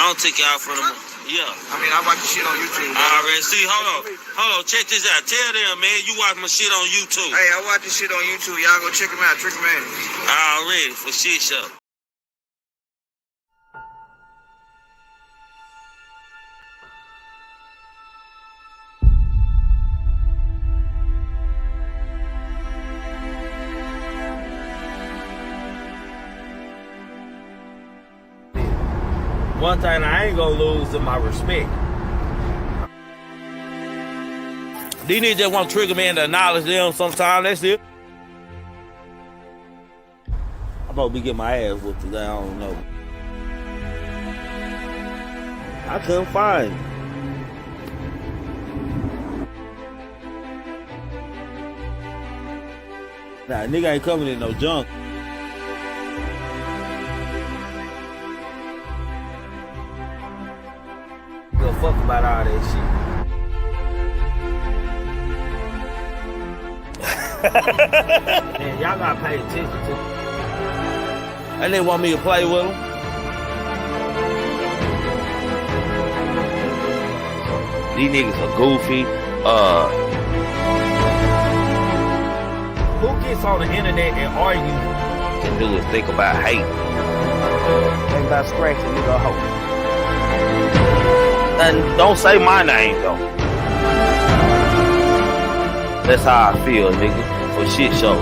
don't take you out for them. Yeah. I mean, I watch the shit on YouTube. I already see. Hold on. Check this out. Tell them, man, you watch my shit on YouTube. Hey, I watch this shit on YouTube. Y'all go check them out. Triggerman. Already for shit show. One thing I ain't gonna lose is my respect. These niggas just want Triggerman to acknowledge them sometime. That's it. I'm supposed to be getting my ass whooped today. I don't know. I couldn't find him. Nah, nigga ain't coming in no junk. Go fuck about all that shit. Man, y'all gotta pay attention to them. And they want me to play with them. These niggas are goofy. Who gets on the internet and argue can do is think about hate. Think about scratching nigga hoe. And don't say my name though. That's how I feel, nigga. For shit show.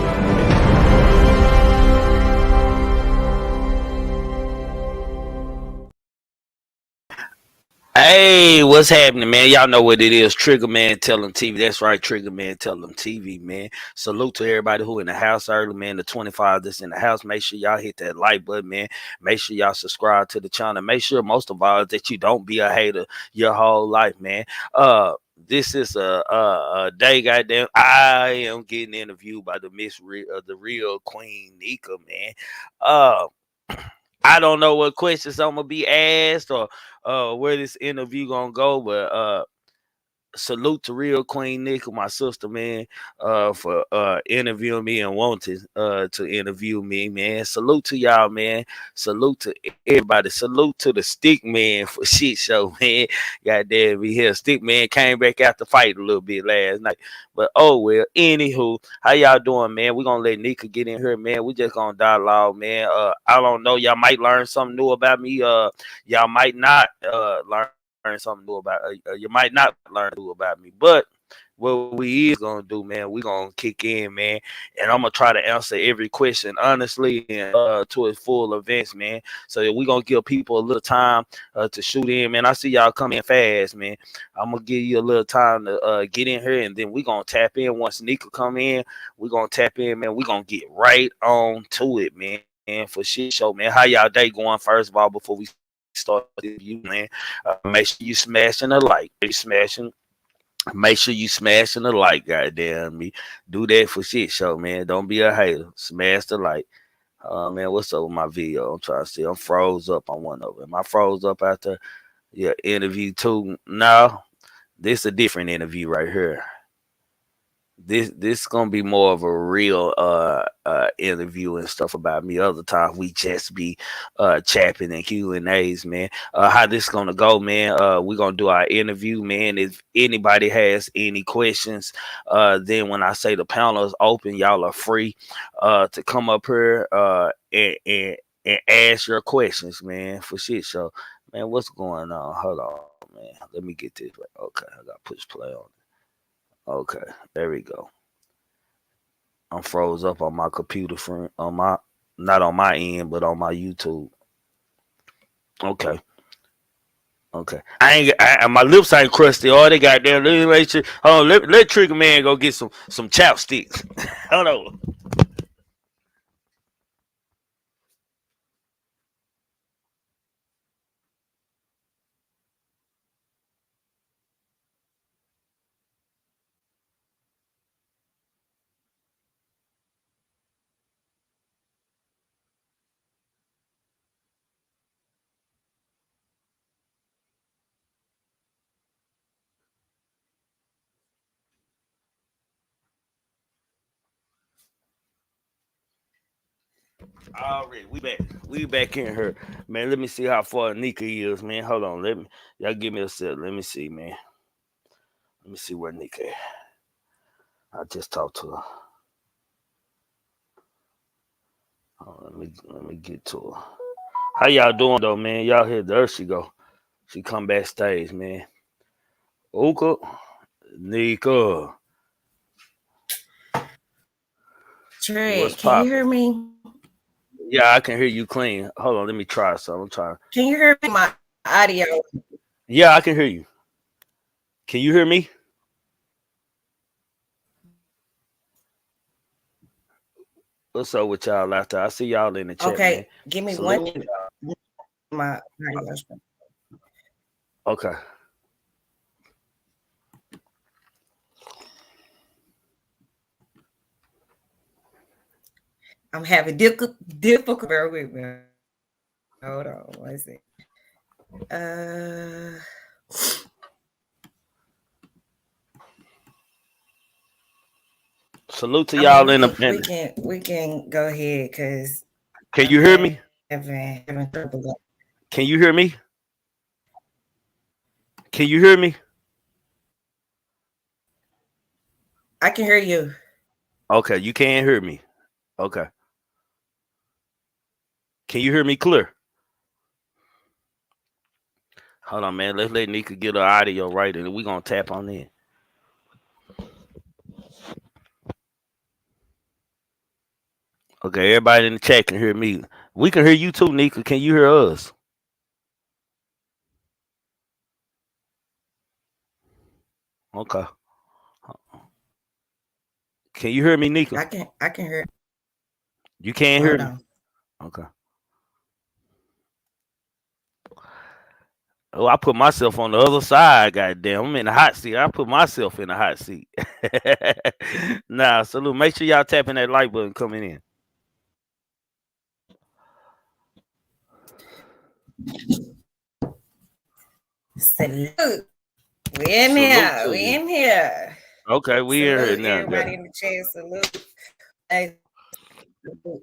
Hey, what's happening, man? Y'all know what it is. Triggamantellemtv. That's right, Triggamantellemtv, man. Salute to everybody who in the house early, man. The 25 that's in the house. Make sure y'all hit that like button, man. Make sure y'all subscribe to the channel. Make sure, most of all, that you don't be a hater your whole life, man. This is a day, goddamn. I am getting interviewed by the real Queen Nika, man. I don't know what questions I'm gonna be asked or where this interview gonna go, but salute to real Queen Nika, my sister, man, for interviewing me and wanting to interview me, man. Salute to y'all, man. Salute to everybody. Salute to the Stick Man for shit show, man. Goddamn, we here. Stick Man came back out to fight a little bit last night. But oh well, anywho, how y'all doing, man? We're gonna let Nika get in here, man. We just gonna dialogue, man. I don't know. Y'all might learn something new about me. Y'all might not learn something new about you might not learn new about me, but what we is gonna do, man, we gonna kick in, man, and I'm gonna try to answer every question honestly and to its full events, man. So we gonna give people a little time to shoot in, man. I see y'all come in fast, man. I'm gonna give you a little time to get in here, and then we gonna tap in. Once Nika come in, we gonna tap in, man. We gonna get right on to it, man. And for shit show, man, how y'all day going? First of all, before we start with you, man, make sure you smashing the like. Make sure you smashing the like, goddamn me. Do that for shit show, man. Don't be a hater. Smash the like. Man, what's up with my video? I'm trying to see. I'm froze up on one of them. Am I froze up after your interview too? No, this is a different interview right here. This is gonna be more of a real interview and stuff about me. Other times we just be chapping and Q&As, man. How this gonna go, man? We're gonna do our interview, man. If anybody has any questions, then when I say the panel is open, y'all are free to come up here and ask your questions, man, for shit show. Man, what's going on? Hold on, man. Let me get this. Okay, I gotta push play on it. Okay, there we go. I'm froze up on my computer on my, not on my end, but on my YouTube. Okay. My lips ain't crusty. All they got there. Let Triggerman go get some chopsticks. Hold on. Already, we back in here, man. Let me see how far Nika is, man. Hold on, let me y'all give me a sec. Let me see, man. Let me see where Nika at. I just talked to her. Let me get to her. How y'all doing though, man? Y'all here? There she go. She come backstage, man. Uka, Nika, what's Trey, can you poppin'? hear me? Yeah, I can hear you clean. Hold on, let me try something. I'm trying. Can you hear me? My audio. Yeah, I can hear you. Can you hear me? What's up with y'all out there? I see y'all in the chat, man. Okay, give me Salute one to minute. y'all. My audio. Okay. I'm having difficult. Bear with me. Hold on. One second. Uh, Salute to I mean, y'all we in can the. go ahead because Can I'm you hear me? having trouble. Can you hear me? Can you hear me? I can hear you. Okay, you can't hear me. Okay. Can you hear me clear? Hold on, man. Let's let Nika get her audio right, and we're gonna tap on in. Okay, everybody in the chat can hear me. We can hear you too, Nika. Can you hear us? Okay. Can you hear me, Nika? I can hear. You can't hear Hold me? on. Okay. Oh, I put myself on the other side, goddamn. I'm in the hot seat. I put myself in the hot seat. Nah, salute. Make sure y'all tapping that like button coming in. Salute. We in Salute here. to We you. in here. Okay, we in here Salute now. Yeah. everybody in the chat. Salute. Hey, salute.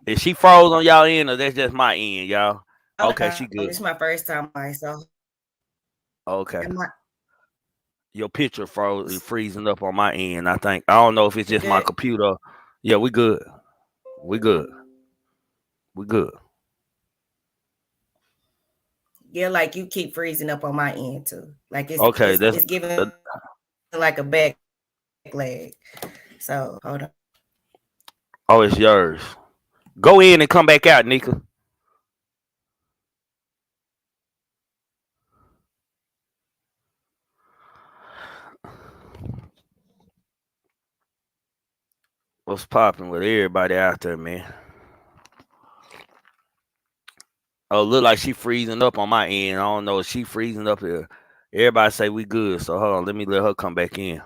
Is she froze on y'all end or that's just my end, y'all? Oh, Okay, she good. this is my first time. So Okay. am I Your picture froze freezing up on my end, I think. I don't know if it's you just my good? computer. Yeah, we good. We good. We good. Yeah, like you keep freezing up on my end too. Like it's Okay, it's that's it's giving uh, like a back leg. So hold on. oh, it's yours. Go in and come back out, Nika. What's popping with everybody out there, man? Oh, look like she freezing up on my end. I don't know if she freezing up here. Everybody say we good. So hold on, let me let her come back in.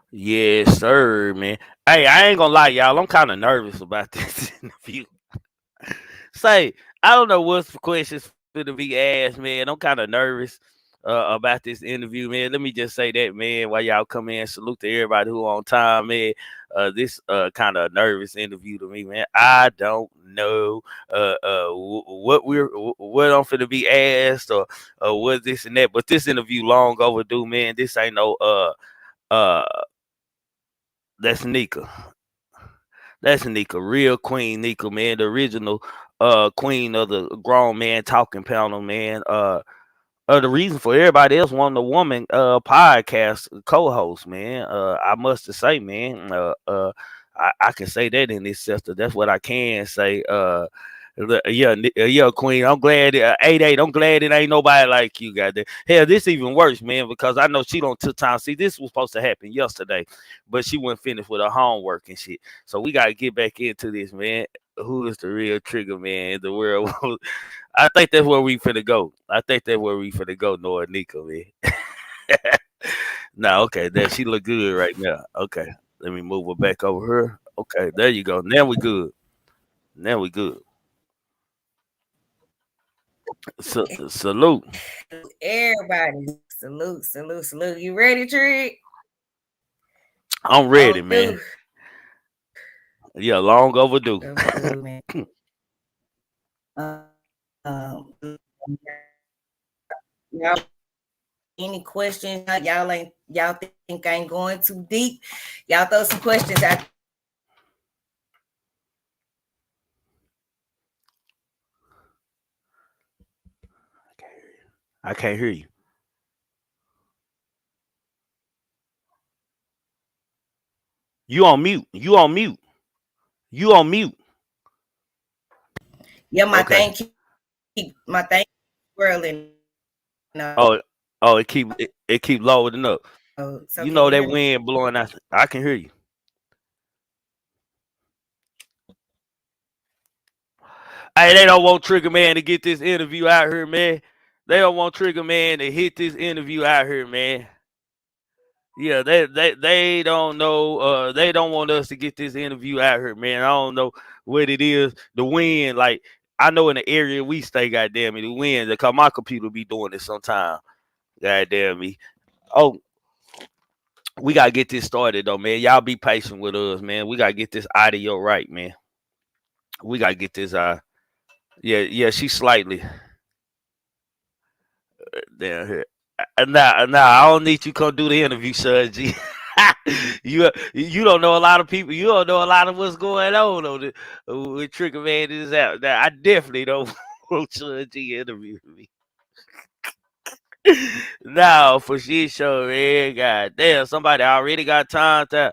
Yes, sir, man. Hey, I ain't gonna lie, y'all. I'm kind of nervous about this interview. Say, I don't know what's the questions for to be asked, man. I'm kind of nervous about this interview, man. Let me just say that, man. While y'all come in, salute to everybody who on time, man. This kind of nervous interview to me, man. I don't know what I'm finna be asked or what this and that, but this interview long overdue, man. This ain't no uh that's Nika. That's Nika, real Queen Nika, man, the original queen of the grown man talking panel, man. The reason for everybody else wanting a woman podcast co-host, man. I must to say, man, I can say that in this sister. That's what I can say. Yeah, Queen. I'm glad 8-8. I'm glad it ain't nobody like you, goddamn. Hell, this even worse, man, because I know she don't took time. See, this was supposed to happen yesterday, but she wasn't finished with her homework and shit. So we gotta get back into this, man. Who is the real trigger man in the world? I think that's where we finna go. I think that's where we finna go, Noah Nika, man. Nah, okay, that she look good right now. Okay, let me move her back over here. Okay, there you go. Now we good. Now we good. Salute. Everybody. Salute. You ready, Trick? I'm ready, On man. you. Yeah, long overdue. Any questions? Y'all think I ain't going too deep? Y'all throw some questions out. I can't hear you. You on mute. You on mute. You on mute. Yeah, Okay. my thing swirling. Oh, oh, it keep loading up. So can You you hear know that me? wind blowing out. I can hear you. Hey, they don't want Trigger Man to get this interview out here, man. They don't want Trigger Man to hit this interview out here, man. Yeah, they don't know. They don't want us to get this interview out here, man. I don't know what it is. The wind, like I know in the area we stay, goddamn it, the wind. Because my computer be doing it sometime. Goddamn me. Oh, we gotta get this started though, man. Y'all be patient with us, man. We gotta get this audio right, man. We gotta get this. Yeah, she's slightly down here. Nah, I don't need you come do the interview, son. G. You don't know a lot of people. You don't know a lot of what's going on with Trigger Man is out. Now, I definitely don't want Son G interview me. No, for sure, man. God damn, somebody already got time to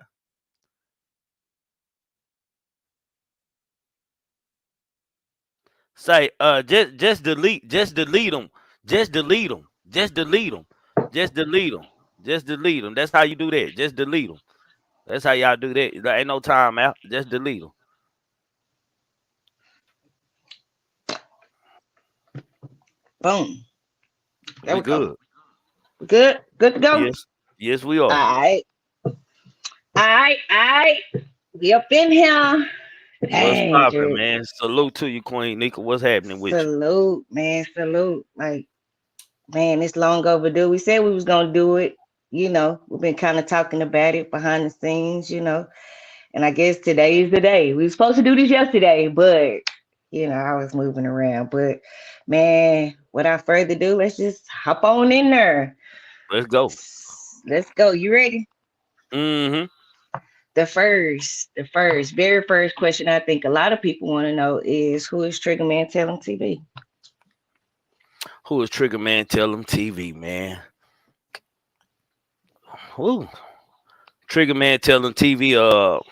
say, just delete them, just delete them, just delete them, just delete them, just delete them. That's how you do that. Just delete them. That's how y'all do that. There ain't no time out. Just delete them. Boom. There We we go. good. Good. Good to go. Yes, yes, we are. All right. All right. All right. We up in here. What's Dang, popping, dude. man? Salute to you, Queen Nika. What's happening with you? Salute, man. Salute. Like, man, it's long overdue. We said we was gonna do it. We've been kind of talking about it behind the scenes. And I guess today is the day. We were supposed to do this yesterday, but I was moving around. But man, without further ado, let's just hop on in there. Let's go. Let's go. You ready? Mm-hmm. The very first question I think a lot of people want to know is who is Triggerman Telling TV? Who is Trigger Man? Tell them TV, man. Who? Trigger Man tell them TV.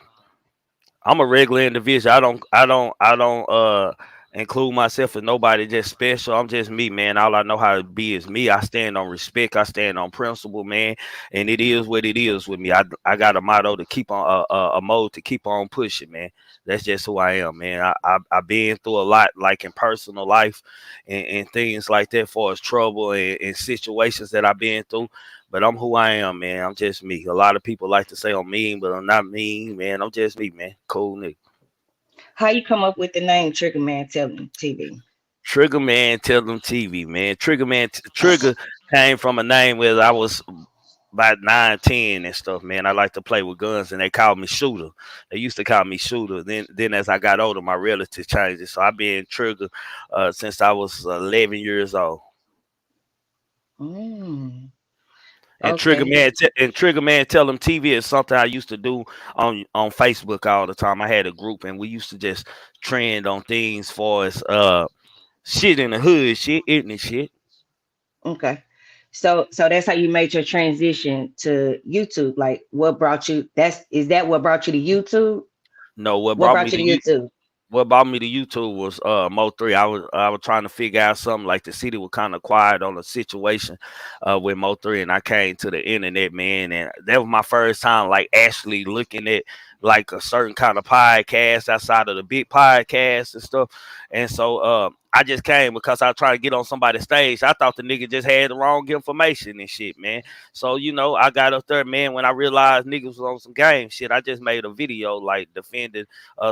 I'm a regular individual. I don't include myself as nobody just special. I'm just me, man. All I know how to be is me. I stand on respect. I stand on principle, man. And it is what it is with me. I got a motto to keep on a mode to keep on pushing, man. That's just who I am, man. I've been through a lot, like in personal life and things like that, for as trouble and situations that I've been through. But I'm who I am, man. I'm just me. A lot of people like to say I'm mean, but I'm not mean, man. I'm just me, man. Cool nigga. How you come up with the name Triggerman Telling TV? Trigger Man tell them TV, man. Trigger came from a name where I was about 9, 10 and stuff, man. I like to play with guns and they called me Shooter. They used to call me Shooter. Then as I got older, my relatives changed it. So I've been Trigger since I was 11 years old. Mm, And okay. Trigger Man tell them TV is something I used to do on Facebook all the time. I had a group and we used to just trend on things for us shit in the hood, shit, ignorant shit. Okay. So that's how you made your transition to YouTube. Like what brought you is that what brought you to YouTube? No, What brought you to YouTube? what brought me to YouTube was Mo3. I was trying to figure out something, like the city was kind of quiet on the situation with Mo3, and I came to the internet, man, and that was my first time like actually looking at like a certain kind of podcast outside of the big podcasts and stuff. And so I just came because I was trying to get on somebody's stage. I thought the nigga just had the wrong information and shit, man. So, I got up there, man, when I realized niggas was on some game shit. I just made a video like defending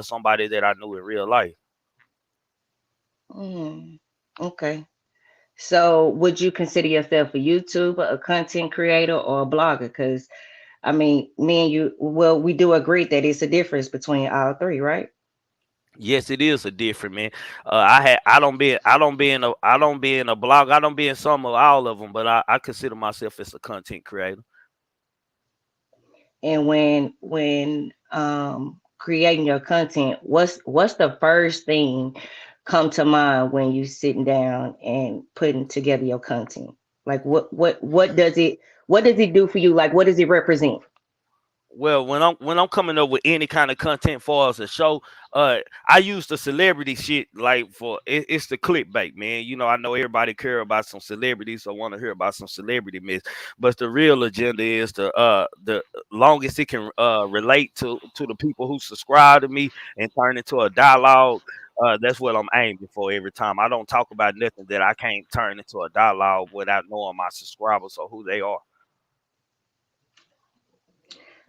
somebody that I knew in real life. Mm, okay. So would you consider yourself a YouTuber, a content creator, or a blogger? Because I mean, me and you, well, we do agree that it's a difference between all three, right? Yes, it is a different, man. I don't be in a blog. I don't be in some of all of them, but I consider myself as a content creator. And when creating your content, what's the first thing come to mind when you sitting down and putting together your content? Like what does it do for you? Like what does it represent? Well, when I'm coming up with any kind of content for us a show, I use the celebrity shit like it's the clickbait, man. I know everybody care about some celebrities, so want to hear about some celebrity myths, but the real agenda is the longest it can relate to the people who subscribe to me and turn into a dialogue. That's what I'm aiming for every time. I don't talk about nothing that I can't turn into a dialogue without knowing my subscribers or who they are.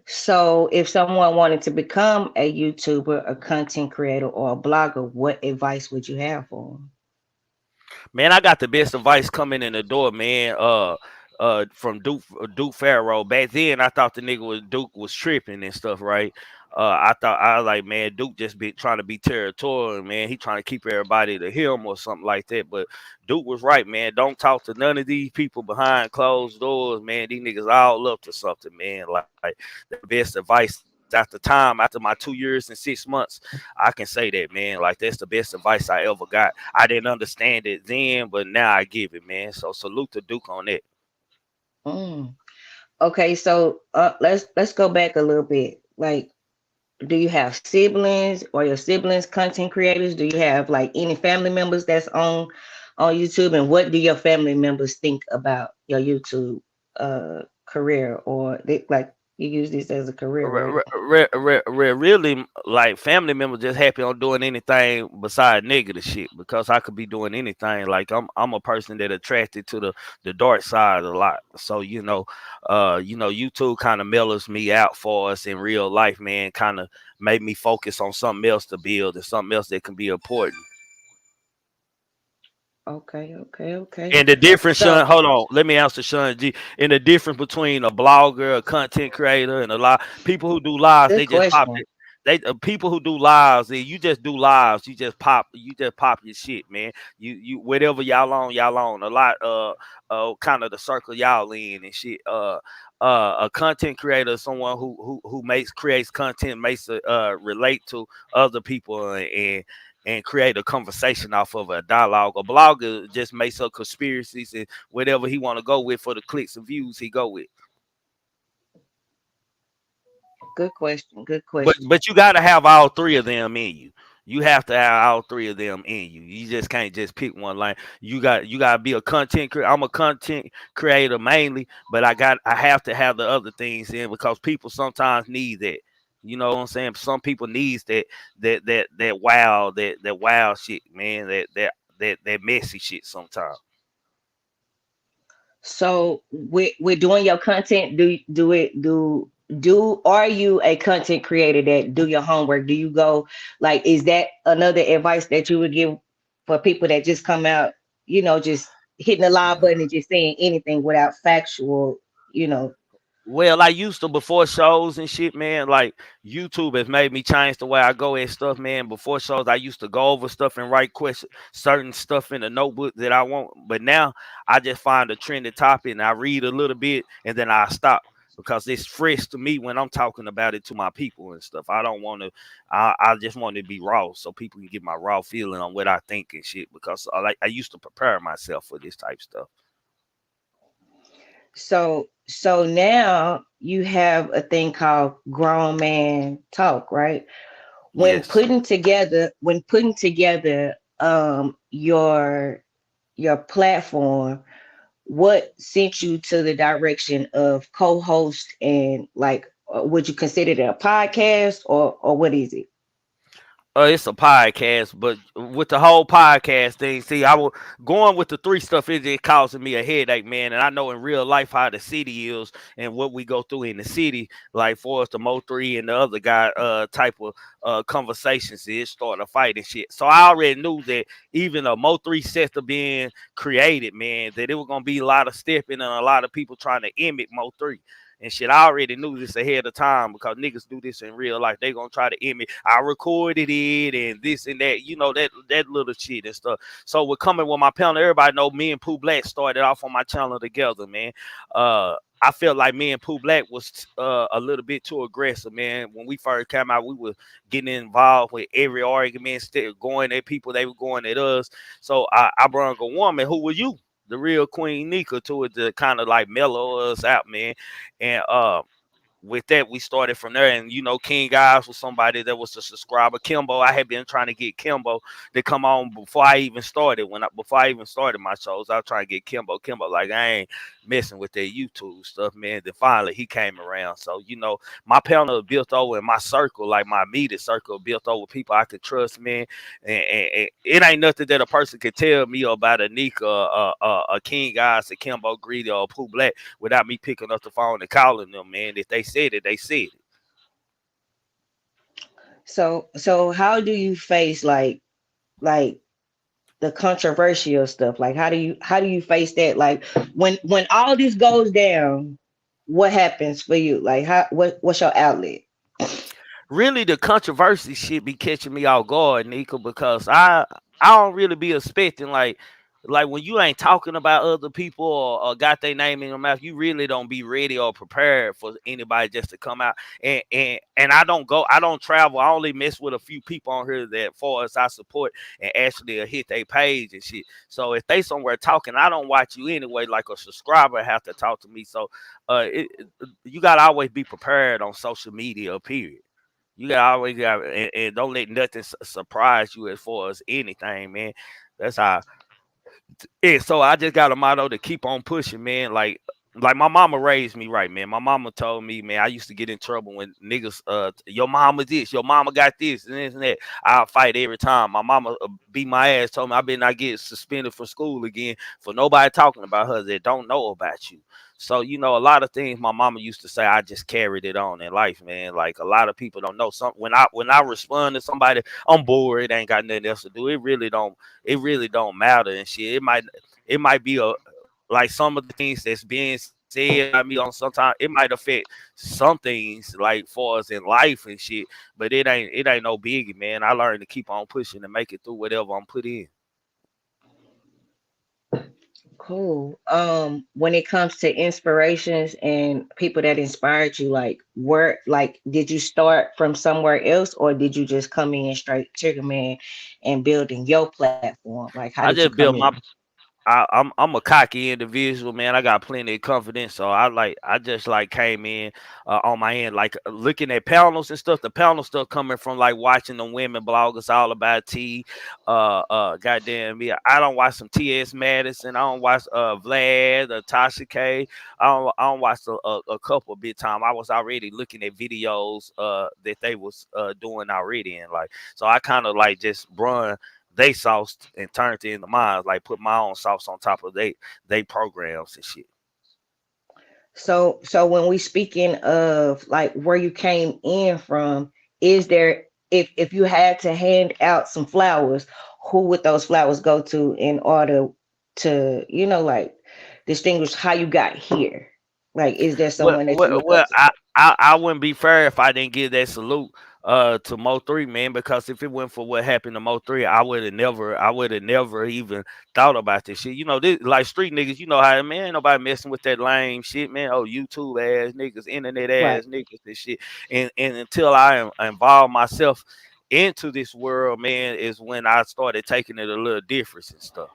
So if someone wanted to become a YouTuber, a content creator, or a blogger, what advice would you have for them? Man, I got the best advice coming in the door, man. From Duke Farrow. Back then, I thought the nigga was Duke was tripping and stuff, right? I was like, man, Duke just be trying to be territorial, man. He trying to keep everybody to him or something like that. But Duke was right, man. Don't talk to none of these people behind closed doors, man. These niggas all up to something, man. Like the best advice at the time, after my 2 years and 6 months, I can say that, man. Like that's the best advice I ever got. I didn't understand it then, but now I give it, man. So salute to Duke on that. Mm. Okay, so let's go back a little bit. Like, do you have siblings or your siblings content creators? Do you have like any family members that's on YouTube? And what do your family members think about your YouTube career? Or they like you use this as a career, right? Really, like family members just happy on doing anything beside negative shit because I could be doing anything. Like I'm a person that attracted to the dark side a lot. So YouTube kind of mellows me out for us in real life, man. Kind of made me focus on something else to build and something else that can be important. Okay, okay, okay. And the difference, So Sean, hold on. Let me answer Sean G. And the difference between a blogger, a content creator, and a lot people who do lives, good they just pop question. it. They people who do lives, you just do lives. You just pop your shit, man. You whatever y'all on. A lot kind of the circle y'all in and shit. A content creator is someone who makes creates content, makes it relate to other people and create a conversation off of a dialogue. A blogger just makes up conspiracies and whatever he want to go with for the clicks and views he go with. Good question. Good But question. but you got to have all three of them in you. You have to have all three of them in you. You just can't just pick one line. You got to be a content creator. I'm a content creator mainly, but I have to have the other things in because people sometimes need that. You know what I'm saying? Some people needs that wow shit, man. That messy shit sometimes. So with doing your content, do are you a content creator that do your homework? Do you go like is that another advice that you would give for people that just come out, just hitting the live button and just saying anything without factual, you know? Well, I used to before shows and shit, man. Like YouTube has made me change the way I go at stuff, man. Before shows, I used to go over stuff and write questions, certain stuff in the notebook that I want. But now I just find a trending topic and I read a little bit and then I stop because it's fresh to me when I'm talking about it to my people and stuff. I don't want to. I just want to be raw so people can get my raw feeling on what I think and shit. Because I used to prepare myself for this type stuff. So now you have a thing called grown man talk, right? When Yes. putting together your platform, what sent you to the direction of co-host and like would you consider it a podcast or what is it? It's a podcast, but with the whole podcast thing, see, I was going with the three stuff. Is it causing me a headache, man? And I know in real life how the city is and what we go through in the city. Like for us, the Mo3 and the other guy, type of conversations is starting a fight and shit. So I already knew that even a Mo3 sector being created, man, that it was gonna be a lot of stepping and a lot of people trying to imitate Mo3. and shit. I already knew this ahead of time because niggas do this in real life. They gonna try to image. I recorded it and this and that, that little shit and stuff. So with coming with my panel, everybody know me and Pooh Black started off on my channel together, man. I felt like me and Pooh Black was a little bit too aggressive, man. When we first came out, we were getting involved with every argument, still going at people, they were going at us. So I brought a woman who was you, the real Queen Nika, to it to kind of like mellow us out, man. And with that, we started from there. And King Guys was somebody that was a subscriber. Kimbo, I had been trying to get Kimbo to come on before I even started. Before I even started my shows, I was trying to get Kimbo. Kimbo, like, I ain't messing with that YouTube stuff, man. Then finally he came around. So my panel built over in my circle, like my immediate circle, built over people I could trust, man. And it ain't nothing that a person could tell me about a Nika, a King Guys, a Kimbo Greedy, or a Pooh Black without me picking up the phone and calling them, man. If they said it, they said it. So how do you face like the controversial stuff? Like how do you face that? Like when all this goes down, what happens for you? Like what's your outlet? Really, the controversy shit be catching me off guard, Nika, because I don't really be expecting like when you ain't talking about other people or got their name in your mouth, you really don't be ready or prepared for anybody just to come out. And I don't travel. I only mess with a few people on here that far as I support and actually hit their page and shit. So if they somewhere talking, I don't watch you anyway. Like a subscriber have to talk to me. So you gotta always be prepared on social media, period. You got always got, and don't let nothing surprise you as far as anything, man. That's how. Yeah, so I just got a motto to keep on pushing, man. Like my mama raised me right, man. My mama told me, man, I used to get in trouble when niggas, your mama this, your mama got this and this and that. I'll fight every time. My mama beat my ass, told me I better not get suspended from school again for nobody talking about her that don't know about you. So, a lot of things my mama used to say, I just carried it on in life, man. Like a lot of people don't know. Some when I respond to somebody, I'm bored, it ain't got nothing else to do. It really don't matter and shit. It might be like some of the things that's being said about me on sometimes it might affect some things like for us in life and shit, but it ain't no biggie, man. I learned to keep on pushing and make it through whatever I'm put in. Cool. When it comes to inspirations and people that inspired you, like where, like, did you start from somewhere else or did you just come in straight Triggerman and building your platform? Like, how did I you just come built in? my I'm a cocky individual, man. I got plenty of confidence, so I just like came in on my end, like looking at panels and stuff. The panel stuff coming from like watching the women bloggers all about tea. Goddamn me, I don't watch some T.S. Madison. I don't watch Vlad or Tasha K. I don't watch a couple bit time. I was already looking at videos that they was doing already, and like so I kind of like just brun they sauced and turned it into mine. Like put my own sauce on top of they programs and shit. So when we speaking of like where you came in from, is there, if you had to hand out some flowers, who would those flowers go to in order to, like distinguish how you got here? Like, is there Well, someone that you well, look up well to? I wouldn't be fair if I didn't give that salute to Mo 3, man, because if it went for what happened to Mo 3, I would have never even thought about this shit. This like street niggas, you know how man, ain't nobody messing with that lame shit, man. Oh, YouTube ass niggas, internet Right. ass niggas, this shit. And until I involve myself into this world, man, is when I started taking it a little different and stuff.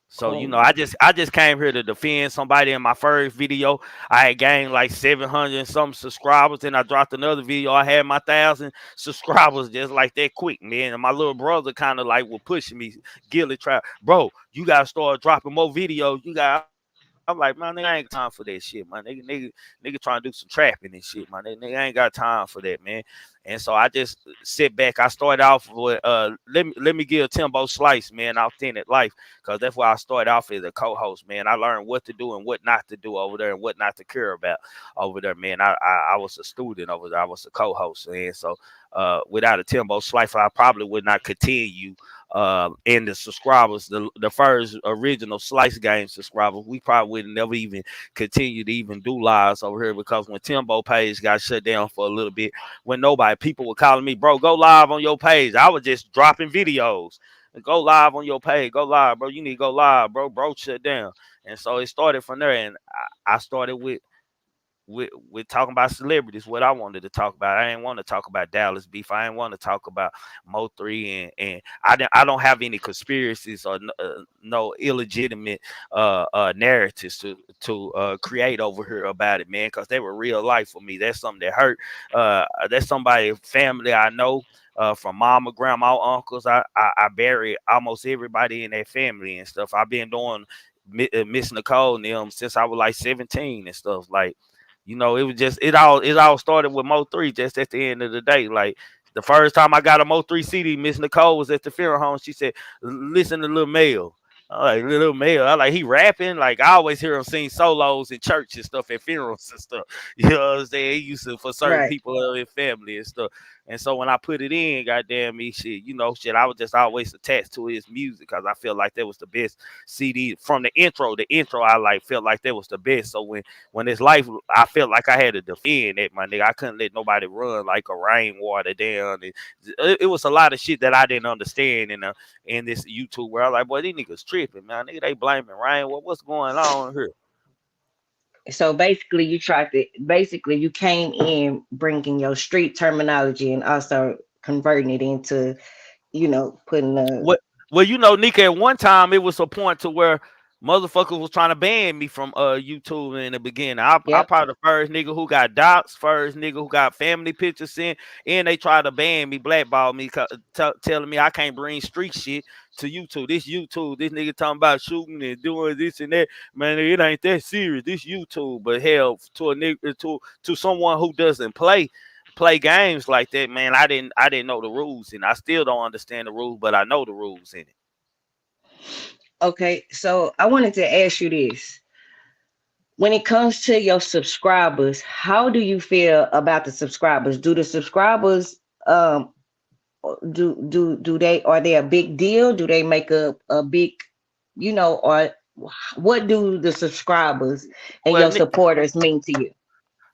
So Cool. I just came here to defend somebody. In my first video, I had gained like 700 and some subscribers. Then I dropped another video. I had my 1,000 subscribers just like that quick, man. And my little brother kind of like was pushing me, Gilly trap, bro. You gotta start dropping more videos. I'm like, man, nigga, I ain't got time for that shit, man. Nigga trying to do some trapping and shit, man. Nigga ain't got time for that, man. And so I just sit back. I started off with let me give Timbo Slice, man, authentic life, because that's why I started off as a co-host, man. I learned what to do and what not to do over there and what not to care about over there, man. I was a student over there. I was a co-host, and so without a Timbo Slice, I probably would not continue. And the subscribers, the first original Slice game subscribers, we probably would never even continue to even do lives over here, because when Timbo page got shut down for a little bit, when nobody, people were calling me, bro, go live on your page. I was just dropping videos. Go live on your page. Go live, bro. You need to go live, bro. Bro, shut down. And so it started from there. And I started with talking about celebrities, what I wanted to talk about. I didn't want to talk about Dallas beef. I didn't want to talk about Mo3, and I don't have any conspiracies or no illegitimate narratives to create over here about it, man, because they were real life for me. That's something that hurt. That's somebody, family I know. From mama, grandma, uncles, I bury almost everybody in that family and stuff. I've been doing Miss Nicole and them since I was like 17 and stuff. Like, it was just it all started with Mo3 just at the end of the day. Like, the first time I got a Mo3 CD, Miss Nicole was at the funeral home. She said, listen to Lil Mel. I like Lil Mel. I like, he rapping. Like, I always hear him sing solos in church and stuff at funerals and stuff. You know what I'm saying? He used to for certain Right. people in family and stuff. And so when I put it in, goddamn me, shit, I was just always attached to his music because I felt like that was the best CD from the intro. The intro I like felt like that was the best. So when his life, I felt like I had to defend it, my nigga. I couldn't let nobody run like a rainwater down. It was a lot of shit that I didn't understand in this YouTube where I was like, boy, these niggas tripping, man. Nigga, they blaming rain. What's going on here? So basically you came in bringing your street terminology and also converting it into, putting the. What? Well, Nika, at one time it was a point to where motherfuckers was trying to ban me from YouTube in the beginning. I Yep. probably the first nigga who got docs, first nigga who got family pictures sent, and they tried to ban me, blackball me, telling me I can't bring street shit to YouTube. This nigga talking about shooting and doing this and that. Man, it ain't that serious. This YouTube, but hell, to a nigga, to someone who doesn't play games like that, man. I didn't know the rules, and I still don't understand the rules, but I know the rules in it. Okay, so I wanted to ask you this. When it comes to your subscribers, how do you feel about the subscribers? Do the subscribers do they, are they a big deal? Do they make a big, or what do the subscribers and Well, your supporters mean to you?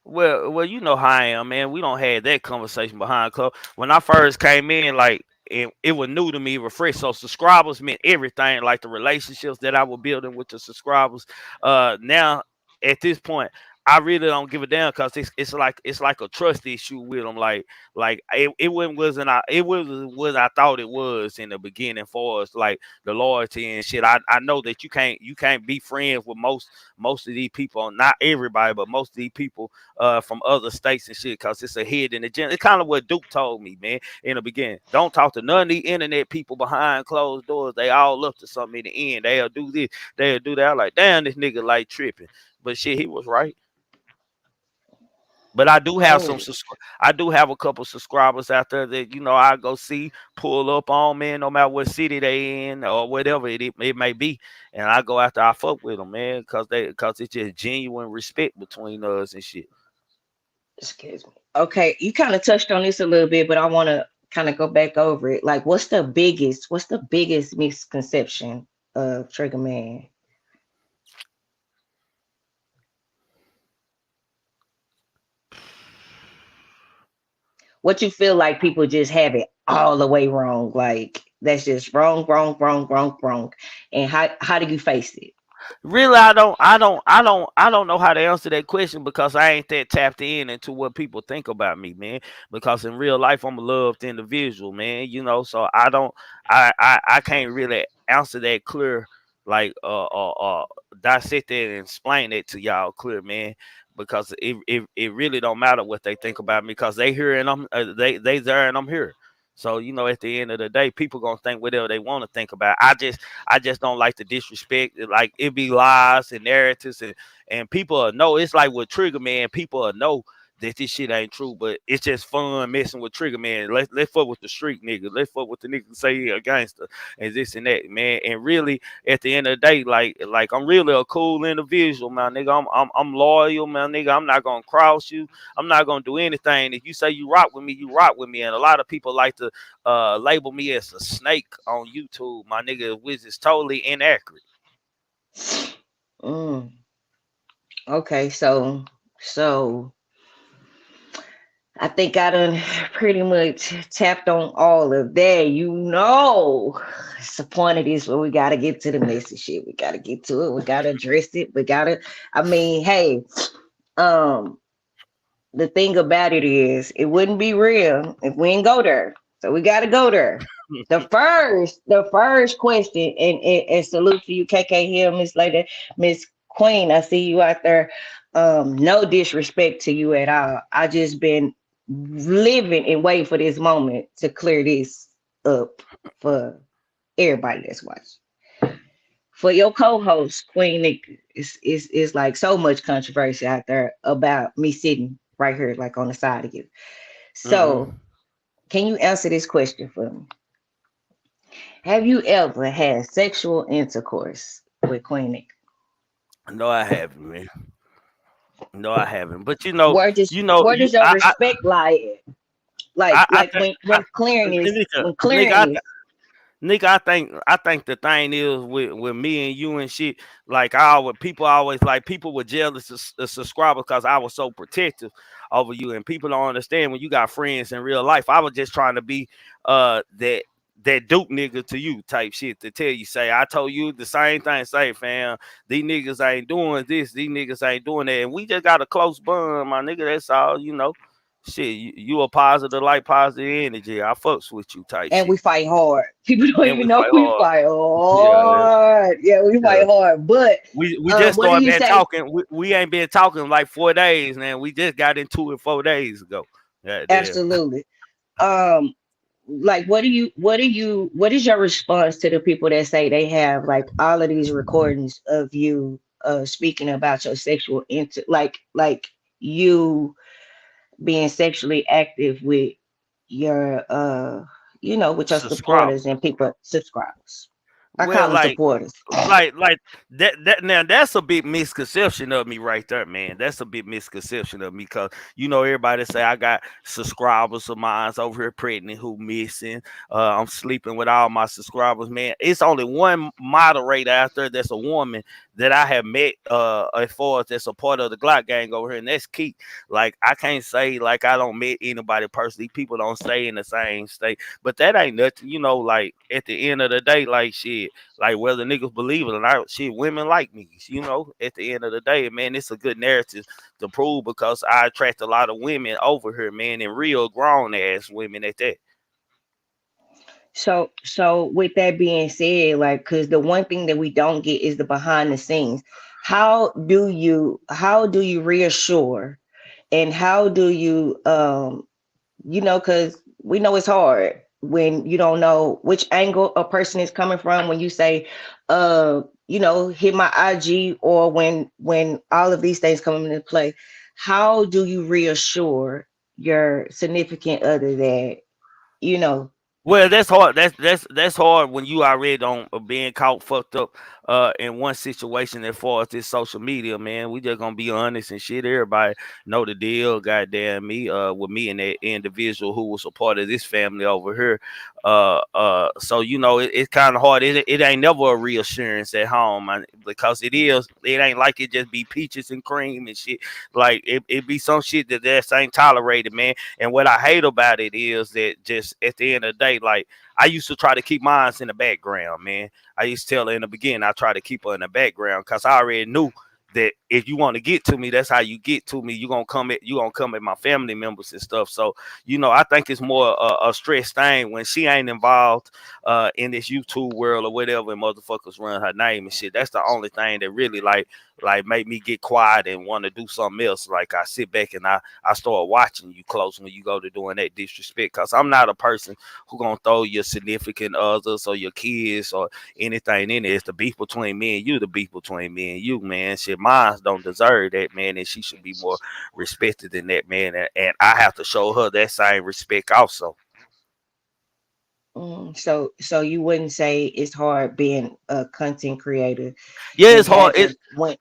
well, you know how I am, man. We don't have that conversation behind closed. When I first came in, like it was new to me, it was fresh. So subscribers meant everything, like the relationships that I was building with the subscribers. Now at this point, I really don't give a damn because it's like a trust issue with them. Like it was what I thought it was in the beginning for us, like the loyalty and shit. I know that you can't be friends with most of these people, not everybody, but most of these people from other states and shit, because it's a hidden agenda. It's kind of what Duke told me, man, in the beginning. Don't talk to none of the internet people behind closed doors. They all up to something in the end. They'll do this, they'll do that. I'm like, damn, this nigga like tripping. But shit, he was right. But Oh, I do have a couple subscribers out there that I go see, pull up on, man, no matter what city they in or whatever it may be, and I go after I fuck with them, man, because it's just genuine respect between us and shit. excuse me. Okay, you kind of touched on this a little bit, but I want to kind of go back over it. Like, what's the biggest misconception of Trigger Man? What you feel like people just have it all the way wrong? Like, that's just wrong, wrong, wrong, wrong, wrong. And how do you face it? Really, I don't know how to answer that question because I ain't that tapped in into what people think about me, man. Because in real life, I'm a loved individual, man. So I can't really answer that clear, like dissect that and explain it to y'all clear, man. Because it really don't matter what they think about me because they here and they there and I'm here. So at the end of the day, people gonna think whatever they want to think about. I just don't like the disrespect. Like it be lies and narratives and people know. It's like with Trigger Man, people know that this shit ain't true, but it's just fun messing with Trigger, man. Let's fuck with the street niggas. Let's fuck with the niggas say he a gangster and this and that, man. And really, at the end of the day, like I'm really a cool individual, man, nigga. I'm loyal, man, nigga. I'm not gonna cross you. I'm not gonna do anything. If you say you rock with me, you rock with me. And a lot of people like to label me as a snake on YouTube, my nigga, which is totally inaccurate. Mm. Okay, so I think I done pretty much tapped on all of that. It's the point of this where we gotta get to the messy shit. We gotta get to it. We gotta address it. I mean, hey, um, the thing about it is it wouldn't be real if we didn't go there. So we gotta go there. The first question, and salute to you, KK Hill, Miss Lady, Miss Queen. I see you out there. No disrespect to you at all. I just been living and waiting for this moment to clear this up for everybody that's watching. For your co-host, Queen Nika, it's like so much controversy out there about me sitting right here, like on the side of you. So, Mm-hmm. can you answer this question for me? Have you ever had sexual intercourse with Queen Nika? No, I haven't, man. No, I haven't. But Where does your respect lie at? Like I like think, when clearing is Nika, when Nika, clearing is Nigga, I think the thing is with me and you and shit, like people were jealous of subscribers because I was so protective over you, and people don't understand when you got friends in real life. I was just trying to be that Duke nigga to you type shit to tell you, say I told you the same thing, say fam, these niggas ain't doing this, these niggas ain't doing that, and we just got a close bond, my nigga. That's all. Shit, you a positive, like positive energy. I fucks with you type and we shit. fight hard. People don't And we even know fight we hard. fight Yeah, yeah, hard. Yeah, we yeah. fight hard. But We just what do started you been say? talking. We ain't been talking like 4 days, man. We just got into it 4 days ago. Yeah, damn. Absolutely. Um, like what is your response to the people that say they have like all of these recordings of you speaking about your sexual like you being sexually active with your with your Subscribe. supporters and people subscribers. I Well, call them supporters. like that now that's a big misconception of me right there, man. That's a big misconception of me because everybody say I got subscribers of mine over here pregnant who missing. I'm sleeping with all my subscribers, man. It's only one moderator out there that's a woman that I have met as far as that's a part of the Glock gang over here, and that's Keith. Like I can't say like I don't met anybody personally. People don't stay in the same state, but that ain't nothing, like at the end of the day, like shit. Like whether niggas believe it or not, shit, women like me. At the end of the day, man, it's a good narrative to prove because I attract a lot of women over here, man, and real grown ass women at that. So with that being said, like, because the one thing that we don't get is the behind the scenes. How do you reassure, and how do you because we know it's hard when you don't know which angle a person is coming from when you say hit my IG, or when all of these things come into play. How do you reassure your significant other that you know Well, that's hard. That's hard when you already on being caught fucked up in one situation as far as this social media, man. We just gonna be honest and shit. Everybody know the deal, goddamn me, with me and that individual who was a part of this family over here. So it's kind of hard. It ain't never a reassurance at home, man, because it is. It ain't like it just be peaches and cream and shit. Like it be some shit that ain't tolerated, man. And what I hate about it is that just at the end of the day, like I used to try to keep mine in the background, man. I used to tell her in the beginning, I try to keep her in the background because I already knew that if you want to get to me, that's how you get to me. You gonna come at my family members and stuff. So I think it's more a stress thing when she ain't involved in this YouTube world or whatever, and motherfuckers run her name and shit. That's the only thing that really like make me get quiet and want to do something else. Like I sit back and I start watching you close when you go to doing that disrespect. Cause I'm not a person who gonna throw your significant others or your kids or anything in it. It's the beef between me and you, the beef between me and you, man. Shit, mine don't deserve that, man, and she should be more respected than that, man. And I have to show her that same respect also. So you wouldn't say it's hard being a content creator Yeah, and it's hard. having one.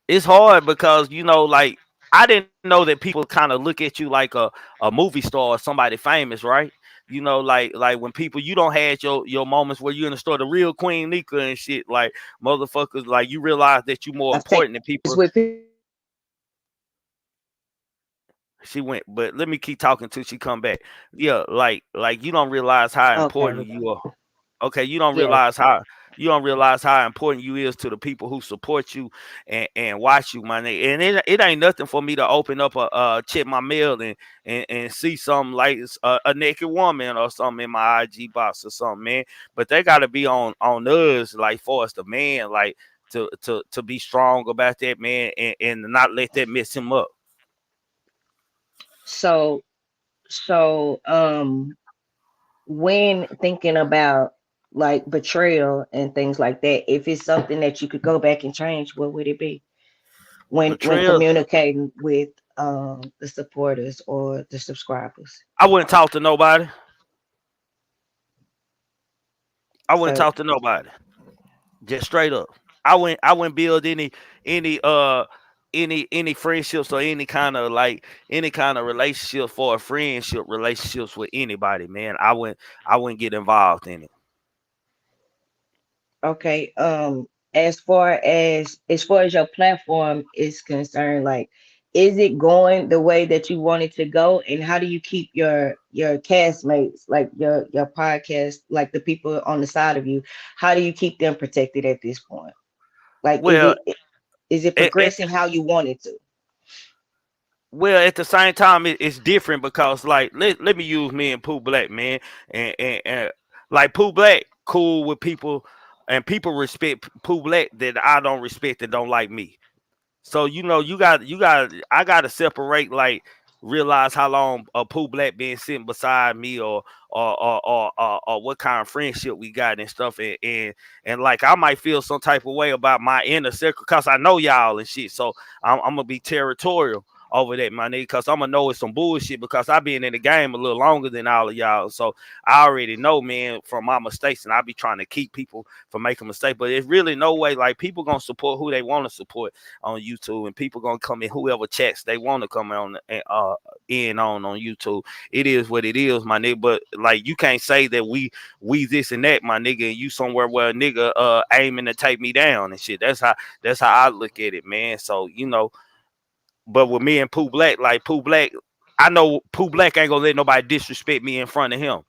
It's hard because like I didn't know that people kind of look at you like a movie star or somebody famous, right? Like when people you don't have your moments where you're in the store, the real Queen Nika and shit, like motherfuckers, like you realize that you're more I think important than it's people. with people. She went, but let me keep talking till she come back. Yeah, like you don't realize how Okay, important you are. Okay, yes. you don't realize how important you is to the people who support you and watch you, my nigga. And it ain't nothing for me to open up a check my mail and see something like a naked woman or something in my IG box or something, man. But they gotta be on us, like for us the man, like to be strong about that, man, and not let that mess him up. So when thinking about like betrayal and things like that, if it's something that you could go back and change, what would it be? When Betrayal. communicating with the supporters or the subscribers. I wouldn't talk to nobody. I wouldn't So talk to nobody. Just straight up. I wouldn't build any uh any friendships or any kind of relationship for a friendship relationships with anybody, man. I wouldn't get involved in it. okay, as far as your platform is concerned, like, is it going the way that you want it to go, and how do you keep your castmates, like your podcast, like the people on the side of you, how do you keep them protected at this point? Like, Well, is it at progressing how you want it to? at the same time it's different because like let me use me and Pooh Black, man, and like Pooh Black cool with people and people respect Pooh Black that I don't respect and don't like me. So you got I gotta separate, like realize how long a Pooh Black been sitting beside me or what kind of friendship we got and stuff, and like I might feel some type of way about my inner circle because I know y'all and shit. So I'm gonna be territorial over that, my nigga, because I'm gonna know it's some bullshit because I've been in the game a little longer than all of y'all. So I already know, man, from my mistakes, and I be trying to keep people from making mistakes. But it's really no way, like people gonna support who they want to support on YouTube, and people gonna come in whoever chats they want to come on and in on YouTube. It is what it is, my nigga. But like you can't say that we this and that, my nigga, and you somewhere where a nigga aiming to take me down and shit. That's how I look at it, man. So but with me and Pooh Black, like Pooh Black, I know Pooh Black ain't gonna let nobody disrespect me in front of him.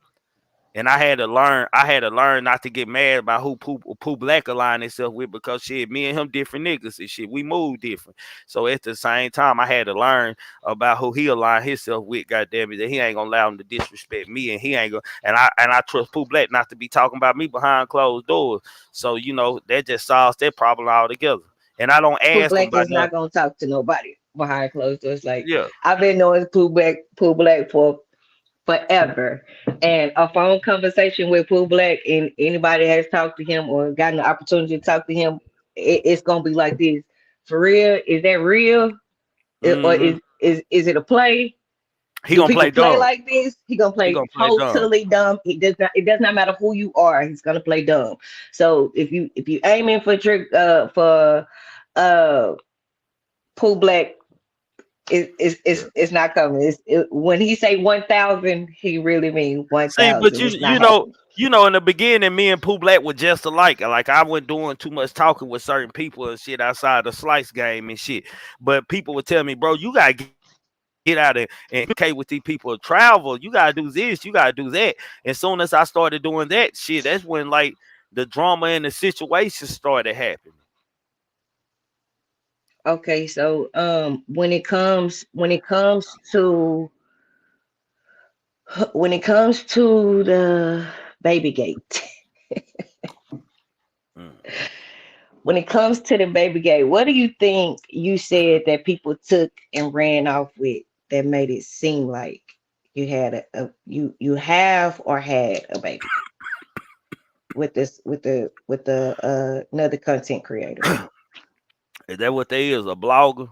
And I had to learn not to get mad about who Pooh Black aligned himself with because shit, me and him different niggas and shit. We move different. So at the same time, I had to learn about who he aligned himself with, goddamn it, that he ain't gonna allow him to disrespect me and he ain't gonna and I trust Pooh Black not to be talking about me behind closed doors. So, that just solves that problem altogether. And I don't Pooh ask him Black about is nothing. not gonna talk to nobody behind closed doors. Like, Yeah. I've been knowing Pooh Black for forever, and a phone conversation with Pooh Black, and anybody has talked to him or gotten the opportunity to talk to him, it's gonna be like this. For real? Is that real? Or Hmm. is it a play? He Do gonna people play play dumb. like this? He gonna He play gonna play dumb. totally dumb. It does not matter who you are. He's gonna play dumb. So if you aiming for uh Pooh Black, Yeah. it's not coming. When he say 1,000, he really mean See, but 1,000. you It's not you know happening. you know in the beginning, me and Pooh Black were just alike. Like I wasn't doing too much talking with certain people and shit outside the slice game and shit. But people would tell me, bro, you gotta get out and communicate with these people, travel. You gotta do this, you gotta do that. As soon as I started doing that shit, that's when like the drama and the situation started happening. Okay, so when it comes to the baby gate, Mm. when it comes to the baby gate, what do you think you said that people took and ran off with that made it seem like you had you have or had a baby with this with the another content creator? Is that what they is? A blogger?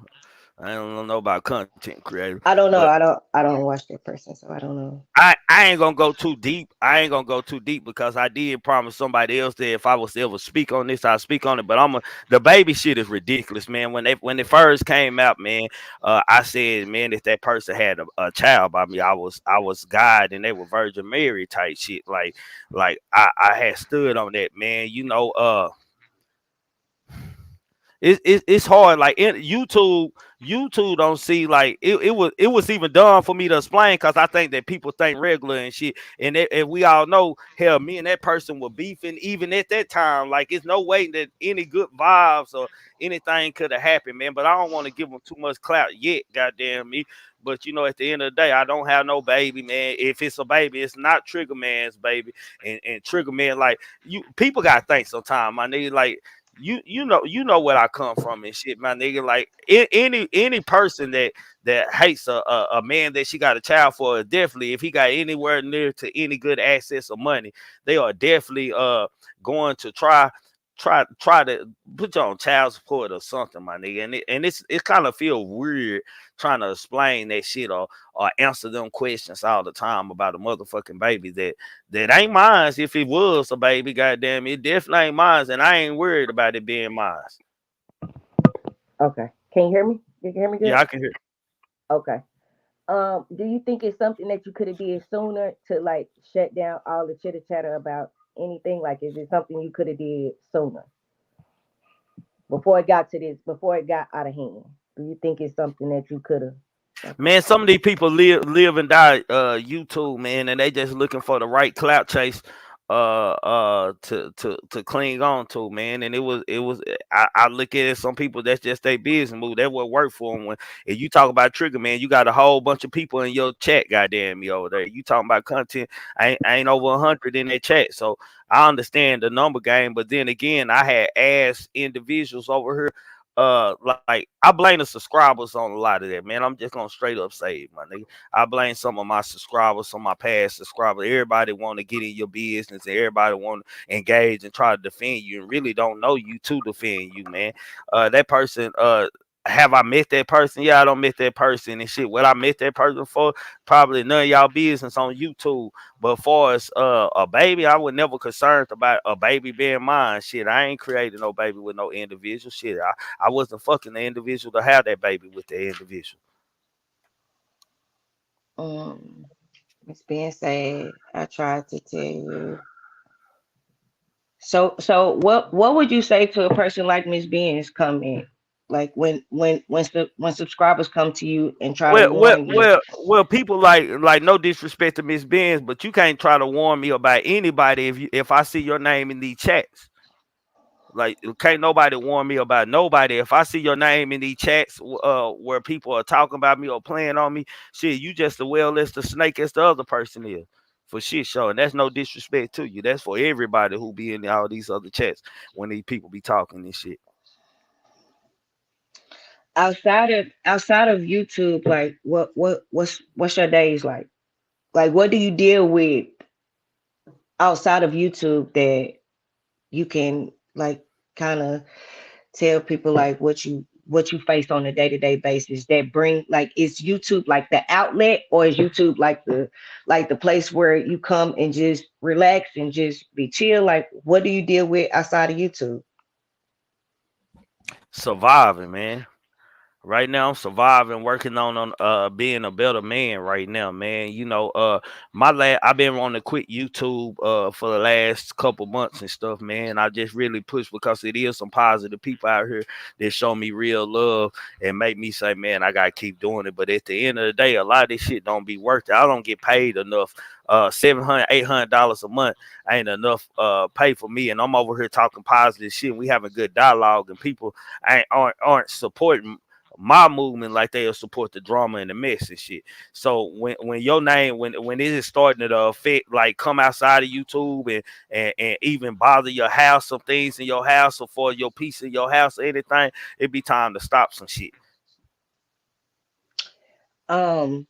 I don't know about content creator, I don't know. but I don't watch that person, so I don't know. I ain't gonna go too deep. I ain't gonna go too deep because I did promise somebody else that if I was to ever speak on this, I'll speak on it. But the baby shit is ridiculous, man. When it first came out, man, I said, man, if that person had a child by me, I was God and they were Virgin Mary type shit. Like I had stood on that, man. It's hard. Like in YouTube don't see like it was even done for me to explain because I think that people think regular and shit. And we all know, hell, me and that person were beefing even at that time. Like it's no way that any good vibes or anything could have happened, man. But I don't want to give them too much clout yet, goddamn me. But at the end of the day, I don't have no baby, man. If it's a baby, it's not Triggerman's baby. And Triggerman, like people gotta think sometimes, my nigga. Like you know where I come from and shit, my nigga. Like any person that hates a man that she got a child for, definitely if he got anywhere near to any good access of money, they are definitely going to try to put you on child support or something, my nigga. And it kind of feel weird trying to explain that shit or answer them questions all the time about a motherfucking baby that ain't mine. If it was a baby, goddamn, it definitely ain't mine, and I ain't worried about it being mine. Okay. Can you hear me? You can hear me good? Yeah, I can hear. Okay. Do you think it's something that you could have did sooner to like shut down all the chitter chatter about anything? Like, is it something you could have did sooner before it got to this, before it got out of hand? Do you think it's something that you could have? Okay. Man, some of these people live and die YouTube, man, and they just looking for the right clout chase to cling on to, man. And it was I look at it, some people that's just their business move. That what work for them. When if you talk about Trigger, man, you got a whole bunch of people in your chat, goddamn me over there. You talking about content, I ain't over 100 in that chat. So I understand the number game, but then again, I had asked individuals over here. Like I blame the subscribers on a lot of that, man. I'm just gonna straight up say it, my nigga. I blame some of my subscribers, some of my past subscribers. Everybody want to get in your business, and everybody want to engage and try to defend you, and really don't know you to defend you, man. That person, have I met that person? Yeah, I don't met that person and shit. What I met that person for, probably none of y'all business on YouTube. But far as a baby, I was never concerned about a baby being mine. Shit, I ain't created no baby with no individual. Shit, I wasn't fucking the individual to have that baby with the individual. Um, it's being said. I tried to tell you. So what would you say to a person like Miss Beans come in? Like when subscribers come to you and try to Well, well, warn you. well, well. People like no disrespect to Miss Benz, but you can't try to warn me about anybody if I see your name in these chats. Like, can't nobody warn me about nobody. If I see your name in these chats, where people are talking about me or playing on me, shit, you just as well as the snake as the other person is. For shit show. And that's no disrespect to you. That's for everybody who be in all these other chats when these people be talking and shit. Outside of YouTube, like what's your days like? Like what do you deal with outside of YouTube that you can like kind of tell people like what you face on a day-to-day basis that bring like is YouTube like the outlet or is YouTube like the place where you come and just relax and just be chill? Like what do you deal with outside of YouTube? Surviving, man. Right now, I'm surviving, working on being a better man. Right now, man. I've been wanting to quit YouTube for the last couple months and stuff, man. I just really push because it is some positive people out here that show me real love and make me say, man, I gotta keep doing it. But at the end of the day, a lot of this shit don't be worth it. I don't get paid enough. $700, $800 a month ain't enough pay for me, and I'm over here talking positive shit. And we having good dialogue, and people aren't supporting my movement like they'll support the drama and the mess and shit. So when your name when it is starting to affect, like come outside of YouTube and even bother your house, some things in your house or for your peace in your house or anything, it be time to stop some shit. Um,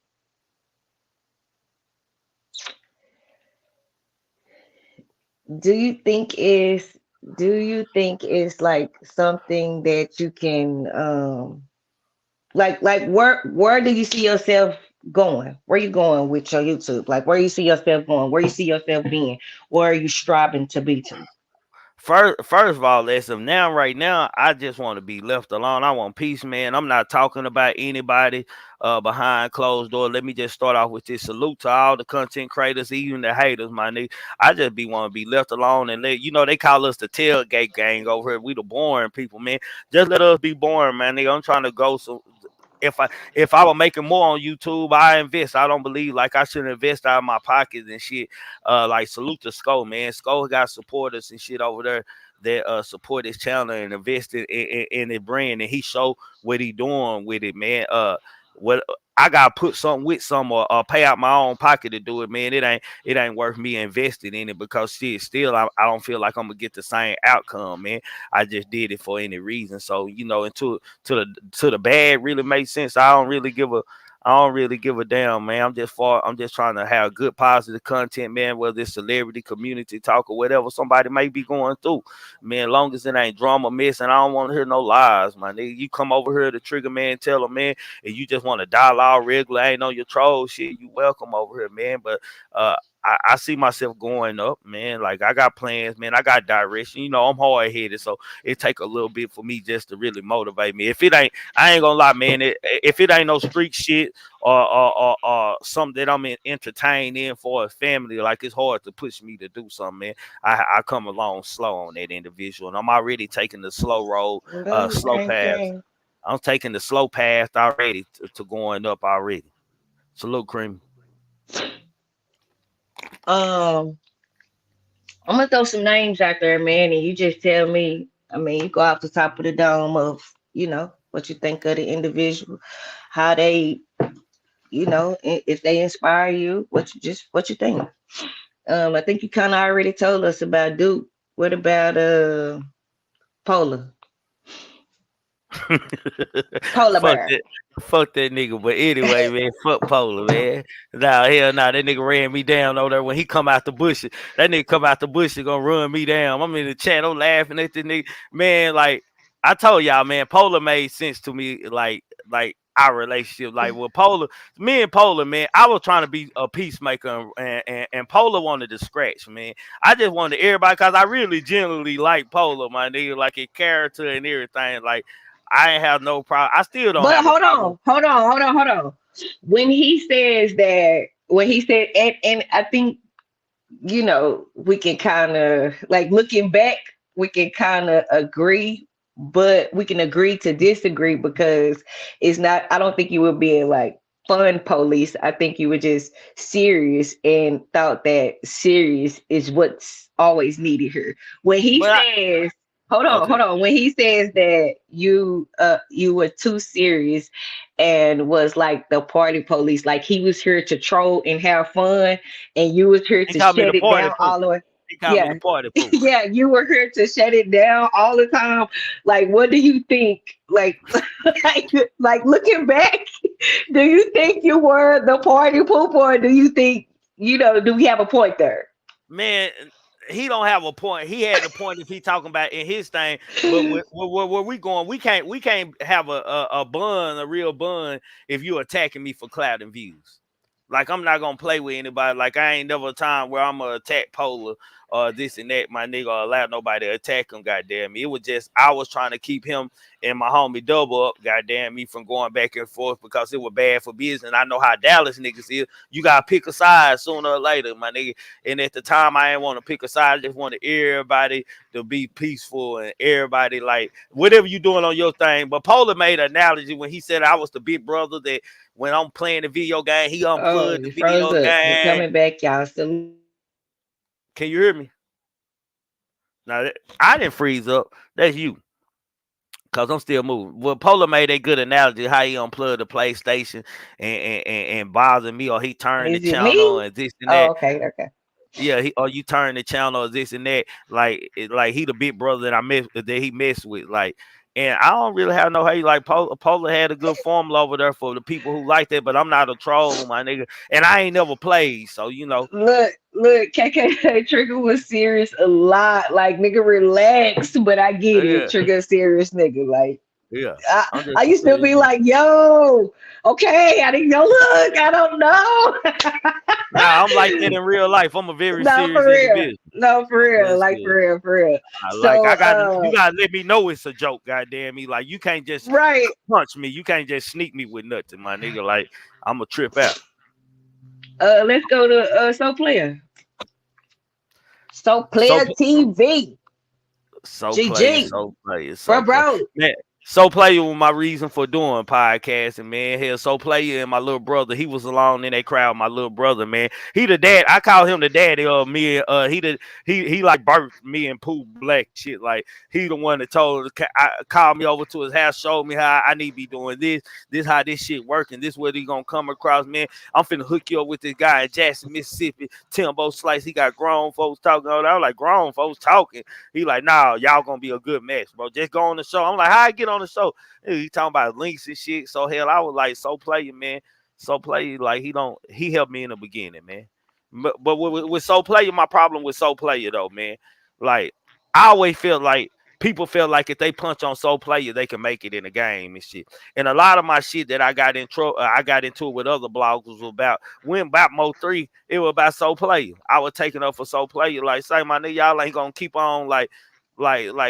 do you think is Do you think it's like something that you can like where do you see yourself going? Where you going with your YouTube? Like where you see yourself going? Where you see yourself being? Where are you striving to be to? First of all, as of now, right now, I just want to be left alone. I want peace, man. I'm not talking about anybody behind closed door. Let me just start off with this salute to all the content creators, even the haters, my nigga. I just be want to be left alone and let you know they call us the tailgate gang over here. We the boring people, man. Just let us be boring, man. Nigga, I'm trying to go so. If I were making more on YouTube, I invest. I don't believe like I should invest out of my pockets and shit. Like salute to Skull, man. Skull got supporters and shit over there that support his channel and invest in his brand, and he show what he doing with it, man. What I gotta put something with some or pay out my own pocket to do it, man. It ain't worth me investing in it because shit, still I don't feel like I'm gonna get the same outcome, man. I just did it for any reason. So until to the bad really makes sense. I don't really give a damn, man. I'm just trying to have good positive content, man, whether it's celebrity, community talk, or whatever somebody may be going through. Man, long as it ain't drama mess, and I don't want to hear no lies, my nigga. You come over here to Triggerman, tell them, man, and you just want to dial all regular, ain't on your troll shit, you welcome over here, man. But I see myself going up, man. Like I got plans, man. I got direction. I'm hard headed, so it take a little bit for me just to really motivate me. If it ain't, I ain't gonna lie, man. If it ain't no street shit or something that I'm entertained in for a family, like it's hard to push me to do something, man. I come along slow on that individual, and I'm already taking the slow road, No, you slow can't path. change. I'm taking the slow path already to going up already. Salute, cream. Um, I'm gonna throw some names out there, man, and you just tell me. I mean, you go off the top of the dome of what you think of the individual, how they, if they inspire you, what you think. I think you kind of already told us about Duke. What about Polar Polar fuck Bear? that, fuck that nigga. But anyway, man, fuck Polar, man. Nah, hell nah, that nigga ran me down over there when he come out the bushes. That nigga come out the bushes gonna run me down. I'm in the chat, I'm laughing at the nigga, man. Like I told y'all, man, Polar made sense to me. Like our relationship, like with Polar, me and Polar, man, I was trying to be a peacemaker, and Polar wanted to scratch, man. I just wanted everybody because I really genuinely like Polar, my nigga, like his character and everything, like. I ain't have no problem. I still don't But have a hold problem. on, hold on, hold on, hold on. When he says that, when he said, and I think we can kind of like looking back, we can kind of agree, but we can agree to disagree because it's not, I don't think you were being like fun police. I think you were just serious and thought that serious is what's always needed here. When he But says, hold on, hold okay, on. When he says that you were too serious and was like the party police, like he was here to troll and have fun and you was here he to called me the shut it party down pooper. all the way. He called me the Yeah. party pooper. Yeah, you were here to shut it down all the time. Like, what do you think? Like, like looking back, do you think you were the party pooper, or do you think, do we have a point there? Man, he don't have a point. He had the point if he talking about in his thing. But where we going, we can't have a bun, a real bun, if you attacking me for clout and views. Like I'm not gonna play with anybody. Like I ain't never a time where I'm gonna attack Polar or this and that, my nigga, or allow nobody to attack him. Goddamn me, it was just I was trying to keep him and my homie double up. Goddamn me, from going back and forth because it was bad for business. I know how Dallas niggas is. You gotta pick a side sooner or later, my nigga. And at the time, I didn't want to pick a side. I just wanted everybody to be peaceful and everybody like whatever you doing on your thing. But Polar made an analogy when he said I was the big brother that when I'm playing the video game, he Oh, unplugged the you froze video up. He game. coming back, y'all. So Can you hear me? Now I didn't freeze up. That's you. Cause I'm still moving. Well, Polar made a good analogy how he unplugged the PlayStation and bothered me, or he turned the is it channel me? and this and Oh, that. okay, okay. Yeah, or you turn the channel or this and that. Like he the big brother that I mess that he messed with. Like, And I don't really have no hate. Like Polar had a good formula over there for the people who like that, but I'm not a troll, my nigga. And I ain't never played, so you know. Look, KK Trigger was serious a lot. Like nigga, relax. But I get it. Yeah, Trigger a serious nigga. Like yeah. I'm I just a used to serious be nigga. like, yo, okay, I didn't know. Look, I don't know. Nah, I'm like that in real life. I'm a very No, for serious real. individual. No, for real. That's Like good. for real, for real. Like So, you gotta let me know it's a joke, goddamn me. Like you can't just right. punch me. You can't just sneak me with nothing, my nigga. Like I'm a trip out. Let's go to So Player. So So Player TV. GG. so play, Bro, so play. bro. Man, so play was my reason for doing podcasting, man. Hell, so play and my little brother, he was along in that crowd. My little brother, man, he the dad. I call him the daddy of me. He like birthed me and Pooh Black shit. Like he the one that called me over to his house, showed me how I need to be doing this. This how this shit working. This what he gonna come across, man. I'm finna hook you up with this guy in Jackson, Mississippi. Timbo Slice. He got grown folks talking. I was like grown folks talking. He like, nah, y'all gonna be a good match, bro. Just go on the show. I'm like, how I get on the show? He talking about links and shit. So hell, I was like, so play, man. So play, like he helped me in the beginning, man. But with so player, my problem with so player though, man. Like I always feel like people feel like if they punch on so player, they can make it in the game and shit. And a lot of my shit that I got into it with other bloggers was about when about Mo3, it was about so player. I was taking up for so player, like say my nigga, y'all ain't gonna keep on like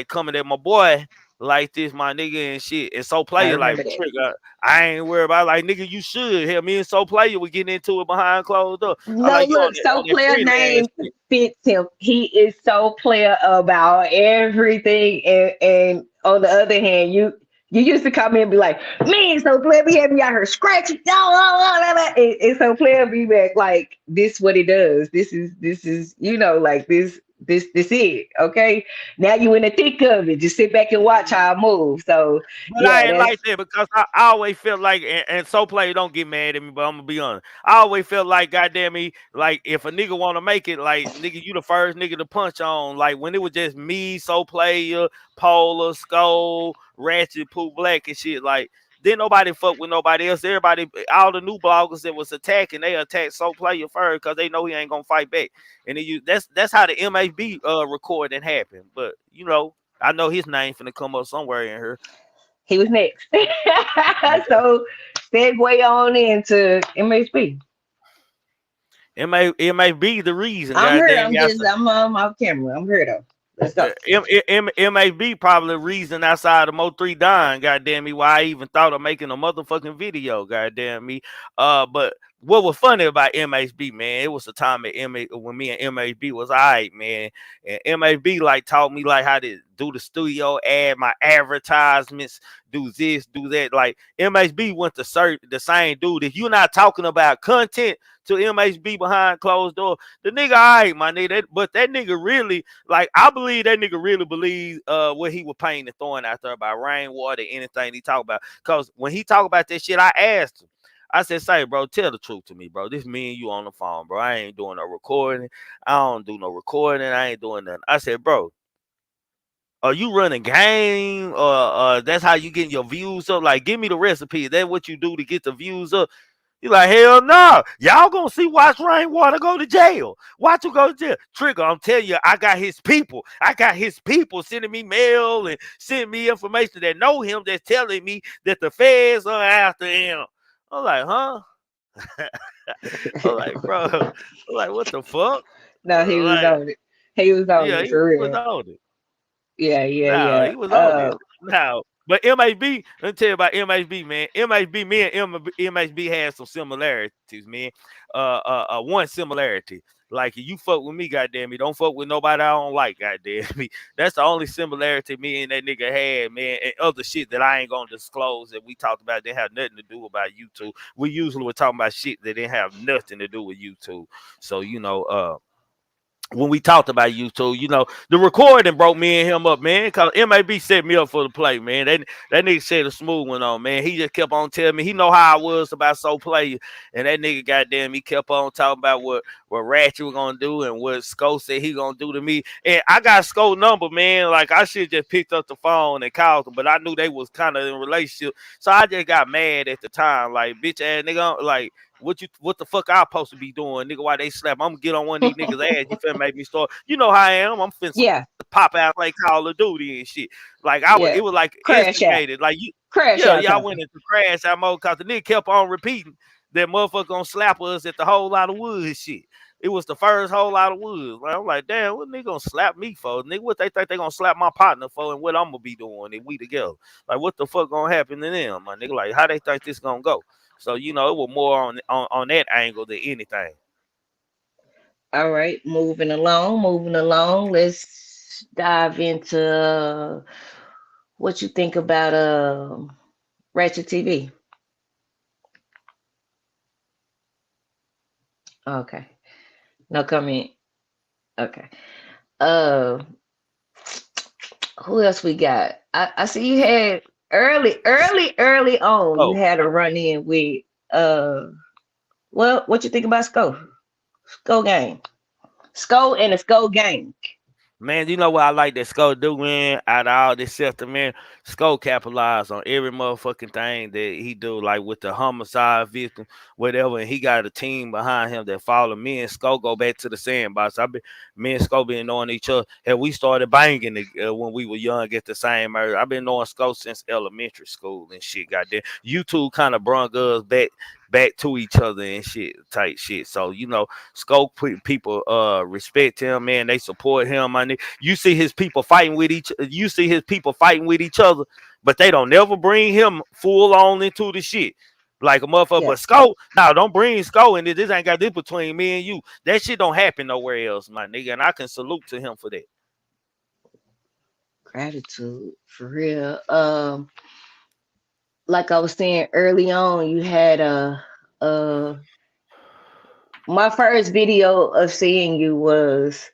coming at my boy like this, my nigga and shit. And so I player like remember that. Trigger, I ain't worried about like nigga, you should. Hell, me and so player we getting into it behind closed door. I No, like you look, So on that Player friendly ass name shit. fits him. He is So Player about everything. And on the other hand, you used to come in and be like, man, So Player be having me out here scratching. And So Player be back like, this what he does. This is, like this it. Okay. Now you in the thick of it. Just sit back and watch how I move. So But yeah, I ain't that's like that because I always felt like, and so play, don't get mad at me, but I'm gonna be honest. I always felt like, goddamn me, like if a nigga want to make it, like nigga, you the first nigga to punch on. Like when it was just me, so player, Polar, Skull, Ratchet, Pooh Black, and shit. Like then nobody fuck with nobody else. Everybody, all the new bloggers that was attacking, they attacked so player first because they know he ain't gonna fight back. And then that's how the MAB recording happened. But you know, I know his name finna come up somewhere in here. he was next. Yeah. So segue on into MHP. It may be the reason, I'm here. goddamn y'all. I'm off camera. I'm here though. Let's go. May be probably the reason outside of Mo3 dying, goddamn me, why I even thought of making a motherfucking video, goddamn me. But what was funny about MHB, man, it was a time at when me and MHB was all right, man. And MHB like taught me like how to do the studio ad, my advertisements, do this, do that. Like MHB went to search the same dude. If you're not talking about content to MHB behind closed door, the nigga, all right, my nigga. But that nigga really, like, I believe that nigga really believes what he was painting and throwing out there about rainwater, anything he talk about. Cause when he talk about that shit, I asked him. I said, say, bro, tell the truth to me, bro. This me and you on the phone, bro. I ain't doing no recording. I don't do no recording. I ain't doing nothing. I said, bro, are you running game or that's how you getting your views up? Like, give me the recipe. Is that what you do to get the views up? You like, hell no. Y'all gonna see Watch Rainwater go to jail. Watch him go to jail. Trigger, I'm telling you, I got his people. I got his people sending me mail and sending me information that know him that's telling me that the feds are after him. I'm like, huh? I'm like, bro. I'm like, what the fuck? No, he was Like, on it. He was on yeah, it he for was real. on it. Yeah, yeah, No, yeah. he was on it. No. But MHB, let me tell you about MHB, man. MHB, me and MHB had some similarities, man. One similarity. Like you fuck with me, goddamn me. Don't fuck with nobody I don't like, goddamn me. That's the only similarity me and that nigga had, man. And other shit that I ain't gonna disclose that we talked about didn't have nothing to do about YouTube. We usually were talking about shit that didn't have nothing to do with YouTube. So when we talked about YouTube, the recording broke me and him up, man, because MAB set me up for the play, man. That nigga said a smooth one on, man. He just kept on telling me he know how I was about so play, and that nigga goddamn he kept on talking about what Ratchet was gonna do and what Sco said he gonna do to me. And I got Sco number, man. Like I should just picked up the phone and called them, but I knew they was kind of in a relationship, so I just got mad at the time, like bitch ass nigga, like. What the fuck I supposed to be doing, nigga? Why they slap? I'm gonna get on one of these niggas' ass. You finna make me start. You know how I am. I'm finna Yeah, pop out like Call of Duty and shit. Like yeah. it was like Crash out. instigated. Like you, Crash yeah, out yeah. I time. went into crash out mode because the nigga kept on repeating that motherfucker gonna slap us at the whole lot of wood shit. It was the first whole lot of wood. Like, I'm like, damn, what nigga gonna slap me for? Nigga, what they think they gonna slap my partner for and what I'm gonna be doing if we together? Like, what the fuck gonna happen to them, my nigga? Like, how they think this gonna go? So, it was more on that angle than anything. All right, moving along, moving along. Let's dive into what you think about Ratchet TV. Okay, no comment. Okay. Uh, who else we got? I see you had early on. You Oh, had a run in with uh. Well, what you think about Sko gang? Sko and the Sko gang. man, you know what I like that Skull do, man? Out of all this stuff, man, Skull capitalized on every motherfucking thing that he do, like with the homicide victim, whatever. And he got a team behind him that follow me and Skull go back to the sandbox. Me and Skull been knowing each other. And we started banging when we were young at the same age. I've been knowing Skull since elementary school and shit. Goddamn, you two kind of brung us back to each other and shit, type shit. So Scope people respect him, man. They support him, man. You see his people fighting with each other, but they don't never bring him full on into the shit. Like a motherfucker, Yeah, but Sco, no, don't bring Sco in this. This ain't got this between me and you. That shit don't happen nowhere else, my nigga. And I can salute to him for that. gratitude for real. Like I was saying early on, you had uh my first video of seeing you was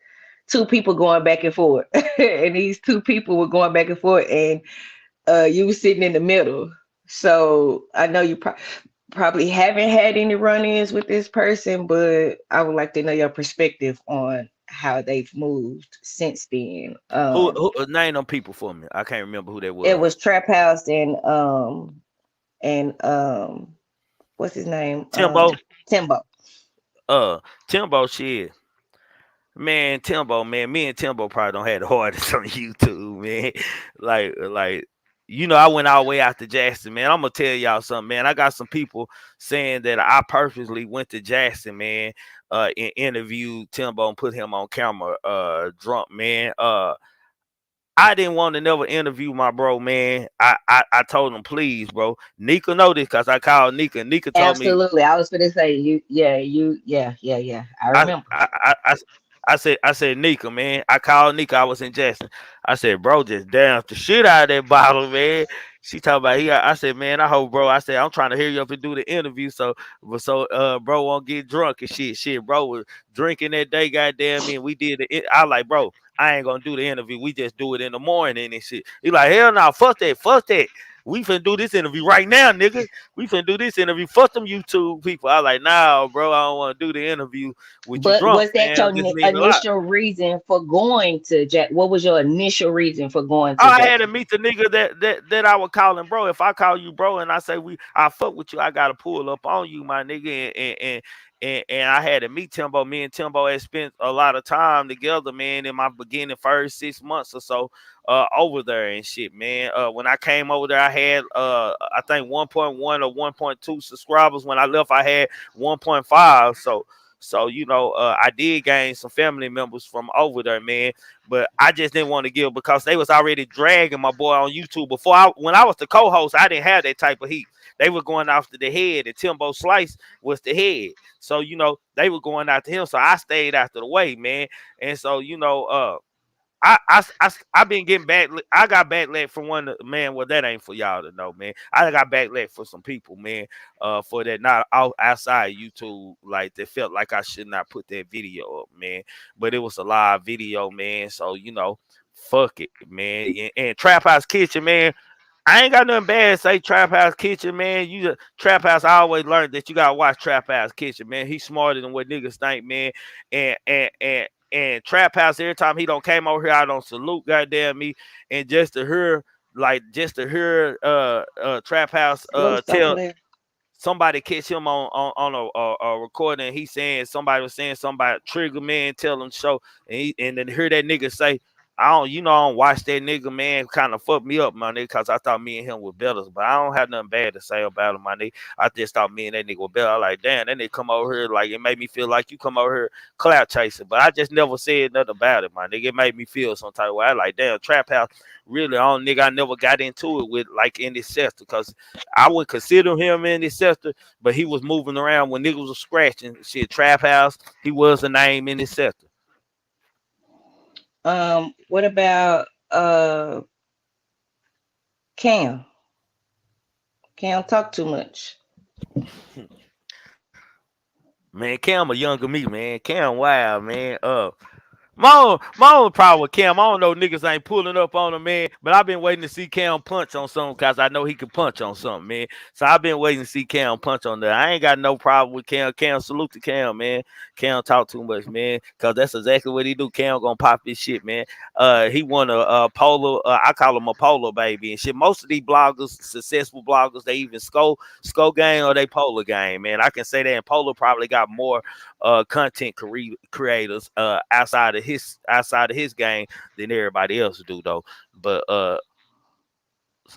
two people going back and forth, and these two people were going back and forth, and you were sitting in the middle. So I know you probably haven't had any run-ins with this person, but I would like to know your perspective on how they've moved since then. Who name them people for me? I can't remember who they It was. was Trap House and what's his name? Timbo, Timbo. uh, Timbo, shit. Man, Timbo, man, me and Timbo probably don't have the hardest on YouTube, man. Like, I went all the way out to Jackson, man. I'm gonna tell y'all something, man. I got some people saying that I purposely went to Jackson, man, and interviewed Timbo and put him on camera, drunk, man. I didn't want to never interview my bro, man. I told him, please, bro. Nika know this because I called Nika. Nika told me Absolutely. I was gonna say yeah. I I remember. I I I, I said Nika, man. I called Nika. I was in Jackson. I said, bro, just damn the shit out of that bottle, man. She talking about he. I said, man, I hope, bro. I said, I'm trying to hear you up and do the interview, so bro won't get drunk and shit. Shit, bro was drinking that day, goddamn me. And we did it. I like, bro. I ain't gonna do the interview. We just do it in the morning and shit. He like, hell no, fuck that, fuck that. We finna do this interview right now, nigga. We finna do this interview. Fuck them YouTube people. I like, nah, bro. I don't want to do the interview with you But drunk, was that man. your This mean a lot. initial reason for going to Jack? What was your initial reason for going to I had to Jackson? meet the nigga that I would call him bro. If I call you bro and I say I fuck with you, I gotta pull up on you, my nigga. And I had to meet Timbo. Me and Timbo had spent a lot of time together, man, in my beginning first 6 months or so over there and shit, man. When I came over there, I had I think 1.1 or 1.2 subscribers. When I left, I had 1.5. So I did gain some family members from over there, man. But I just didn't want to give because they was already dragging my boy on YouTube before. When I was the co-host, I didn't have that type of heat. They were going after the head, and Timbo Slice was the head. So they were going after him. So I stayed out of the way, man. And so I been getting back. I got backlash from one man. Well, that ain't for y'all to know, man. I got backlash for some people, man. For that not outside YouTube, like they felt like I should not put that video up, man. But it was a live video, man. So fuck it, man. And Trap House Kitchen, man. I ain't got nothing bad to say. Trap House Kitchen, man. Trap House. I always learned that you gotta watch Trap House Kitchen, man. He's smarter than what niggas think, man. And Trap House. Every time he don't came over here, I don't salute, goddamn me. And just to hear Trap House Slow tell something. somebody catch him on a recording. He saying somebody was saying something about Triggerman, tell him show, and then hear that nigga say, I don't watch that nigga, man. Kind of fucked me up, my nigga, because I thought me and him were better, but I don't have nothing bad to say about him, my nigga. I just thought me and that nigga were better. I like, damn, that nigga come over here, like, it made me feel like you come over here clout chasing, but I just never said nothing about it, my nigga. It made me feel some type of way. I like, damn, Trap House, really, nigga I never got into it with, like, in this sector, because I would consider him in this sector, but he was moving around when niggas was scratching shit. Trap House, he was a name in this sector. What about Cam? Cam talk too much. Man, Cam a younger me, man. Cam wild, man. My only problem with Cam, I don't know niggas ain't pulling up on him, man. But I've been waiting to see Cam punch on something because I know he can punch on something, man. So I've been waiting to see Cam punch on that. I ain't got no problem with Cam. Cam, salute to Cam, man. Cam talk too much, man. Cause that's exactly what he do. Cam gonna pop his shit, man. He won a polo. I call him a polo baby and shit. Most of these bloggers, successful bloggers, they even skull game or they polo game, man. I can say that. And polo probably got more content creators outside of his game than everybody else do though. But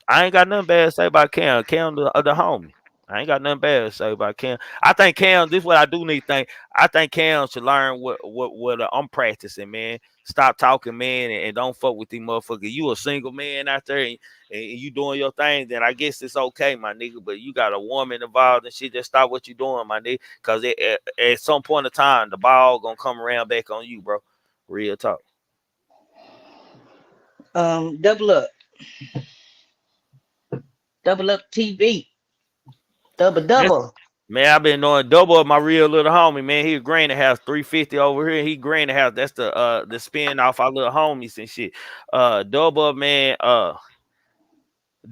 I ain't got nothing bad to say about Cam. Cam the homie. I ain't got nothing bad to say about Cam. I think Cam, this is what I do need to think. I think Cam should learn what I'm practicing, man. Stop talking, man, and don't fuck with these motherfuckers. You a single man out there and you doing your thing, then I guess it's okay, my nigga. But you got a woman involved and shit, just stop what you doing, my nigga. Cause at some point in time, the ball gonna come around back on you, bro. Real talk. Double up. Double up TV. Double That's double. Man, I've been knowing Double Up, my real little homie, man. He a Granny House 350 over here. He Granny House. That's the spin off our little homies and shit. Double Up, man.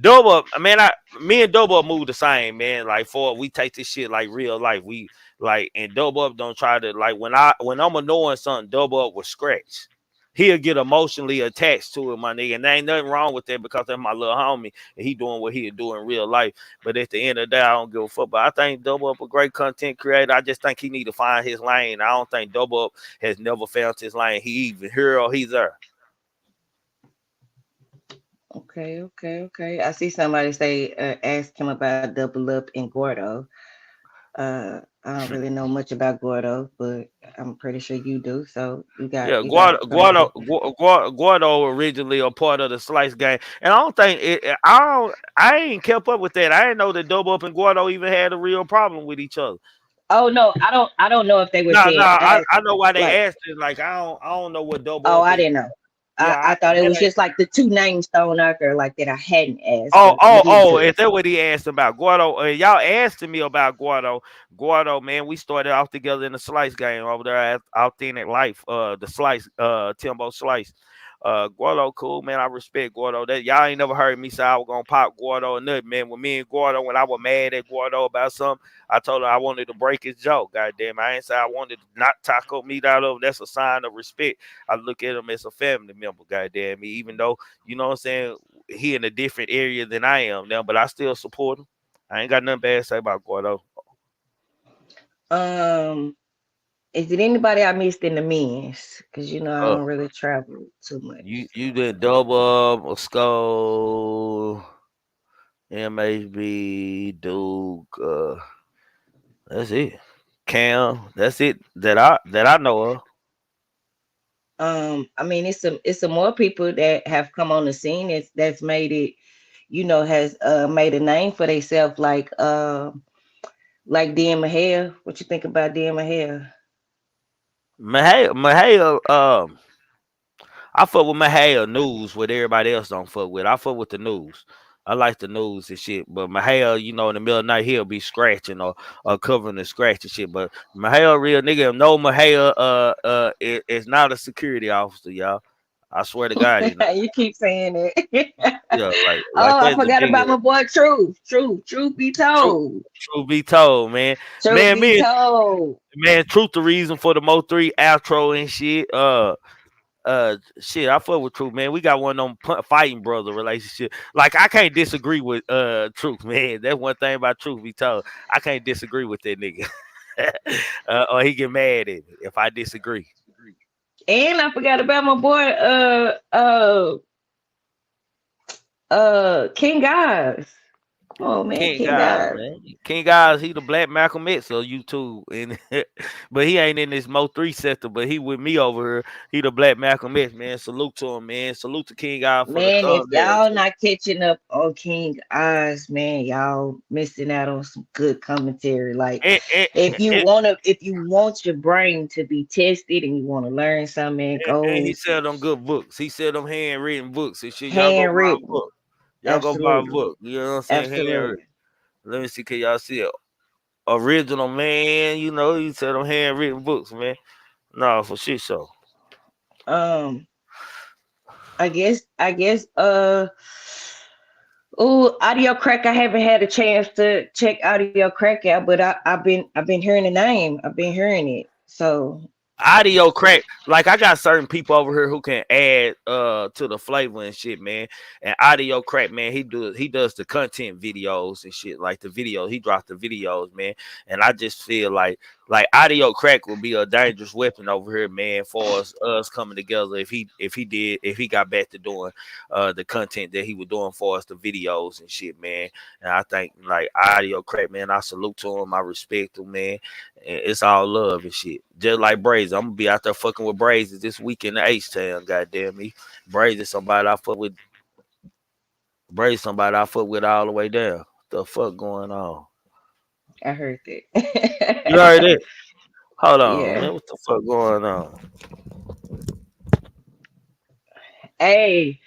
Double Up, man. Me and Double Up move the same, man. Like for we take this shit like real life. We like and Double Up don't try to like when I'm annoying something, Double Up will scratch. He'll get emotionally attached to it, my nigga. And there ain't nothing wrong with that because that's my little homie and he doing what he'll do in real life. But at the end of the day, I don't give a fuck. But I think Double Up a great content creator. I just think he need to find his lane. I don't think Double Up has never found his lane. He even here or he's there. Okay. I see somebody say ask him about Double Up and Gordo. I don't really know much about Gordo, but I'm pretty sure you do. So Yeah, you got somebody. Guardo originally a part of the Slice game, and I don't think I ain't kept up with that. I didn't know that Double Up and Guardo even had a real problem with each other. Oh no, I don't know if they were No, dead ass. I know why they Like, asked it. Like I don't know what Double oh, Up I is. didn't know. Yeah, I thought it that was ain't. just like the two names thrown out there like that I hadn't asked, but it was good. Is that what he asked about? Guardo, y'all asking me about Guardo. Guardo, man, we started off together in the Slice game over there at Authentic Life, the Slice, Timbo Slice. Guardo, cool, man. I respect Guardo. That y'all ain't never heard me say I was gonna pop Guardo or nothing, man. When me and Guardo, when I was mad at Guardo about something, I told her I wanted to break his jaw. Goddamn, I ain't say I wanted to not taco meat out of him. That's a sign of respect. I look at him as a family member, goddamn me, even though, you know what I'm saying, he in a different area than I am now, but I still support him. I ain't got nothing bad to say about Gordo. Um, is it anybody I missed in the men's? Because I Uh, don't really travel too much. you did double up, skull, MHB, Duke. That's it. Cam. That's it that I know of. I mean, it's some more people that have come on the scene that's made it, has made a name for themselves, like Dan Mahale. What you think about Dan Mahale? Mahale, I fuck with Mahale news, what everybody else don't fuck with. I fuck with the news. I like the news and shit. But Mahale, you know, in the middle of the night, he'll be scratching or covering the scratch and shit. But Mahale, real nigga, no Mahale is not a security officer, y'all. I swear to God, he not. You keep saying it. Yeah, like Oh, I that's the forgot about nigga. my boy Truth. Truth be Truth, told. truth be told, man. Truth Man, be told. truth the reason for the Mo 3 outro and shit. Shit, I fuck with Truth, man. We got one of them fighting brother relationship. Like I can't disagree with Truth, man. That's one thing about Truth be told. I can't disagree with that nigga. Or he get mad at me if I disagree. And I forgot about my boy King Guys. Oh man, King King Guys, Guys. man. King Guys, he the black Malcolm X of YouTube. And but he ain't in this Mo 3 sector, but he with me over here. He the black Malcolm X, man. Salute to him, man. Salute to King Guys for the Man, if content. y'all not catching up on King Eyes, man, y'all missing out on some good commentary. Like And, and, if you want your brain to be tested and you want to learn something, man, and he go sell them good books. He sell them handwritten books and shit. Y'all go buy a handwritten. book. Y'all go buy a Absolutely. book. You know what I'm saying? Handwritten. Absolutely. Let me see. Can y'all see it? Original, man. You know, he sell them handwritten books, man. No, for shit show. Um, I guess oh, Audio Crack. I haven't had a chance to check Audio Crack out, but I've been hearing the name. I've been hearing it. So Audio crack, like I got certain people over here who can add to the flavor and shit, man. And audio crack, man, he does the content videos and shit, like the video. He dropped the videos, man. And I just feel like audio crack will be a dangerous weapon over here, man, for us coming together if he got back to doing the content that he was doing for us, the videos and shit, man. And I think like audio crack, man, I salute to him, I respect him, man. And it's all love and shit. Just like Brazy. I'm gonna be out there fucking with Brazy this week in the H Town, goddamn me. Brazy somebody I fuck with. Brazy somebody I fuck with all the way down. What the fuck going on? I heard You that. heard it? Hold on, Yeah. man. What the fuck going on? Hey,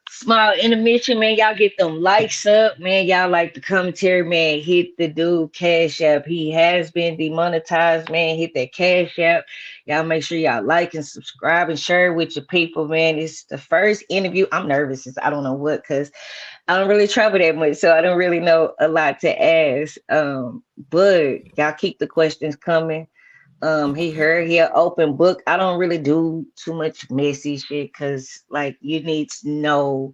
small intermission, man. Y'all get them likes up, man. Y'all like the commentary, man. Hit the dude Cash App. He has been demonetized, man. Hit that Cash App. Y'all make sure y'all like and subscribe and share with your people, man. It's the first interview. I'm nervous since I don't know what, because I don't really travel that much, so I don't really know a lot to ask. But y'all keep the questions coming. He heard he an open book. I don't really do too much messy shit because like you need to know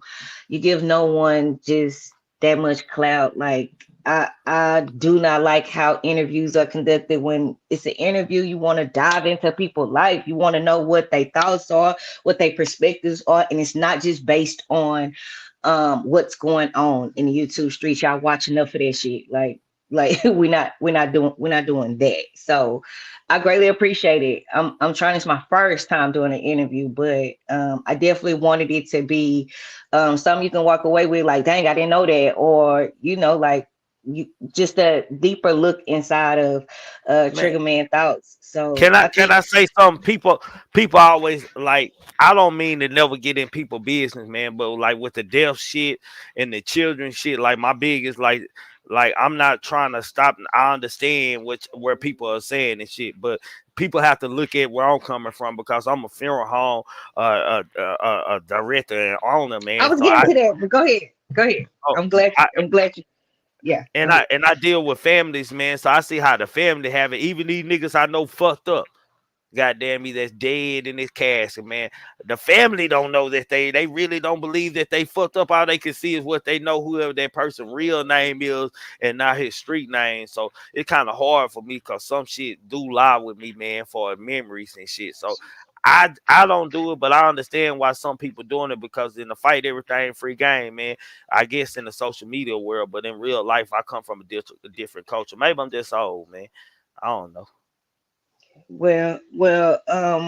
you give no one just that much clout. Like I do not like how interviews are conducted. When it's an interview, you want to dive into people's life. You want to know what their thoughts are, what their perspectives are, and it's not just based on what's going on in the YouTube streets. Y'all watch enough of that shit. Like we're not doing that. So I greatly appreciate it. I'm trying. It's my first time doing an interview, but I definitely wanted it to be something you can walk away with. Like, dang, I didn't know that, or like you just a deeper look inside of Man, Triggerman thoughts. So can I I can think I say something? People always like I don't mean to never get in people business, man, but like with the death shit and the children shit, like my biggest like I'm not trying to stop. I understand where people are saying and shit, but people have to look at where I'm coming from because I'm a funeral home director and owner, I man. was So getting to that, but go ahead. Go ahead. oh, I'm glad you. I I'm glad you. Yeah. Go ahead. and I deal with families, man. So I see how the family have it. Even these niggas I know fucked up. Goddamn me, that's dead in this casket, man. The family don't know that they really don't believe that they fucked up. All they can see is what they know, whoever that person real name is, and not his street name. So it's kind of hard for me because some shit do lie with me, man, for memories and shit. So I don't do it, but I understand why some people doing it because in the fight, everything free game, man. I guess in the social media world, but in real life, I come from a different culture. Maybe I'm just old, man. I don't know. My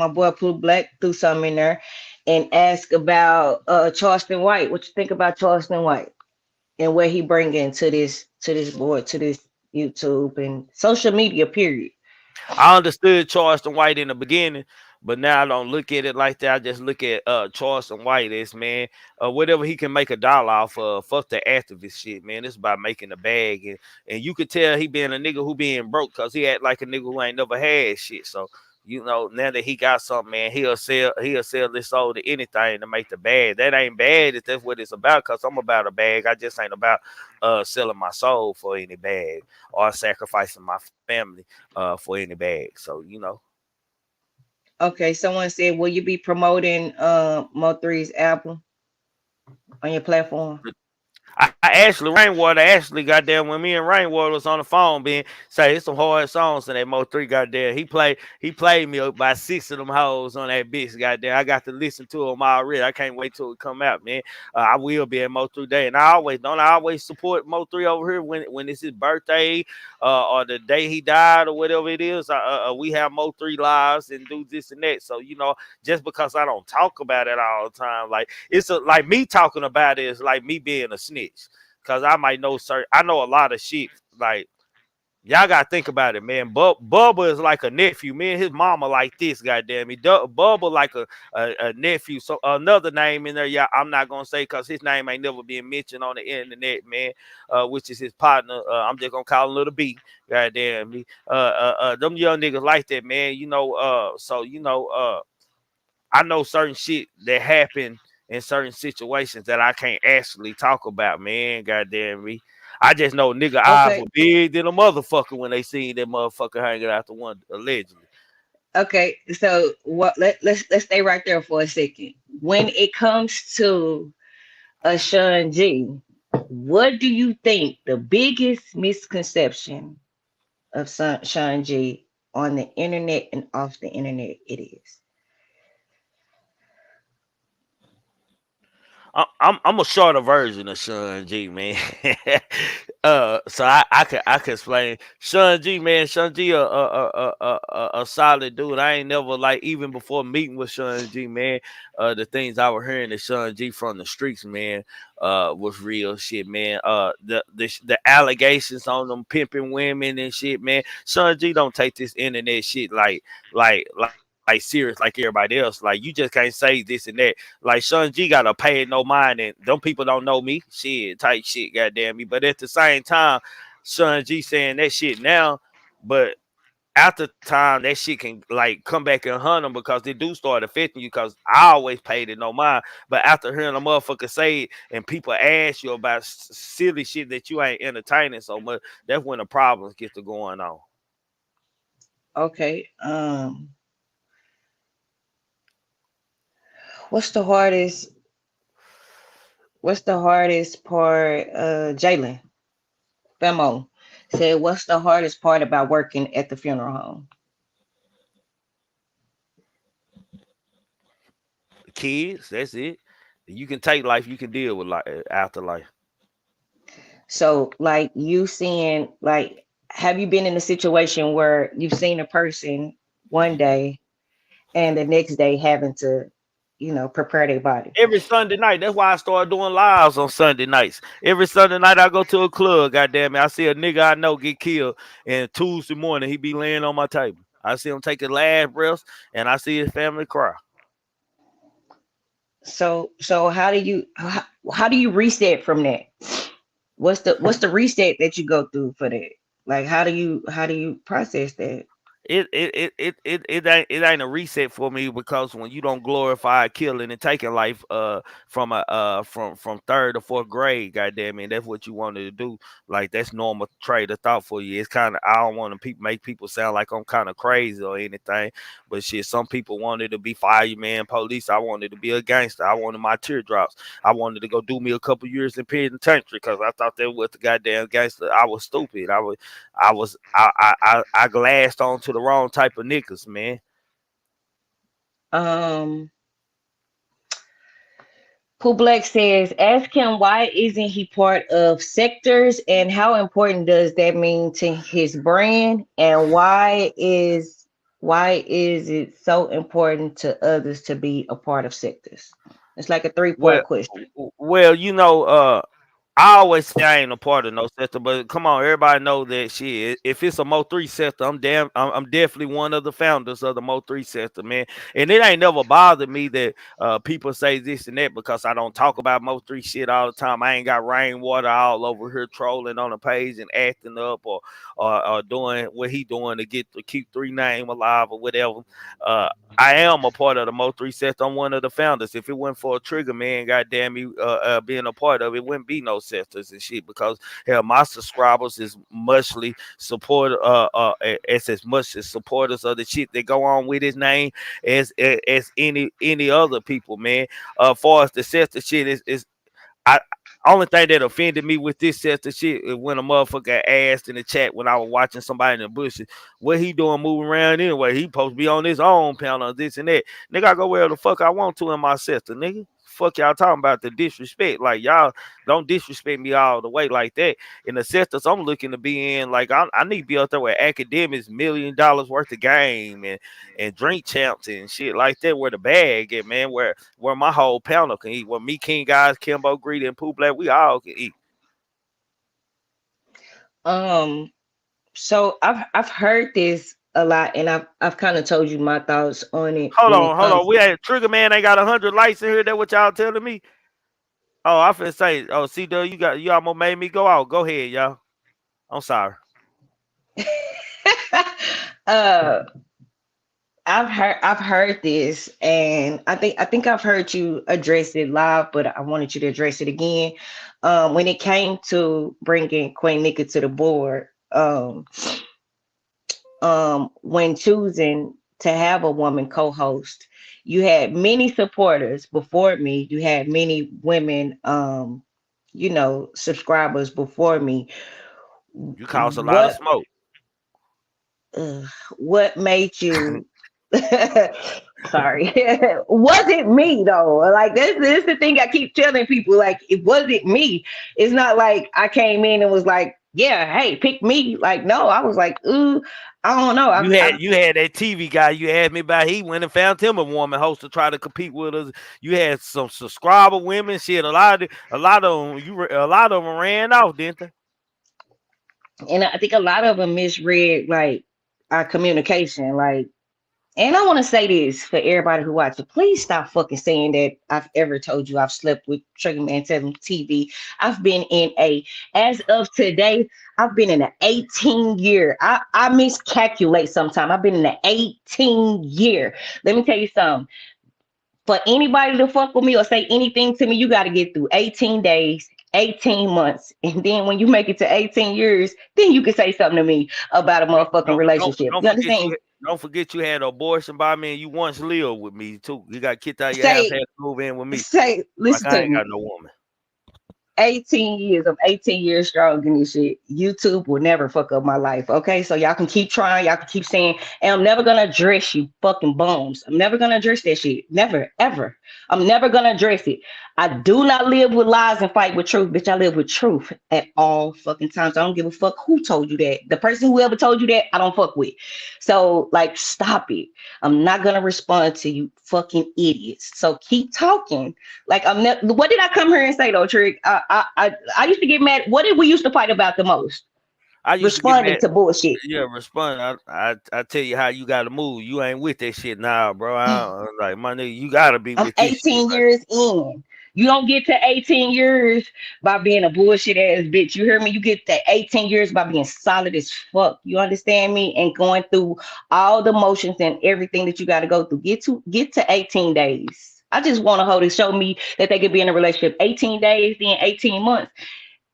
boy Blue Black threw something in there and asked about Charleston White. What you think about Charleston White and what he bringing to this board, to this YouTube and social media, period. I understood Charleston White in the beginning, But now I don't look at it like that. I just look at Charleston White as, man, whatever he can make a dollar off of. Fuck the activist shit, man. It's about making a bag, and you could tell he being a nigga who being broke because he act like a nigga who ain't never had shit. So now that he got something, man, he'll sell this soul to anything to make the bag. That ain't bad if that's what it's about, cause I'm about a bag. I just ain't about selling my soul for any bag or sacrificing my family for any bag. So Okay, someone said, will you be promoting Mo3's album on your platform? I actually Rainwater actually goddamn when me and Rainwater was on the phone being say it's some hard songs in that Mo 3 goddamn. He played me about 6 of them hoes on that bitch goddamn. I got to listen to them already. I can't wait till it come out, man. I will be at Mo 3 Day. And I always support Mo 3 over here when it's his birthday or the day he died or whatever it is. We have Mo 3 lives and do this and that. So just because I don't talk about it all the time, like like me talking about it is like me being a snitch. Cause I might know I know a lot of shit. Like y'all gotta think about it, man. Bubba is like a nephew. Me and his mama like this, goddamn me. Bubba like a nephew. So another name in there, yeah, I'm not gonna say because his name ain't never been mentioned on the internet, man. Which is his partner. I'm just gonna call him Little B. Goddamn me. Them young niggas like that, man. I know certain shit that happen in certain situations that I can't actually talk about, man. Goddamn me. I just know nigga eyes Okay, were big than a motherfucker when they seen that motherfucker hanging out the one allegedly. okay. So what? Let's stay right there for a second. When it comes to a Sean G, what do you think the biggest misconception of Sean G on the internet and off the internet it is? I'm a shorter version of Sean G, man. So I can explain Sean G, man. Sean G, a solid dude. I ain't never like even before meeting with Sean G, man. The things I was hearing that Sean G from the streets, man, was real shit, man. The allegations on them pimping women and shit, man. Sean G don't take this internet shit like serious like everybody else. Like you just can't say this and that. Like Sean G got a pay no mind, and them people don't know me. Shit, type shit, goddamn me. But at the same time, Sean G saying that shit now, but after time that shit can like come back and hunt them because they do start affecting you. Because I always paid it no mind, but after hearing a motherfucker say it and people ask you about silly shit that you ain't entertaining so much, that's when the problems get to going on. Okay. What's the hardest? What's the hardest part? Jalen Femo said, "What's the hardest part about working at the funeral home?" Kids, that's it. You can take life, you can deal with life afterlife. So, like you seeing, like, have you been in a situation where you've seen a person one day and the next day having to, prepare their body? Every Sunday night. That's why I started doing lives on Sunday nights. Every Sunday night I go to a club, goddamn it. I see a nigga I know get killed, and Tuesday morning he be laying on my table. I see him take his last breaths, and I see his family cry. So how do you reset from that? What's the reset that you go through for that? Like how do you process that? It ain't a reset for me because when you don't glorify killing and taking life from third or fourth grade, goddamn it, that's what you wanted to do. Like that's normal trait of thought for you. It's kind of I don't want to make people sound like I'm kind of crazy or anything, but shit, some people wanted to be fireman, police. I wanted to be a gangster. I wanted my teardrops. I wanted to go do me a couple years in penitentiary because I thought that was the goddamn gangster. I was stupid. I glassed onto the wrong type of niggas, man. Um Pooh Black says, ask him why isn't he part of sectors and how important does that mean to his brand and why is it so important to others to be a part of sectors? It's like a Well, three-part question. well, I always say I ain't a part of no sector, but come on, everybody know that shit. If it's a Mo3 sector, I'm definitely one of the founders of the Mo3 sector, man. And it ain't never bothered me that people say this and that because I don't talk about Mo3 shit all the time. I ain't got rainwater all over here trolling on the page and acting up or doing what he doing to get to keep three name alive or whatever. Uh, I am a part of the Mo3 sector. I'm one of the founders. If it wasn't for a Trigger man, goddamn me, being a part of it, wouldn't be no sectors and shit. Because hell, my subscribers is muchly support, as much as supporters of the shit that go on with his name as any other people, man. Far as the sector shit is I only thing that offended me with this set of shit is when a motherfucker asked in the chat when I was watching somebody in the bushes, what he doing moving around anyway? He supposed to be on his own panel, this and that. Nigga, I go where the fuck I want to in my sector, nigga. Fuck y'all talking about the disrespect. Like y'all don't disrespect me all the way like that. In the sectors I'm looking to be in, like I need to be out there with academics, $1 million worth of game and drink champs and shit like that, where the bag at, man, where my whole panel can eat, where me, King Guys, Kimbo, Greedy, and Pooh Black, we all can eat. Um, so I've heard this a lot, and I've kind of told you my thoughts on it Hold when it on, hold comes on. We to. had Trigger Man ain't got 100 likes in here. That what y'all telling me? Oh, I finna say, oh, CW, you almost made me go out. Go ahead, y'all. I'm sorry. uh, I've heard this, and I think I've heard you address it live, but I wanted you to address it again. When it came to bringing Queen Nika to the board, when choosing to have a woman co-host, you had many supporters before me. You had many women, subscribers before me. You cause a lot of What smoke. uh, what made you sorry. Was it me though? Like this is the thing I keep telling people. Like it wasn't me. It's not like I came in and was like, yeah, hey, pick me. Like, no, I was like, ooh, I don't know. You had that TV guy you asked me about. He went and found him a woman host to try to compete with us. You had some subscriber women. Shit, a lot of them ran off, didn't they? And I think a lot of them misread like our communication. Like, and I want to say this for everybody who watches, please stop fucking saying that I've ever told you I've slept with Triggamantellemtv TV. I've been in as of today, I've been in an 18 year. I miscalculate sometimes. I've been in an 18 year. Let me tell you something. For anybody to fuck with me or say anything to me, you got to get through 18 days, 18 months. And then when you make it to 18 years, then you can say something to me about a motherfucking Don't don't relationship. don't You forget understand? don't forget you had an abortion by me and you once lived with me too. You got kicked out of your house, Say, had to move in with me. Like listen I to ain't me. got no woman. 18 years. I'm 18 years strong in this shit. YouTube will never fuck up my life. Okay. So y'all can keep trying. Y'all can keep saying, and I'm never gonna address you fucking bums. I'm never gonna address that shit. Never, ever. I'm never gonna address it. I do not live with lies and fight with truth. Bitch, I live with truth at all fucking times. I don't give a fuck who told you that. The person who ever told you that, I don't fuck with. So like stop it. I'm not gonna respond to you fucking idiots. So keep talking. Like I'm not. What did I come here and say though, Trick? I used to get mad. What did we used to fight about the most? I used to get Responding mad. to bullshit. Yeah, respond. I tell you how you gotta move. You ain't with that shit now, bro. I'm like my nigga, you gotta be I'm with this shit. 18 years in. You don't get to 18 years by being a bullshit ass bitch. You hear me? You get to 18 years by being solid as fuck. You understand me? And going through all the motions and everything that you got to go through. Get to 18 days. I just want a hoe to show me that they could be in a relationship 18 days, then 18 months.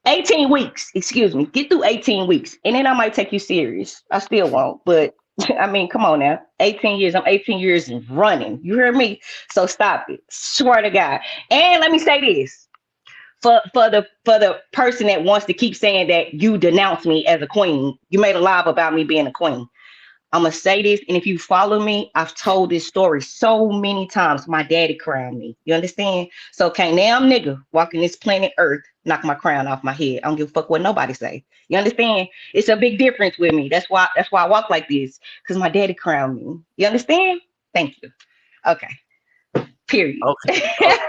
18 weeks, excuse me. Get through 18 weeks. And then I might take you serious. I still won't, but I mean, come on now. 18 years. I'm 18 years and running. You hear me? So stop it. Swear to God. And let me say this. For the person that wants to keep saying that you denounce me as a queen, you made a lie about me being a queen. I'm gonna say this, and if you follow me, I've told this story so many times. My daddy crowned me. You understand? So can't damn nigga walking this planet Earth knock my crown off my head. I don't give a fuck what nobody say. You understand? It's a big difference with me. That's why I walk like this, because my daddy crowned me. You understand? Thank you. Okay. Period. Okay. Okay.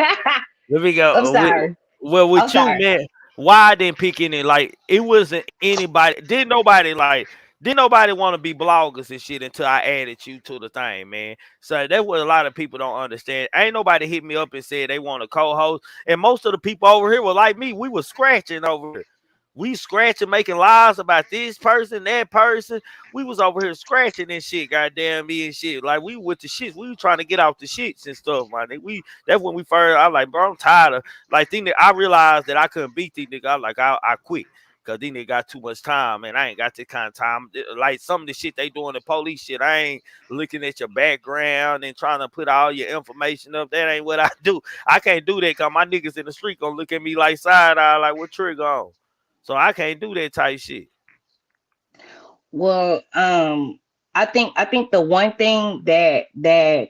Let me I'm go. sorry. Well, I'm with you, sorry. man. why I didn't pick any, like it wasn't anybody, didn't nobody want to be bloggers and shit until I added you to the thing, man. So that's what a lot of people don't understand. Ain't nobody hit me up and said they want a co-host. And most of the people over here were like me. We were scratching over here. We scratching, making lies about this person, that person. We was over here scratching and shit, goddamn me and shit. Like we with the shits. We were trying to get out the shits and stuff, man. That's when we first. I was like, bro, I'm tired of like thing that I realized that I couldn't beat these niggas. I was like, I quit. Cause these niggas got too much time, and I ain't got this kind of time. Like some of the shit they doing the police shit, I ain't looking at your background and trying to put all your information up. That ain't what I do. I can't do that cause my niggas in the street gonna look at me like side eye, like what Trigger on. So I can't do that type shit. Well, I think the one thing that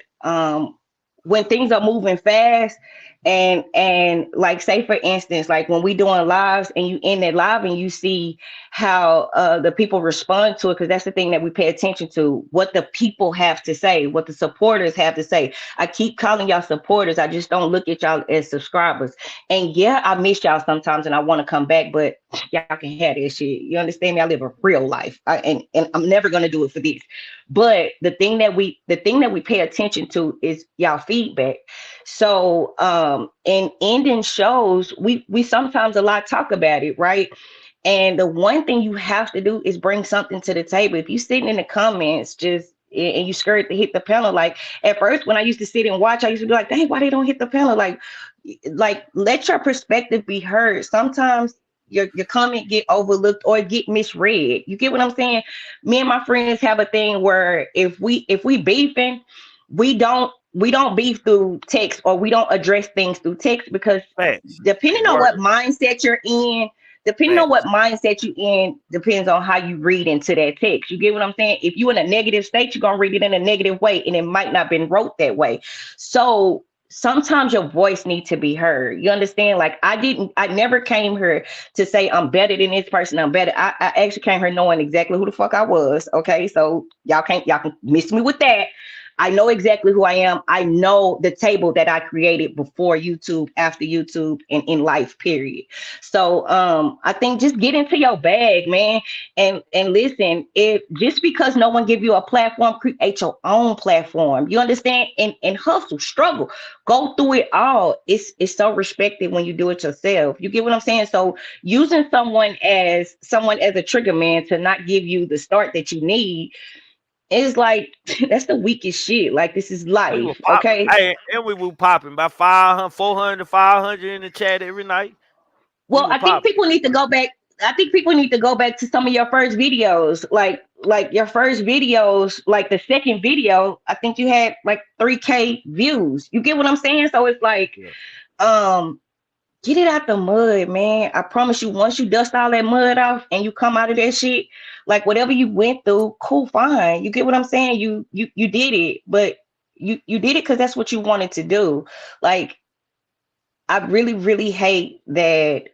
when things are moving fast, and like say for instance, like when we doing lives and you in that live and you see how the people respond to it, because that's the thing that we pay attention to, what the people have to say, what the supporters have to say. I keep calling y'all supporters. I just don't look at y'all as subscribers. And yeah, I miss y'all sometimes and I want to come back, but y'all can have that shit. You understand me? I live a real life, and I'm never gonna do it for this. But the thing that we pay attention to is y'all feedback. So in ending shows, we sometimes a lot talk about it, right? And the one thing you have to do is bring something to the table. If you sitting in the comments just and you scared to hit the panel, like at first when I used to sit and watch, I used to be like, dang, why they don't hit the panel? Like let your perspective be heard. Sometimes your comment get overlooked or get misread. You get what I'm saying? Me and my friends have a thing where if we beefing, we don't beef through text, or we don't address things through text, because Facts. depending on what Word. mindset you're in, depending on what Facts. mindset you in, depends on how you read into that text. You get what I'm saying? If you in a negative state, you're gonna read it in a negative way, and it might not been wrote that way. So sometimes your voice needs to be heard. You understand? Like I never came here to say I'm better than this person. I'm better. I actually came here knowing exactly who the fuck I was. Okay, so y'all can miss me with that. I know exactly who I am. I know the table that I created before YouTube, after YouTube, and in life, period. So I think just get into your bag, man, and listen. If just because no one give you a platform, create your own platform. You understand? And hustle, struggle, go through it all. It's so respected when you do it yourself. You get what I'm saying? So using someone as a trigger man to not give you the start that you need, it's like that's the weakest shit. Like this is We were life, popping. okay? Hey, and we were popping about 500, 400, 500 in the chat every night. We Well, were I think popping. people need to go back. I think people need to go back to some of your first videos, like your first videos, like the second video. I think you had like 3K views. You get what I'm saying? So it's like, Yeah. um, get it out the mud, man. I promise you, once you dust all that mud off and you come out of that shit, like whatever you went through, cool, fine. You get what I'm saying? You did it, but you did it because that's what you wanted to do. Like I really, really hate that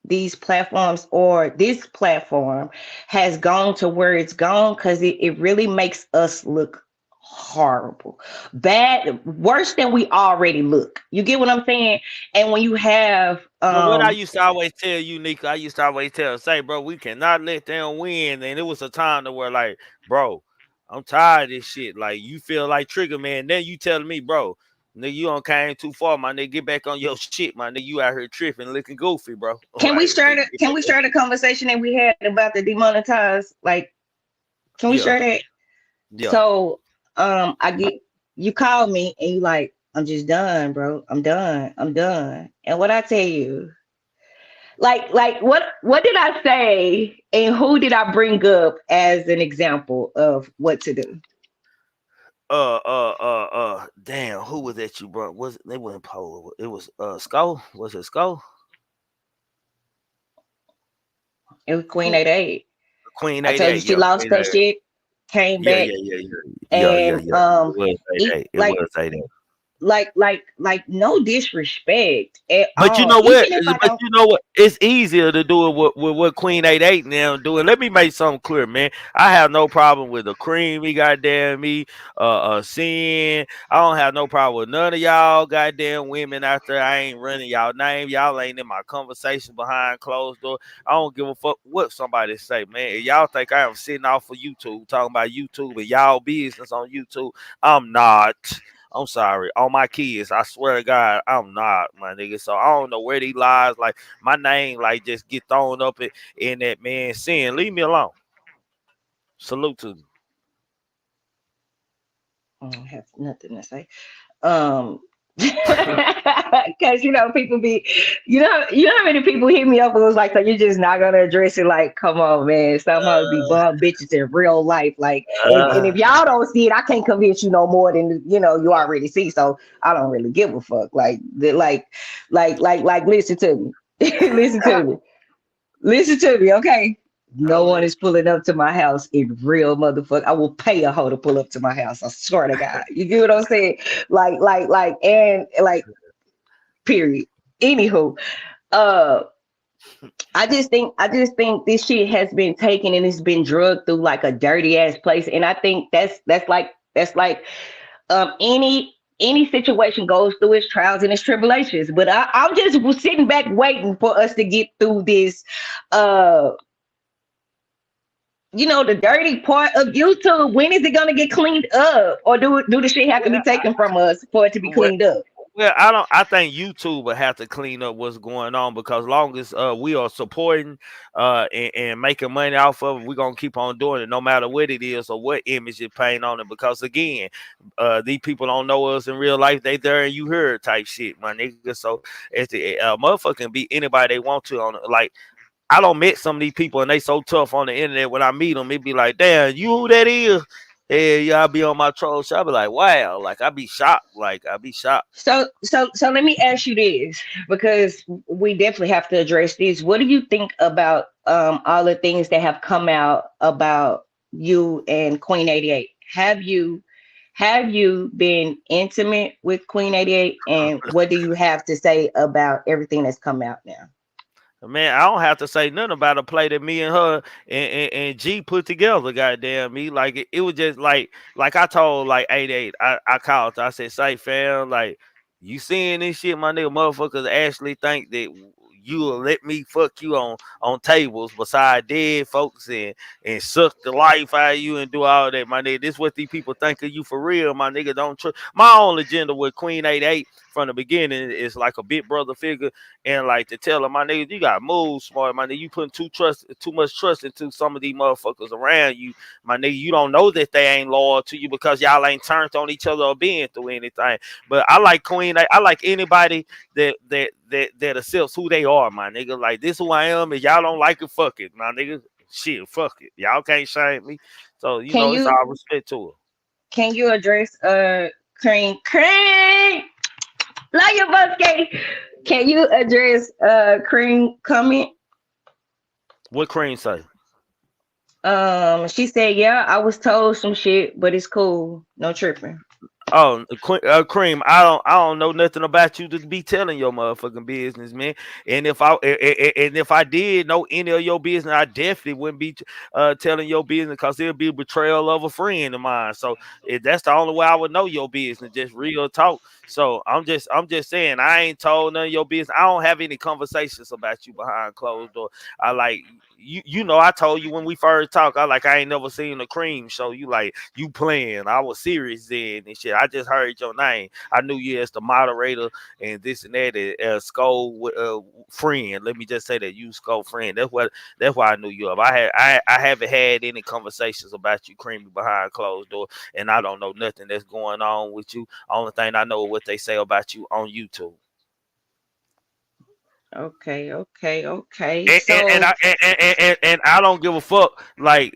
these platforms, or this platform has gone to where it's gone, because it really makes us look horrible, bad, worse than we already look. You get what I'm saying? And when you have But what I used to always tell you, Nika, I used to always say, bro, we cannot let them win. And it was a time to where, like, bro, I'm tired of this shit. Like, you feel like Trigger Man. Then you telling me, bro, nigga, you don't came too far, my nigga. Get back on your shit, my nigga. You out here tripping, looking goofy, bro. can we Like, start nigga, a, get can back we on. start a conversation that we had about the demonetized? Like, can we Yeah, start that? yeah. So I get, you called me and you like, I'm just done, bro. I'm done. And what I tell you, like what did I say, and who did I bring up as an example of what to do? Damn, who was that you brought? Was it, they wasn't Polo? It was Skull. Was it Skull? It was Queen Who? 88. Queen I told 88. you she Yeah, lost Queen her 88. shit, came Yeah, back, yeah, yeah, yeah, yeah, yeah, and yeah. It was it 88. It like was 88. like no disrespect at But you all. know what? Even if I But don't. you know what? It's easier to do it with what Queen 88 now doing. Let me make something clear, man. I have no problem with the creamy goddamn me seeing. I don't have no problem with none of y'all goddamn women out there. I ain't running y'all name. Y'all ain't in my conversation behind closed door. I don't give a fuck what somebody say, man. If y'all think I am sitting off of YouTube talking about YouTube and y'all business on YouTube, I'm not. I'm sorry. On my kids, I swear to God, I'm not, my nigga. So I don't know where these lies, like my name, like just get thrown up in that man sin. Leave me alone. Salute to you. I don't have nothing to say. Um, because people be, you know how many people hit me up and was like, so you're just not gonna address it? Like, come on, man. Somehow be bum bitches in real life. Like, if Uh, y'all don't see it, I can't convince you no more than you already see. So I don't really give a fuck. Like, listen to me, listen to me. Listen to me, okay? No I'm one listening. is pulling up to my house in real motherfucker. I will pay a hoe to pull up to my house. I swear to God. You get what I'm saying? And like, period. Anywho, uh, I just think this shit has been taken and it's been drugged through like a dirty ass place. And I think that's like any situation goes through its trials and its tribulations. But I'm just sitting back waiting for us to get through this uh the dirty part of YouTube. When is it gonna get cleaned up, or do the shit have to Well, be taken from us for it to be well, cleaned up? Well, I don't. I think YouTube will have to clean up what's going on because long as we are supporting and making money off of it, we're gonna keep on doing it, no matter what it is or what image you paint on it. Because again, these people don't know us in real life. They there and you heard type shit, my nigga. So it's the motherfucker can be anybody they want to on it. Like I don't met some of these people and they so tough on the internet. When I meet them, it be like, damn, you who that is? Hey, y'all be on my troll show. I be like, wow, like I be shocked. Like I be shocked. So let me ask you this, because we definitely have to address this. What do you think about all the things that have come out about you and Queen 88? Have you been intimate with Queen 88, and what do you have to say about everything that's come out now? Man, I don't have to say nothing about a play that me and her and G put together. Goddamn me, like it was just like I told like 88. I called. I said, "Say fam, like you seeing this shit, my nigga, motherfuckers actually think that you will let me fuck you on tables beside dead folks and suck the life out of you and do all that, my nigga. This what these people think of you for real, my nigga. Don't trust. My own agenda with Queen 88 from the beginning is like a big brother figure and like to tell them, my nigga, you got move smart, my nigga. You putting too much trust into some of these motherfuckers around you, my nigga. You don't know that they ain't loyal to you because y'all ain't turned on each other or been through anything. But I like Queen. I like anybody that accepts who they are, my nigga. Like this who I am. If y'all don't like it, fuck it, my nigga. Shit, fuck it. Y'all can't shame me. So Can it's you all respect to her. can you address Cream? Love you, both, Katie. Can you address Cream comment? What Cream say? She said, "Yeah, I was told some shit, but it's cool. No tripping." Oh, Cream, I don't know nothing about you to be telling your motherfucking business, man. And if I did know any of your business, I definitely wouldn't be telling your business because it'll be a betrayal of a friend of mine. So that's the only way I would know your business, just real talk. So I'm just saying I ain't told none of your business. I don't have any conversations about you behind closed door. I like you know I told you when we first talked, I ain't never seen a Cream show. You like you playing. I was serious then and shit. I just heard your name. I knew you as the moderator and this and that. Skull friend. Let me just say that you Skull friend. That's why I knew you up. I haven't had any conversations about you Creamy behind closed door, and I don't know nothing that's going on with you. Only thing I know is what they say about you on YouTube. Okay, okay, okay. And So, I don't give a fuck. Like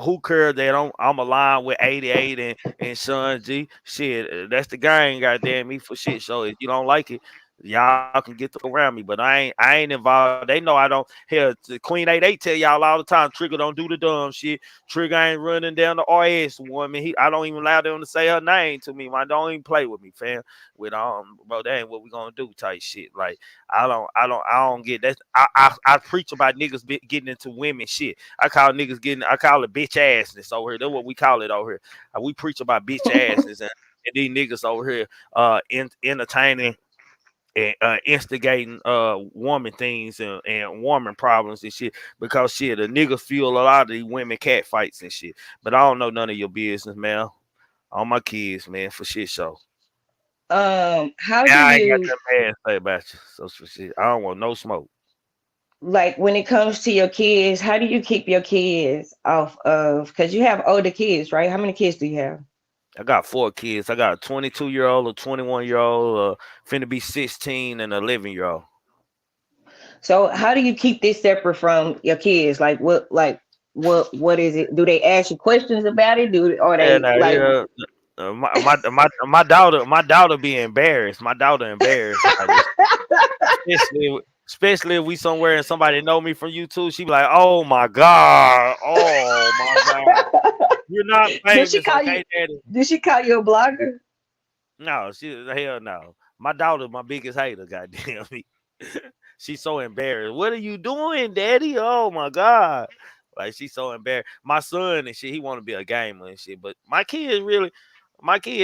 who cares that I'm aligned with 88 and Sean G. Shit, that's the gang. Goddamn me for shit. So if you don't like it, Y'all can get the fuck around me, but I ain't involved. They know I don't. Hell, the Queen A, they tell y'all all the time, Trigger don't do the dumb shit. Trigger ain't running down the RS woman. I don't even allow them to say her name to me. Man, don't even play with me, fam. With bro, that ain't what we gonna do type shit. Like I don't get that. I preach about niggas getting into women shit. I call it bitch assness over here. That's what we call it over here. We preach about bitch assness and these niggas over here entertaining and instigating woman things and woman problems and shit because shit a nigga feel a lot of these women cat fights and shit. But I don't know none of your business, man. All my kids, man, for shit show. How do Yeah, I ain't got you that bad to say about you. So for shit, I don't want no smoke. like when it comes to your kids? How do you keep your kids off of? Because you have older kids, right? How many kids do you have? I got 4 kids. I got a 22-year-old, a 21-year-old, finna be 16, and an 11-year-old. So how do you keep this separate from your kids? What is it? Do they ask you questions about it? Do or Yeah, they nah, like yeah. My daughter be embarrassed. My daughter embarrassed about this. Especially if we somewhere and somebody know me from YouTube, she be like, "Oh my god, oh my god, you're not did she famous, call you okay, Daddy?" did she call you a blogger? No, hell no. My daughter, my biggest hater, goddamn me. She's so embarrassed. What are you doing, Daddy? Oh my god. Like she's so embarrassed. My son and shit, he want to be a gamer and shit. But my kids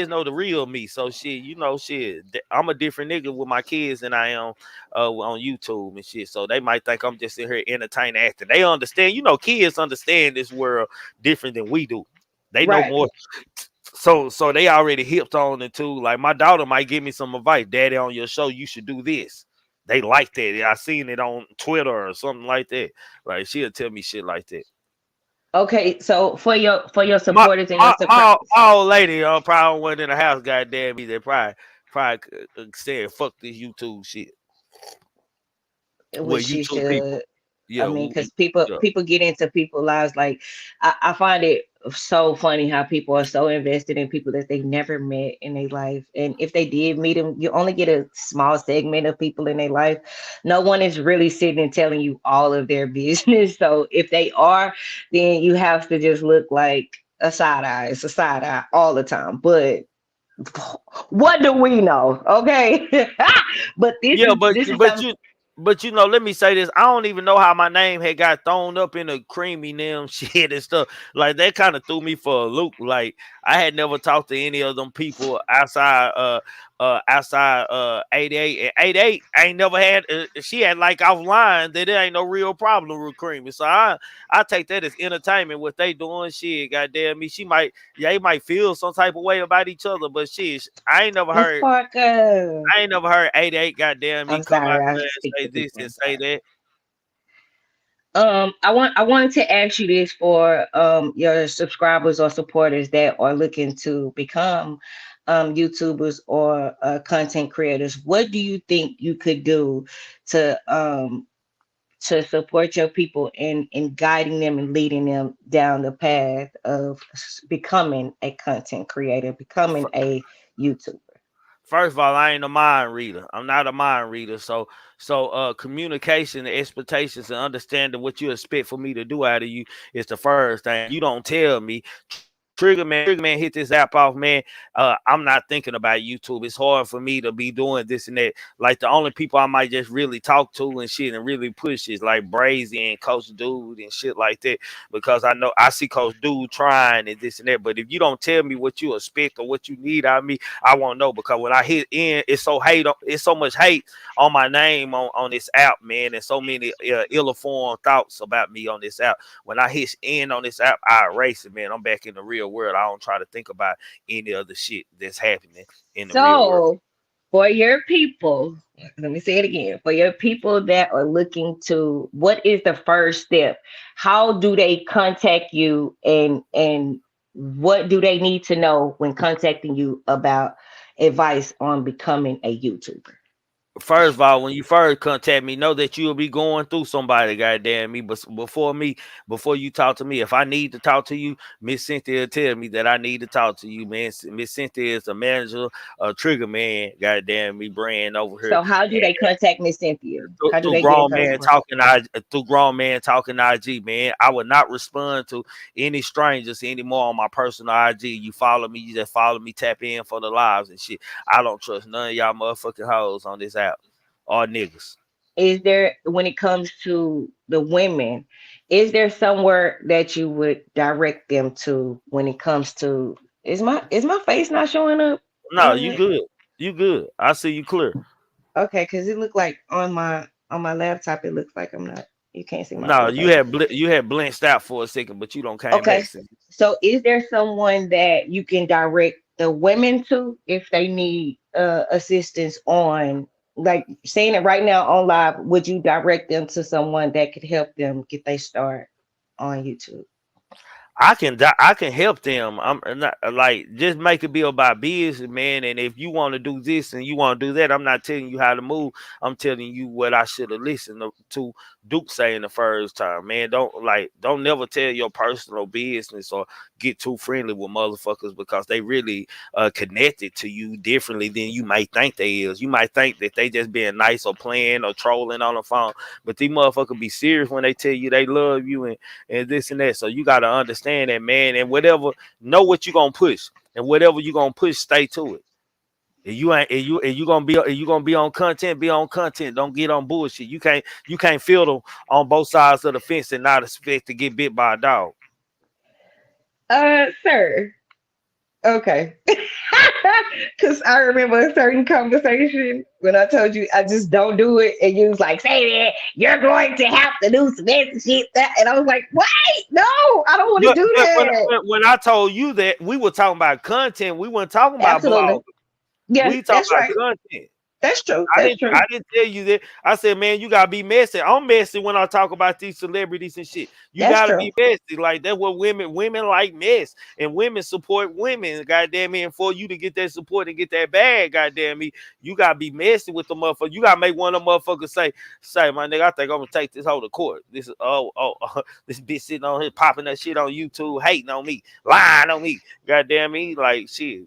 know the real me. So shit, shit. I'm a different nigga with my kids than I am on YouTube and shit. So they might think I'm just in here entertaining acting. They understand, kids understand this world different than we do. They know Right. more. So they already hipped on it too. Like my daughter might give me some advice. Daddy, on your show, you should do this. They like that. I seen it on Twitter or something like that. Like she'll tell me shit like that. Okay, so for your My supporters and your my surprise, my old lady probably went in the house. Goddamn me, they probably said fuck this YouTube shit. Well, which she YouTube people, should. I yeah, mean, because people yeah. people get into people's lives. Like I find it so funny how people are so invested in people that they never met in their life. And if they did meet them, you only get a small segment of people in their life. No one is really sitting and telling you all of their business. So if they are, then you have to just look like a side eye. It's a side eye all the time. But what do we know? Okay. But this Yeah, is but this is but something. you but let me say this. I don't even know how my name had got thrown up in a creamy them shit and stuff. Like that kind of threw me for a loop. Like I had never talked to any of them people outside 88 and 88. I ain't never had she had like offline that there ain't no real problem with creamy. So I take that as entertainment what they doing shit. Goddamn me. They might feel some type of way about each other, but shit, Miss Parker. I ain't never heard 88 goddamn me I'm come out sorry, I there and speak say to this people. and I'm say sorry. that. I wanted to ask you this for your subscribers or supporters that are looking to become YouTubers or content creators. What do you think you could do to support your people in guiding them and leading them down the path of becoming a content creator, becoming a YouTuber? First of all, I ain't a mind reader. I'm not a mind reader. So communication, expectations, and understanding what you expect for me to do out of you is the first thing. You don't tell me, Triggerman hit this app off, man. I'm not thinking about YouTube. It's hard for me to be doing this and that. Like the only people I might just really talk to and shit and really push is like Brazy and Coach Dude and shit like that. Because I know I see Coach Dude trying and this and that. But if you don't tell me what you expect or what you need out of me, I won't know because when I hit in, it's so much hate on my name on this app, man, and so many ill-informed thoughts about me on this app. When I hit in on this app, I erase it, man. I'm back in the real world. I don't try to think about any other shit that's happening in the real world. So, for your people, let me say it again. For your people that are looking to, what is the first step? How do they contact you, and what do they need to know when contacting you about advice on becoming a YouTuber? First of all, when you first contact me, know that you'll be going through somebody, goddamn me. But before you talk to me, if I need to talk to you, Miss Cynthia tell me that I need to talk to you, man. Miss Cynthia is the manager of Triggerman, goddamn me, brand over here. So how do they contact Miss Cynthia? How do Through they get in grown contact man with her? talking through grown man talking IG, man. I would not respond to any strangers anymore on my personal IG. You follow me, you just follow me, tap in for the lives and shit. I don't trust none of y'all motherfucking hoes on this app or niggas. Is there, when it comes to the women, is there somewhere that you would direct them to when it comes to, is my face not showing up No, on you it? good. You good. I see you clear. Okay, because it looked like on my laptop, it looks like I'm not, you can't see my No, full face. you had blinched out for a second, but you don't came Okay, back since. so is there someone that you can direct the women to if they need assistance on, like saying it right now on live? Would you direct them to someone that could help them get their start on YouTube? I can help them. I'm not like just make it be about business, man. And if you want to do this and you want to do that, I'm not telling you how to move. I'm telling you what I should have listened to Duke saying the first time, man. Don't never tell your personal business or get too friendly with motherfuckers because they really connected to you differently than you might think they is. You might think that they just being nice or playing or trolling on the phone, but these motherfuckers be serious when they tell you they love you and this and that. So you got to understand that, man. And whatever, know what you gonna push, and whatever you gonna push, stay to it. And you ain't, and you gonna be on content. Be on content. Don't get on bullshit. You can't fiddle on both sides of the fence and not expect to get bit by a dog. Sir. Okay. Because I remember a certain conversation when I told you I just don't do it, and you was like, "Say that you're going to have to do some extra shit." That, and I was like, "Wait, no, I don't want to But, do but that." when I told you that, we were talking about content. We weren't talking about blogs. Absolutely. Yeah, We talking that's about right. content. That's true. I That's didn't true. I didn't tell you that. I said, man, you gotta be messy. I'm messy when I talk about these celebrities and shit. You That's gotta true. be messy. Like that's what women like mess. And women support women, goddamn me. And for you to get that support and get that bag, goddamn me, you gotta be messy with the motherfucker. You gotta make one of them motherfuckers say, my nigga, I think I'm gonna take this whole to court. This is this bitch sitting on here popping that shit on YouTube, hating on me, lying on me. Goddamn me, like shit.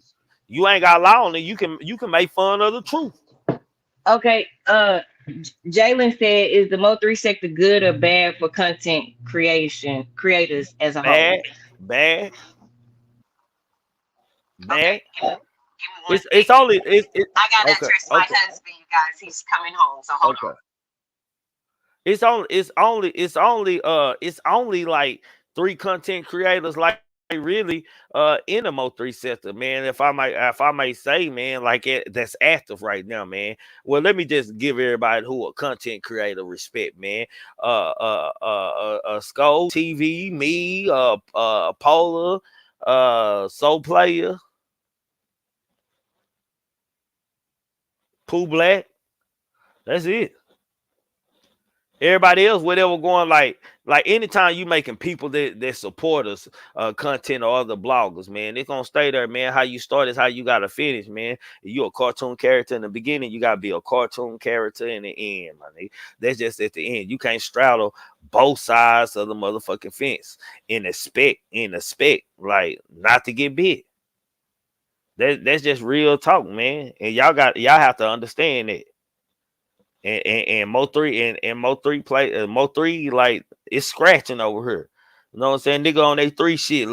You ain't got law on it. You can make fun of the truth. Okay. Jalen said, "Is the Mo3 sector good or bad for content creators as a whole?" Bad, bad, Okay, bad. give me one It's second. only it I gotta okay, address my okay, husband, you guys. He's coming home, so hold okay. on. It's only like three content creators like really in the Mo3 sector, man. If I may say, man, like that's active right now, man. Well, let me just give everybody who a content creator respect, man. Skull TV, me, Polar, Soul Player, Pooh Black. That's it. Everybody else, whatever going like anytime you making people that support us, content or other bloggers, man, they gonna stay there, man. How you start is how you gotta finish, man. If you a cartoon character in the beginning, you gotta be a cartoon character in the end, my nigga. That's just at the end. You can't straddle both sides of the motherfucking fence in the spec, like not to get bit. That's just real talk, man. And y'all have to understand that. And Mo3 and Mo3 like it's scratching over here. You know what I'm saying? Nigga on they three shit,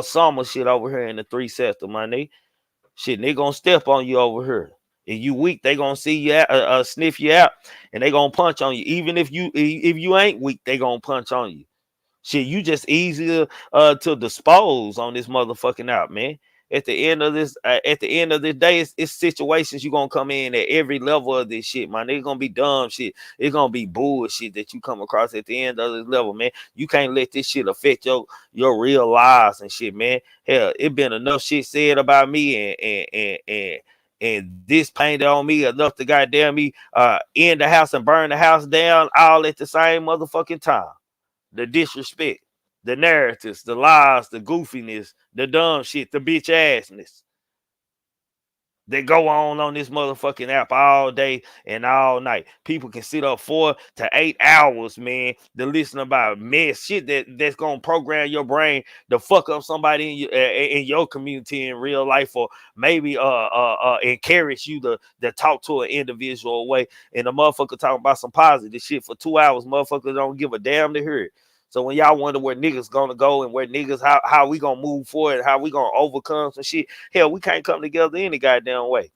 summer shit over here in the three sector, man. They gonna step on you over here. If you weak, they gonna see you out, sniff you out, and they gonna punch on you. Even if you ain't weak, they gonna punch on you. Shit, you just easier to dispose on this motherfucking out, man. At the end of this day, it's situations you gonna come in at every level of this shit, man. It's gonna be dumb shit. It's gonna be bullshit that you come across at the end of this level, man. You can't let this shit affect your real lives and shit, man. Hell, it been enough shit said about me and this painted on me enough to goddamn me in the house and burn the house down all at the same motherfucking time. The disrespect, the narratives, the lies, the goofiness, the dumb shit, the bitch assness. that go on this motherfucking app all day and all night. People can sit up 4 to 8 hours, man, to listen about mess shit that's gonna program your brain to fuck up somebody in your community in real life, or maybe encourage you to talk to an individual way. And the motherfucker talking about some positive shit for 2 hours. Motherfuckers don't give a damn to hear it. So when y'all wonder where niggas gonna go and where niggas how we gonna move forward, how we gonna overcome some shit, hell, we can't come together any goddamn way.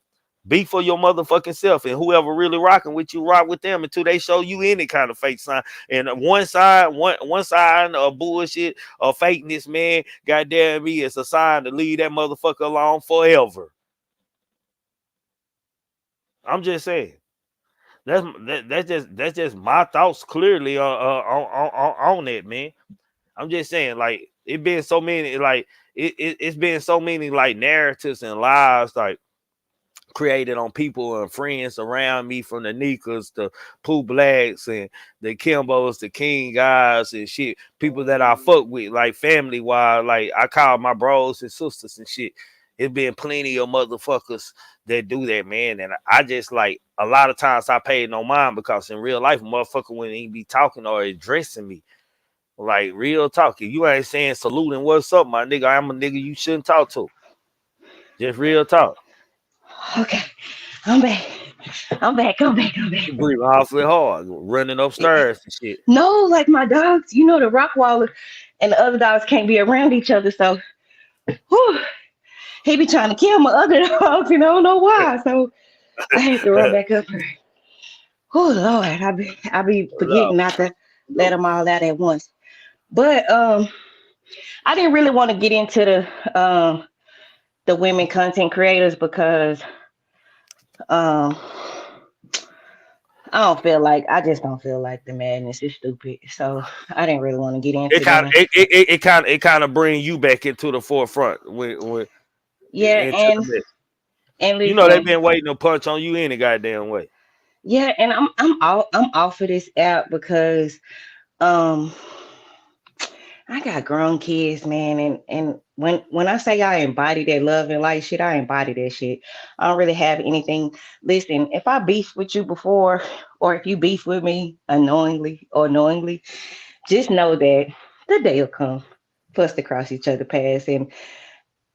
Be for your motherfucking self, and whoever really rocking with you, rock with them until they show you any kind of fake sign. And one sign of bullshit or fakeness, man, goddamn me, it's a sign to leave that motherfucker alone forever. I'm just saying. That's just my thoughts clearly on it, man. I'm just saying, like, it been so many, like it's been so many like narratives and lies like created on people and friends around me, from the Nikas, the Pooh Blacks, and the Kimbos, the King guys and shit. People that I fuck with, like family wise, like I call my bros and sisters and shit. It's been plenty of motherfuckers that do that, man. And I just, like, a lot of times I paid no mind, because in real life, motherfucker wouldn't even be talking or addressing me. Like, real talk. If you ain't saying salute and what's up, my nigga, I'm a nigga you shouldn't talk to. Just real talk. Okay, I'm back. I'm back. I'm back. I'm back. You breathing awfully hard, running upstairs and shit. No, like my dogs, you know, the Rockwaller and the other dogs can't be around each other. So, whew, he be trying to kill my other dogs, and I don't know why. So I had to run back up here. Oh Lord, I be No. forgetting not to let them all out at once. But I didn't really want to get into the women content creators because um I just don't feel like the madness is stupid. So I didn't really want to get It into kind of that. it kind of bring you back into the forefront when Yeah, into the mix. and You know they've listen, been waiting to punch on you any goddamn way. yeah, and I'm off of this app because um I got grown kids, man, and when I say I embody that love and light shit, I embody that shit. I don't really have anything. Listen, if I beef with you before, or if you beef with me unknowingly or knowingly, just know that the day will come for us to cross each other paths, and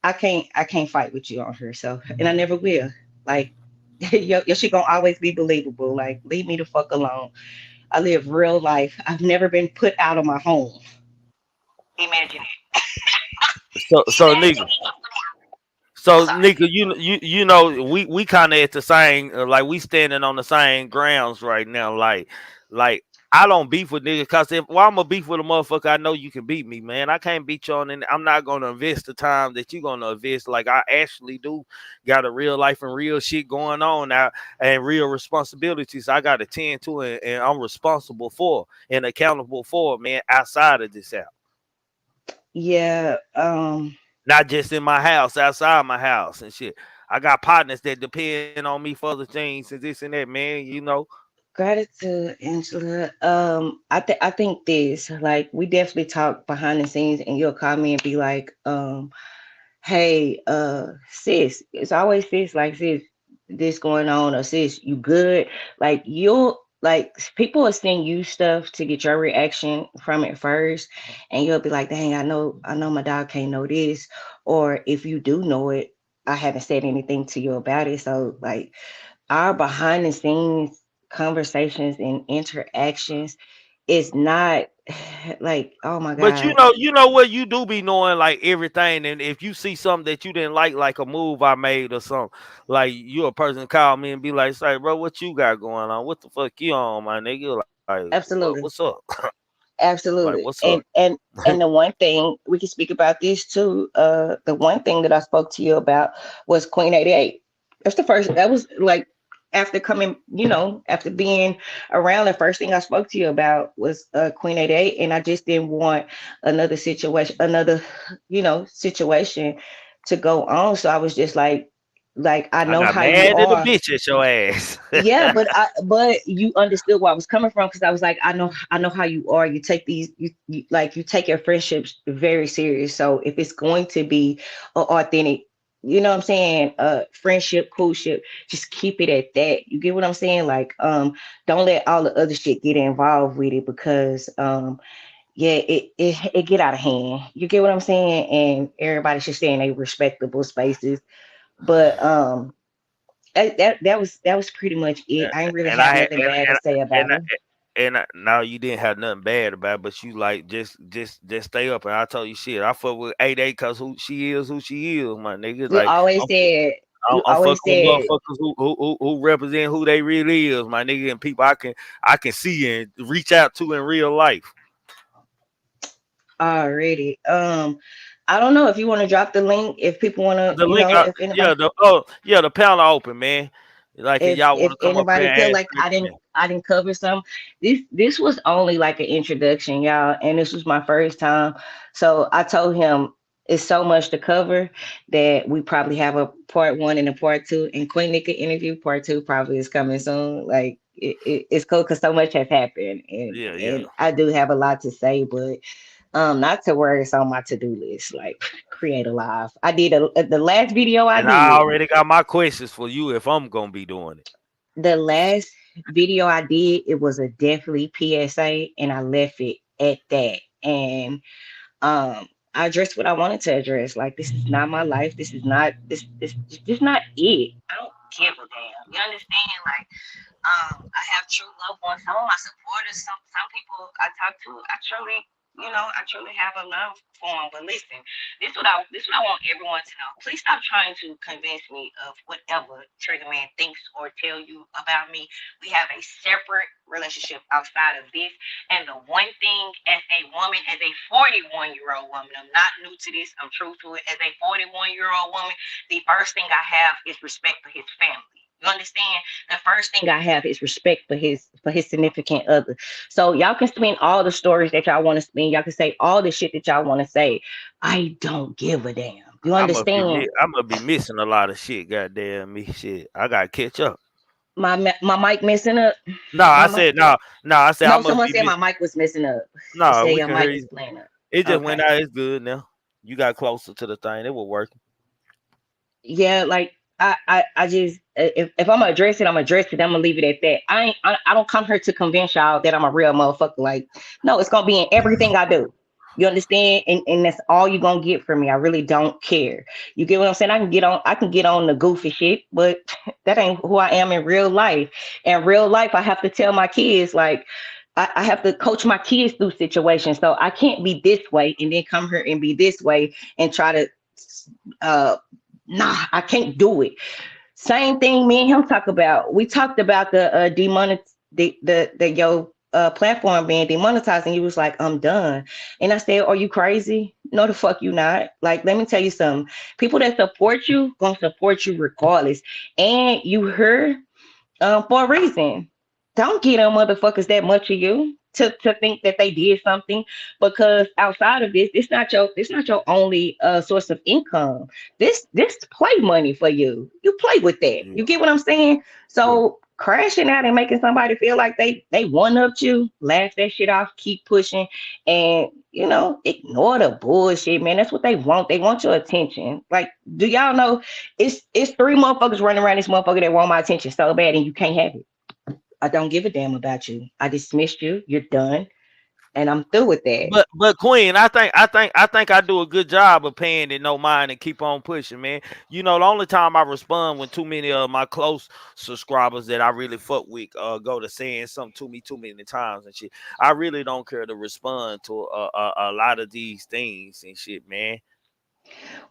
I can't fight with you on her. So, and I never will. Like your shit gonna always be believable. Like, leave me the fuck alone. I live real life. I've never been put out of my home. Imagine So nigga, so nigga, you know we kind of at the same, like, we standing on the same grounds right now. Like I don't beef with niggas, cause if I'm a beef with a motherfucker, I know you can beat me, man. I can't beat you on, and I'm not gonna invest the time that you gonna invest. Like, I actually do got a real life and real shit going on now, and real responsibilities I got to tend to, and I'm responsible for and accountable for, man, outside of this out. yeah, Not just in my house, outside my house and shit. I got partners that depend on me for other things and this and that, man. You know. gratitude, Angela. I think this, like, we definitely talk behind the scenes, and you'll call me and be like, hey, sis, it's always sis, like, sis, this going on, or sis, you good? Like, you'll like people will send you stuff to get your reaction from it first, and you'll be like, dang, I know my dog can't know this, or if you do know it, I haven't said anything to you about it. So, like, our behind the scenes conversations and interactions is not like, oh my But god. you know what, you do be knowing like everything, and if you see something that you didn't like a move I made or something, like, you a person call me and be like, "Say, bro, what you got going on? What the fuck you on, my nigga? Like, what's Absolutely. up? Like, what's Absolutely. up?" And the one thing we can speak about this too, the one thing that I spoke to you about was Queen 88. That's the first, that was like, after coming, after being around, the first thing I spoke to you about was Queen 88. And I just didn't want another situation to go on. So I was just like, I I know got how you mad at a are. bitch at your ass. Yeah, but you understood where I was coming from, because I was like, I know how you are. You take these, you take your friendships very serious. So if it's going to be authentic, you know what I'm saying, friendship, coolship, just keep it at that. You get what I'm saying? Like, don't let all the other shit get involved with it because yeah, it get out of hand. You get what I'm saying? And everybody should stay in a respectable spaces. But that was pretty much it. I ain't really and have I nothing bad to say and about I, her. now you didn't have nothing bad about it, but you like just stay up. And I told you shit. I fuck with 8A because who she is, my nigga. You Like always I'm said, you I'm always fucking with said motherfuckers who represent who they really is, my nigga, and people I can see and reach out to in real life. already. I don't know if you want to drop the link, if people want to, The link, if anybody, the panel open, man. Like if y'all want if to come up here anybody feel and like ask questions. I didn't cover some. This was only like an introduction, y'all, and this was my first time. So I told him it's so much to cover that we probably have a part one and a part two. And Queen Nika interview part two probably is coming soon. Like it's cool because so much has happened, and Yeah, yeah. and I do have a lot to say, but not to worry, it's on my to-do list. Like create a live. I did the last video I And I did. already got my questions for you if I'm gonna be doing it. The last video I did, it was a definitely PSA, and I left it at that. And I addressed what I wanted to address. Like this is not my life. This not it. I don't give a damn. You understand? Like I have true loved ones. Some of my supporters, some people I talk to, I truly have a love for them. But listen, this what I want everyone to know. Please stop trying to convince me of whatever Triggerman thinks or tell you about me. We have a separate relationship outside of this. And the one thing as a woman, as a 41-year-old woman, I'm not new to this. I'm true to it. As a 41-year-old woman, the first thing I have is respect for his family. You understand? The first thing I have is respect for his significant other. So y'all can spin all the stories that y'all want to spin. Y'all can say all the shit that y'all want to say. I don't give a damn. You understand? I must be missing a lot of shit. Goddamn me, shit. I gotta catch up. My mic messing up. No, My I mic. said no, no. I said I No, must someone be said my missing. mic was messing up. They No, said we your can hear mic is you. playing up. It just went Okay. out. It's good now. You got closer to the thing. It was working. Yeah, like I just if I'm gonna address it, I'm gonna address it. I'm gonna leave it at that. I don't come here to convince y'all that I'm a real motherfucker. Like, no, it's gonna be in everything I do. You understand? And that's all you're gonna get from me. I really don't care. You get what I'm saying? I can get on the goofy shit, but that ain't who I am in real life. In real life, I have to tell my kids like I have to coach my kids through situations. So I can't be this way and then come here and be this way and try to uh nah, I can't do it. Same thing me and him talk about. We talked about the the your platform being demonetized, and he was like, I'm done. And I said, are you crazy? No, the fuck you not. Like, let me tell you something. People that support you gonna support you regardless. And you heard for a reason. Don't get them motherfuckers that much of you to think that they did something because outside of this, it's not your only source of income. This play money for you. You play with that. Yeah, You get what I'm saying? yeah. So crashing out and making somebody feel like they one upped you, laugh that shit off, keep pushing, and ignore the bullshit, man. That's what they want. They want your attention. Like, do y'all know it's three motherfuckers running around this motherfucker that want my attention so bad, and you can't have it. I don't give a damn about you. I dismissed you. You're done, and I'm through with that. But Queen, I think I do a good job of paying it no mind and keep on pushing, man. The only time I respond when too many of my close subscribers that I really fuck with go to saying something to me too many times and shit. I really don't care to respond to a lot of these things and shit, man.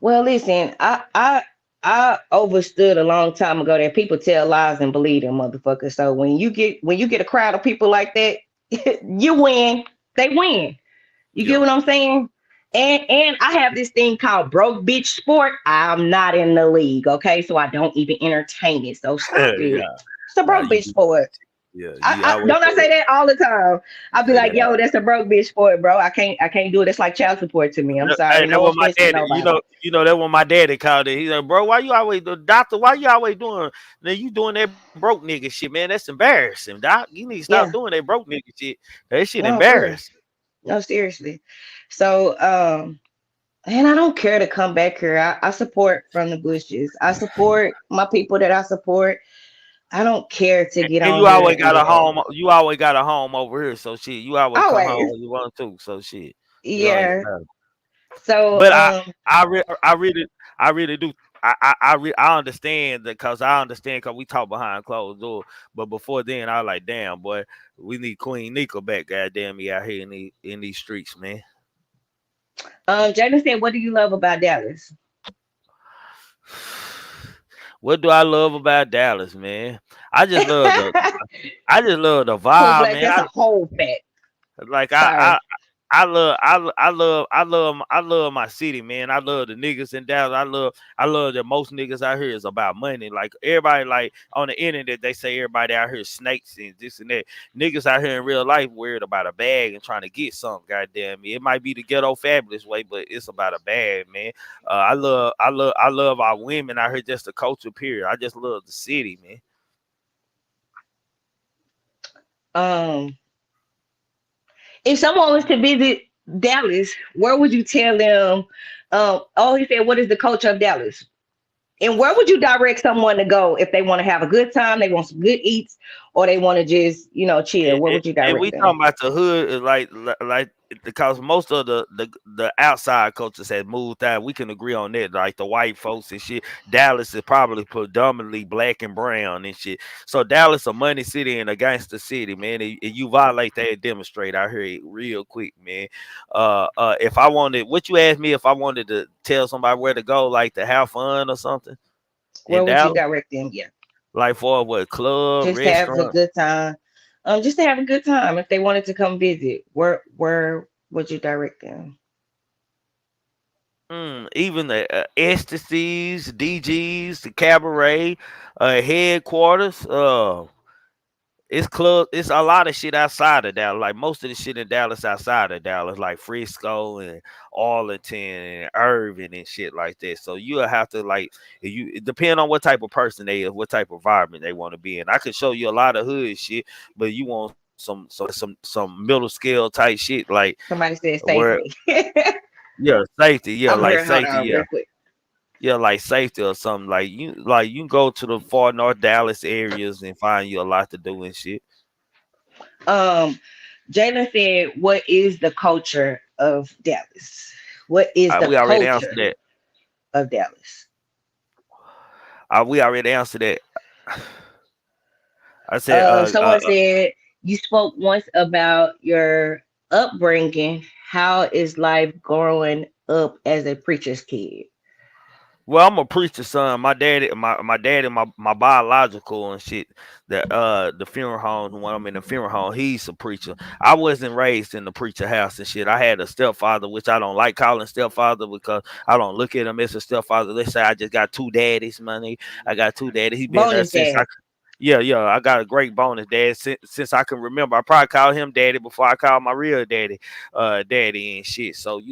Well, listen, I overstood a long time ago that people tell lies and believe them, motherfuckers. So when you get a crowd of people like that, you win. They win. You get Yeah, what I'm saying? And I have this thing called broke bitch sport. I'm not in the league, okay? So I don't even entertain it. So stop it. yeah. It's a Nah, broke you bitch be sport. yeah. You I always don't I say that all the time. I'll be say like, that. yo, that's a broke bitch sport, bro. I can't do it. It's like child support to me. I'm Hey, sorry. that No what my offense to daddy. nobody. That what my daddy called it. He's like, bro, why you always the doctor? Why you always doing? Then you doing that broke nigga shit, man. That's embarrassing, doc. You need to stop Yeah. doing that broke nigga shit. That shit No, for real. embarrassing. No, seriously. So And I don't care to come back here. I support from the bushes. I support my people that I support. I don't care to get And on you here to always got do a that. home. You always got a home over here. So shit, you always come home Always. when you want to. So shit, it don't even Yeah. matter. So But I really, I really do. I understand that because I understand because we talk behind closed door. But before then, I was like, damn boy, we need Queen Nika back. Goddamn me out here in these streets, man. Jalen said, what do you love about Dallas? What do I love about Dallas, man? I just love the I just love the Queen vibe, Black, man. that's a whole fact. Like Sorry. I love my city, man. I love the niggas in Dallas. I love that most niggas out here is about money. Like everybody like on the internet they say everybody out here is snakes and this and that. Niggas out here in real life worried about a bag and trying to get something, goddamn me. It might be the ghetto fabulous way, but it's about a bag, man. I love our women out here, just the culture period. I just love the city, man. Um, if someone was to visit Dallas, where would you tell them? Oh, he said, what is the culture of Dallas? And where would you direct someone to go if they want to have a good time, they want some good eats, or they want to just, chill? Where would you And direct we them? talking about the hood is like because most of the outside cultures have moved out. We can agree on that. Like the white folks and shit. Dallas is probably predominantly black and brown and shit. So Dallas a money city and a gangster city, man. And you violate that, demonstrate out here real quick, man. If I wanted, what you asked me if I wanted to tell somebody where to go, like to have fun or something in Where would you Dallas, direct them? Yeah, like for what club, just to have a restaurant. good time. Just to have a good time. If they wanted to come visit, where would you direct them? Even the ecstasies, DGs, the cabaret, headquarters. It's club. It's a lot of shit outside of Dallas. Like most of the shit in Dallas outside of Dallas, like Frisco and Arlington and Irving and shit like that. So you'll have to like you it depend on what type of person they is, what type of environment they want to be in. I could show you a lot of hood shit, but you want some middle scale type shit like Somebody said where safety. yeah safety yeah I'm like here. Hold safety on, yeah. real quick. Yeah, like safety or something. Like you can go to the far north Dallas areas and find you a lot to do and shit. Um, Jalen said, "What is the culture of Dallas? What is the We already answered culture that. of Dallas?" We already answered that. I said, Someone said you spoke once about your upbringing. How is life growing up as a preacher's kid? well, I'm a preacher son. My dad and my biological and shit. The funeral home when I'm in the funeral home, he's a preacher. I wasn't raised in the preacher house and shit. I had a stepfather, which I don't like calling stepfather because I don't look at him as a stepfather. Let's say I just got two daddies, money. I got two daddies. He been there Bonus since dad. yeah. I got a great bonus dad since I can remember. I probably called him daddy before I called my real daddy, daddy and shit. So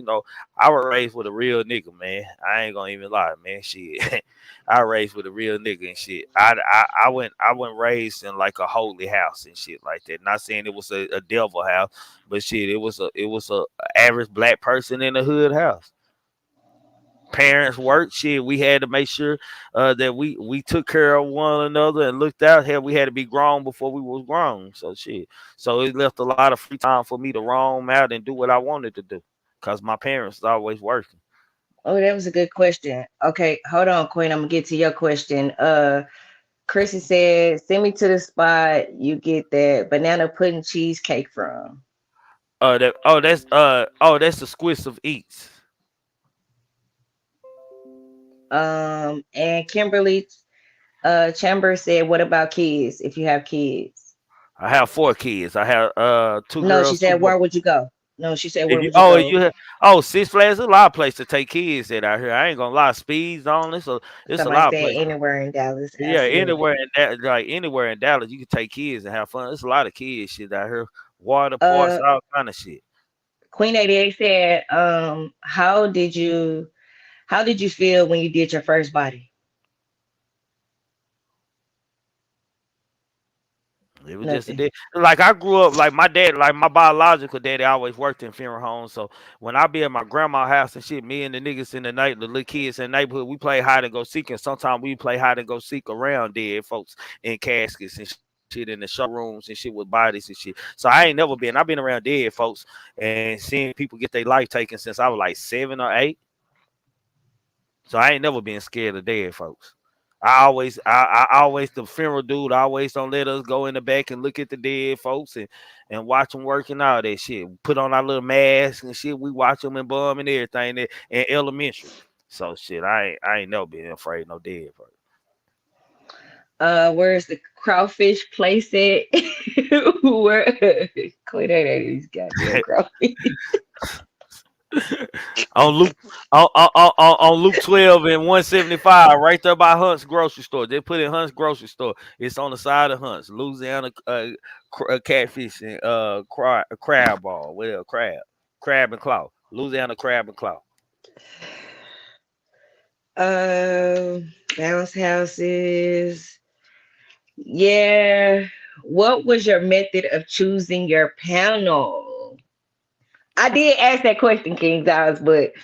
I was raised with a real nigga, man. I ain't gonna even lie, man. Shit, I raised with a real nigga and shit. I went raised in like a holy house and shit like that. Not saying it was a devil house, but shit, it was a average black person in a hood house. Parents worked shit. We had to make sure that we took care of one another and looked out. Hell, we had to be grown before we was grown. So shit. So it left a lot of free time for me to roam out and do what I wanted to do. Cause my parents was always working. Oh, that was a good question. Okay, hold on, Queen. I'm gonna get to your question. Chrissy said, "Send me to the spot you get that banana pudding cheesecake from." That's the squish of eats. And Kimberly Chambers said, "What about kids? If you have kids?" I have four kids. I have two No, she girls, two said, boys. "Where would you go?" No, she said, If "Where you would you go?" Six Flags, there's a lot of places to take kids at out here. I ain't gonna lie, speeds on this. So it's a Somebody lot of said, places. "Anywhere in Dallas." Yeah, Absolutely. anywhere in Dallas, you can take kids and have fun. There's a lot of kids shit out here, water parks, Uh, all kind of shit. Queen 88 said, how did you feel when you did your first body?" It was just a Nothing. day. Like I grew up, like my dad, like my biological daddy always worked in funeral homes. So when I be at my grandma's house and shit, me and the niggas in the night, the little kids in the neighborhood, we play hide and go seek. And sometimes we play hide and go seek around dead folks in caskets and shit in the showrooms and shit with bodies and shit. So I ain't never been. I've been around dead folks and seeing people get their life taken since I was like 7 or 8. So I ain't never been scared of dead folks. I always the funeral dude always don't let us go in the back and look at the dead folks and watch them working all that shit. Put on our little masks and shit. We watch them and bum and everything in elementary. So shit, I ain't never been afraid of no dead folks. Where's the crawfish place at? Where Quit that these goddamn crawfish. on Luke on Luke 12 and 175, right there by Hunt's grocery store. They put in Hunt's grocery store. It's on the side of Hunt's. Louisiana catfish and crab ball. Well, crab and claw. Louisiana crab and claw. Bounce houses. Yeah. What was your method of choosing your panel? I did ask that question, King Giles, but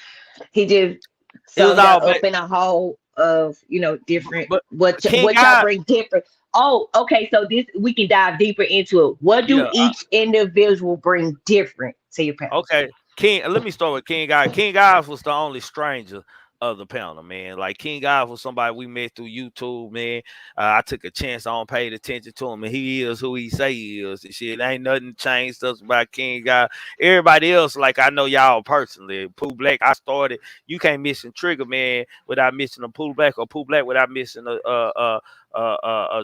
he just It was summed all y'all back, up in a whole of different but King what y'all God, bring different. Oh, okay. So this we can dive deeper into it. What do yeah. each individual bring different to your panel? Okay, King. Let me start with King Guy. King Guy was the only stranger of the panel, man. Like King Guy was somebody we met through YouTube, man. I took a chance. I don't paid attention to him, and he is who he say he is. And shit, ain't nothing changed us about King Guy. Everybody else, like I know y'all personally. Pooh Black, I started. You can't mention Trigger Man without missing a Pooh Black, or Pooh Black without missing a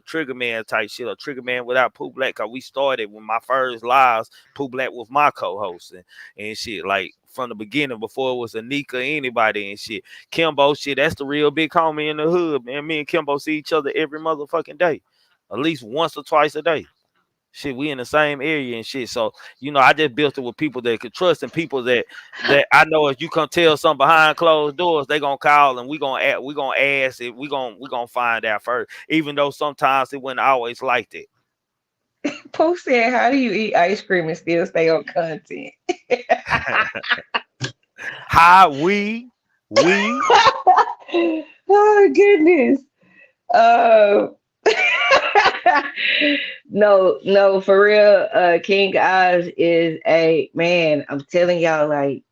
Trigger Man type shit, or Trigger Man without Pooh Black. Cause we started when my first lives. Pooh Black was my co-host and shit. Like from the beginning, before it was a Nika anybody and shit. Kimbo, shit, that's the real big homie in the hood, man. Me and Kimbo see each other every motherfucking day, at least once or twice a day. Shit, we in the same area and shit. So, I just built it with people that could trust and people that I know if you come tell something behind closed doors, they gonna call and we gonna ask it, we gonna find out first. Even though sometimes it wasn't always like that. Poe said, "How do you eat ice cream and still stay on content?" Hi, we Oh goodness. Uh, no, no, for real. King Oz is a man. I'm telling y'all, like,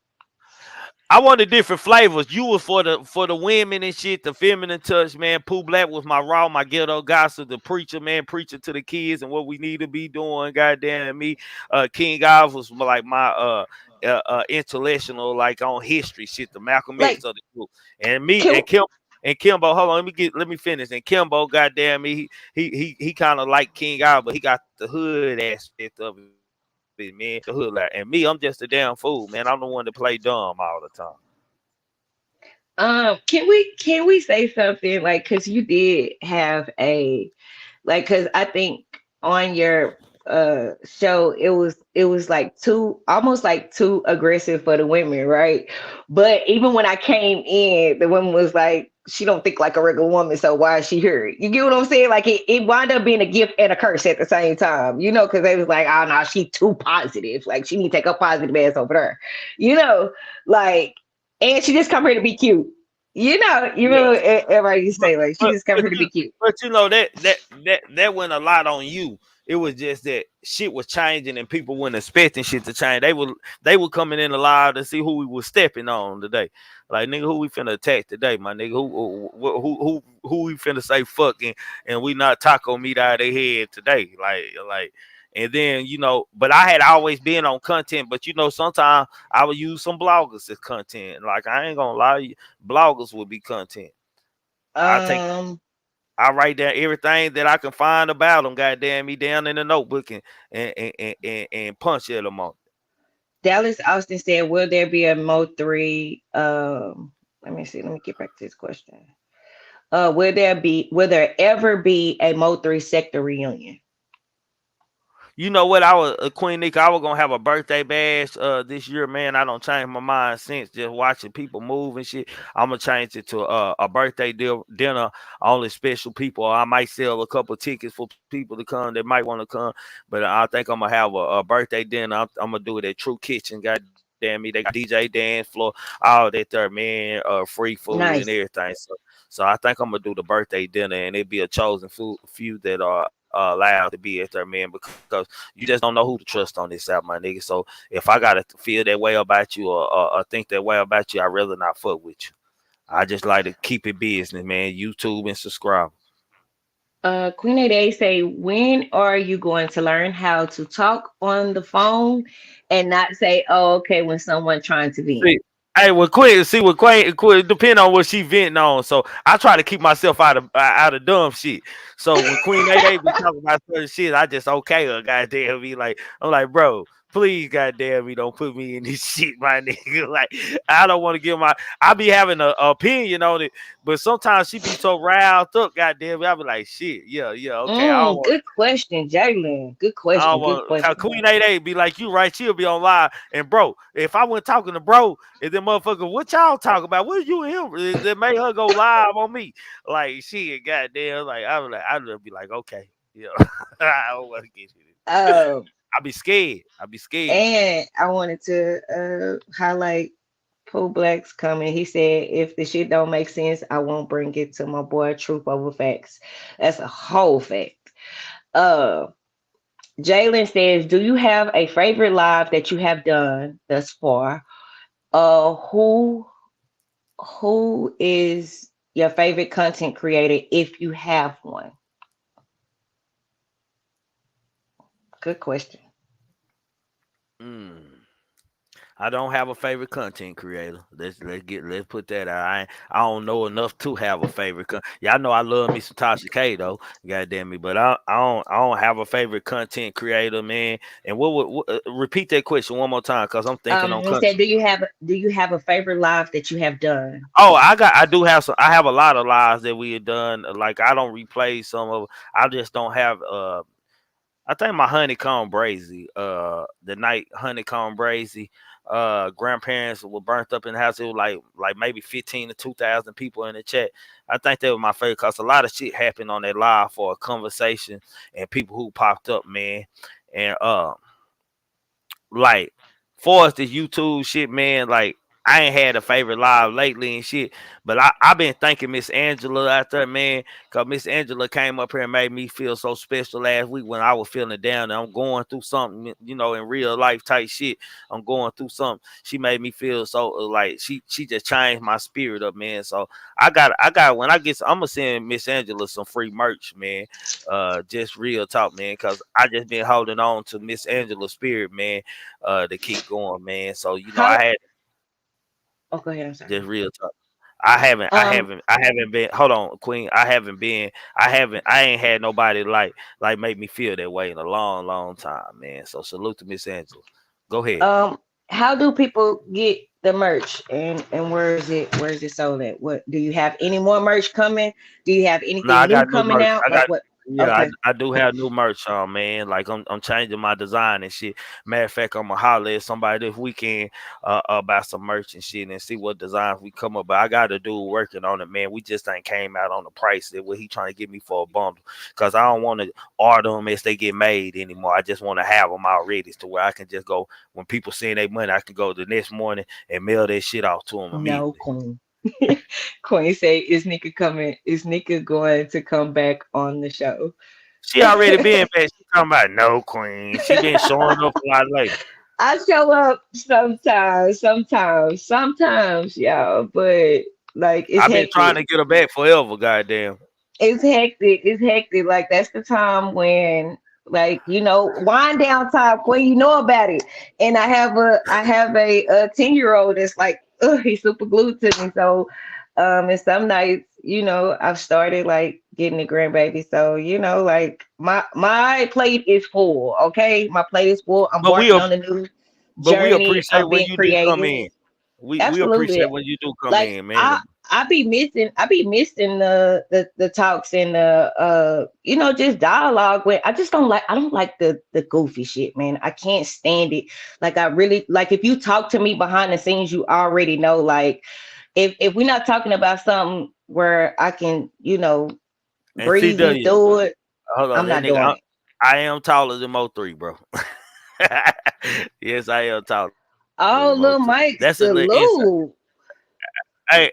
I wanted different flavors. You were for the women and shit, the feminine touch, man. Pooh Black was my raw, my ghetto gossip, the preacher, man, preaching to the kids and what we need to be doing. Goddamn me. King Oz was like my intellectual, like on history shit, the Malcolm like, X of the group. And me can, and Kimbo, hold on, let me finish. And Kimbo, goddamn me, he kind of like King Oz, but he got the hood aspect of it, man. The hood like, and me, I'm just a damn fool, man. I'm the one to play dumb all the time. can we say something like, because you did have a like, because I think on your show it was like too, almost like too aggressive for the women, right? But even when I came in, the woman was like, she don't think like a regular woman, so why is she here? You get what I'm saying? Like it wound up being a gift and a curse at the same time, because they was like, oh no, she too positive, like she need to take a positive ass over there, you know like and she just come here to be cute. You Yeah. remember everybody used to But say, like, she but just come but here to you be cute. but you know that went a lot on you. It was just that shit was changing and people weren't expecting shit to change. They were coming in alive to see who we was stepping on today. Like nigga, who we finna attack today, my nigga? Who we finna say fucking and we not taco meat out of their head today? Like. And then but I had always been on content. But sometimes I would use some bloggers as content. Like I ain't gonna lie, bloggers would be content. I take Um, I write down everything that I can find about them, goddamn me, down in the notebook and punch at them on. Dallas Austin said, "Will there be a Mo 3?" Let me see. Let me get back to this question. Will there ever be a Mo 3 sector reunion? You know what? I was Queen Nika. I was gonna have a birthday bash this year, man. I don't change my mind since just watching people move and shit. I'm gonna change it to a birthday dinner, only special people. I might sell a couple tickets for people to come that might want to come, but I think I'm gonna have a birthday dinner. I'm gonna do it at True Kitchen. Goddamn me, they got DJ dance floor, all that there, man. Free food and Nice. everything. So I think I'm gonna do the birthday dinner, and it be a chosen few that are allowed to be at there, man, because you just don't know who to trust on this app, my nigga. So if I gotta feel that way about you or think that way about you, I rather not fuck with you. I just like to keep it business, man. YouTube and subscribe. Queen A Day say, when are you going to learn how to talk on the phone and not say, "Oh, okay," when someone trying to vent? See, hey, well, Queen, depend on what she venting on. So I try to keep myself out of dumb shit. So when Queen A be talking about certain shit, I just okay her. Goddamn me, like I'm like, bro, please, goddamn me, don't put me in this shit, my nigga. Like I don't want to give my. I be having a opinion on it, but sometimes she be so riled up. Goddamn me, I be like, shit, yeah, yeah, okay. I don't want. Good question, Jalen. Good I don't question. Good want question. Queen 88 be like you, right? She'll be on live. And bro, if I went talking to bro, and then motherfucker, what y'all talking about? What you and him that made her go live on me? Like shit, goddamn. Like I'd be like, okay, yeah. I don't want to get it. Um, I be scared. I be scared. and I wanted to highlight Pooh Black's comment. He said, "If the shit don't make sense, I won't bring it to my boy. Truth over facts." That's a whole fact. Uh, Jalen says, "Do you have a favorite live that you have done thus far? Who is your favorite content creator if you have one?" Good question. Mm. I don't have a favorite content creator. Let's put that out. I don't know enough to have a favorite. Y'all know I love me some Tasha K though. Goddamn me, but I don't have a favorite content creator, man. And repeat that question one more time, cause I'm thinking on He said, content. "Do you have a favorite live that you have done?" Oh, I do have some. I have a lot of lives that we have done. Like I don't replay some of. I just don't have. I think my honeycomb brazy, the night honeycomb brazy, grandparents were burnt up in the house. It was like maybe 15 to 2,000 people in the chat. I think that was my favorite because a lot of shit happened on that live for a conversation and people who popped up, man. And like for us this YouTube shit, man, like I ain't had a favorite live lately and shit, but I been thanking Miss Angela out there, man, cause Miss Angela came up here and made me feel so special last week when I was feeling down and I'm going through something, in real life type shit. I'm going through something. She made me feel so like she just changed my spirit up, man. So I got when I get I'm gonna send Miss Angela some free merch, man. Just real talk, man, cause I just been holding on to Miss Angela's spirit, man, to keep going, man. So How? I had Oh, go ahead. I'm just sorry. real talk. I haven't, I Um, haven't, I haven't been. Hold on, Queen. I ain't had nobody like make me feel that way in a long, long time, man. So salute to Miss Angela. Go ahead. um, how do people get the merch, and where is it sold at? What, do you have any more merch coming? Do you have No, anything I new got new coming merch. out? I Like got what? yeah, Okay. I do have new merch on, man. Like I'm changing my design and shit. Matter of fact, I'm gonna holler at somebody this weekend about some merch and shit and see what designs we come up. But I got a dude working on it, man. We just ain't came out on the price that what he trying to get me for a bundle. Cause I don't want to order them as they get made anymore. I just want to have them already to where I can just go when people send their money. I can go the next morning and mail that shit off to them No, immediately. Queen. Queen say, "Is Nika coming? Is Nika going to come back on the show?" She already been back. She talking about no queen. She been showing up a lot lately. I show up sometimes, y'all, but like it's I've been trying hectic. to get her back forever, goddamn. It's hectic. Like that's the time when, like, wind down time when you know about it. And I have a 10-year-old that's like, he's super glued to me. So and some nights, I've started like getting the grandbaby. So, like my plate is full. Okay. My plate is full. I'm But working on a new we journey. appreciate I'm when being you do come creative. in. We Absolutely. appreciate when you do come Like in, I man. I be missing the talks and the just dialogue with. I don't like the goofy shit, man. I can't stand it. Like I really like if you talk to me behind the scenes, you already know. Like if we're not talking about something where I can, And breeze you CW, through it, hold on, I'm that not nigga. doing it. I am taller than Mo3, bro. Yes, I am taller than Oh, little Mo3. Mike, That's a little insight. salute. Hey,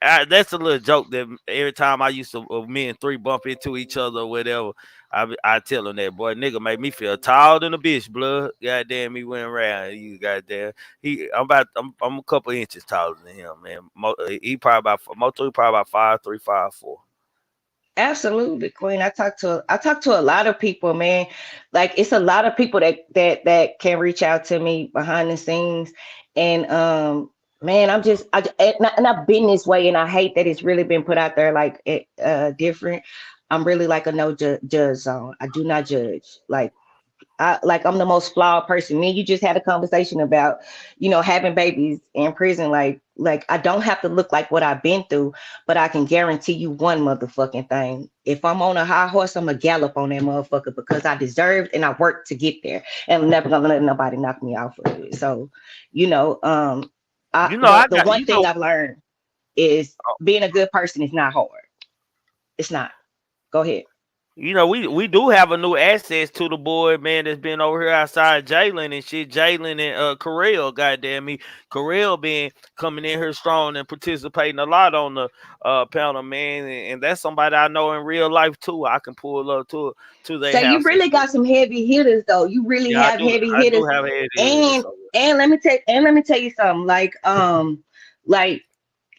that's a little joke that every time I used to me and 3 bump into each other or whatever, I tell him that boy nigga make me feel taller than a bitch, blood. Goddamn, he went around. You goddamn, I'm a couple inches taller than him, man. He probably about Mo3 probably about 5'3", 5'4". Absolutely, Queen. I talk to a lot of people, man. Like it's a lot of people that can reach out to me behind the scenes, and man, and I've been this way, and I hate that it's really been put out there like different. I'm really like a no judge zone. I do not judge. I'm the most flawed person. Me, and you just had a conversation about, having babies in prison. Like I don't have to look like what I've been through, but I can guarantee you one motherfucking thing. If I'm on a high horse, I'm a gallop on that motherfucker because I deserved and I worked to get there. And I'm never gonna let nobody knock me off of it. So, I the got one thing I've learned is being a good person is not hard. It's not. Go ahead. We do have a new access to the boy, man, that's been over here outside Jalen and shit. Jalen and Carell, goddamn me. Carell been coming in here strong and participating a lot on the panel, man. And that's somebody I know in real life too. I can pull up to their So you house and really shit. got some heavy hitters though. You really Yeah, have heavy I do hitters. have head here. And So let me tell you something. Like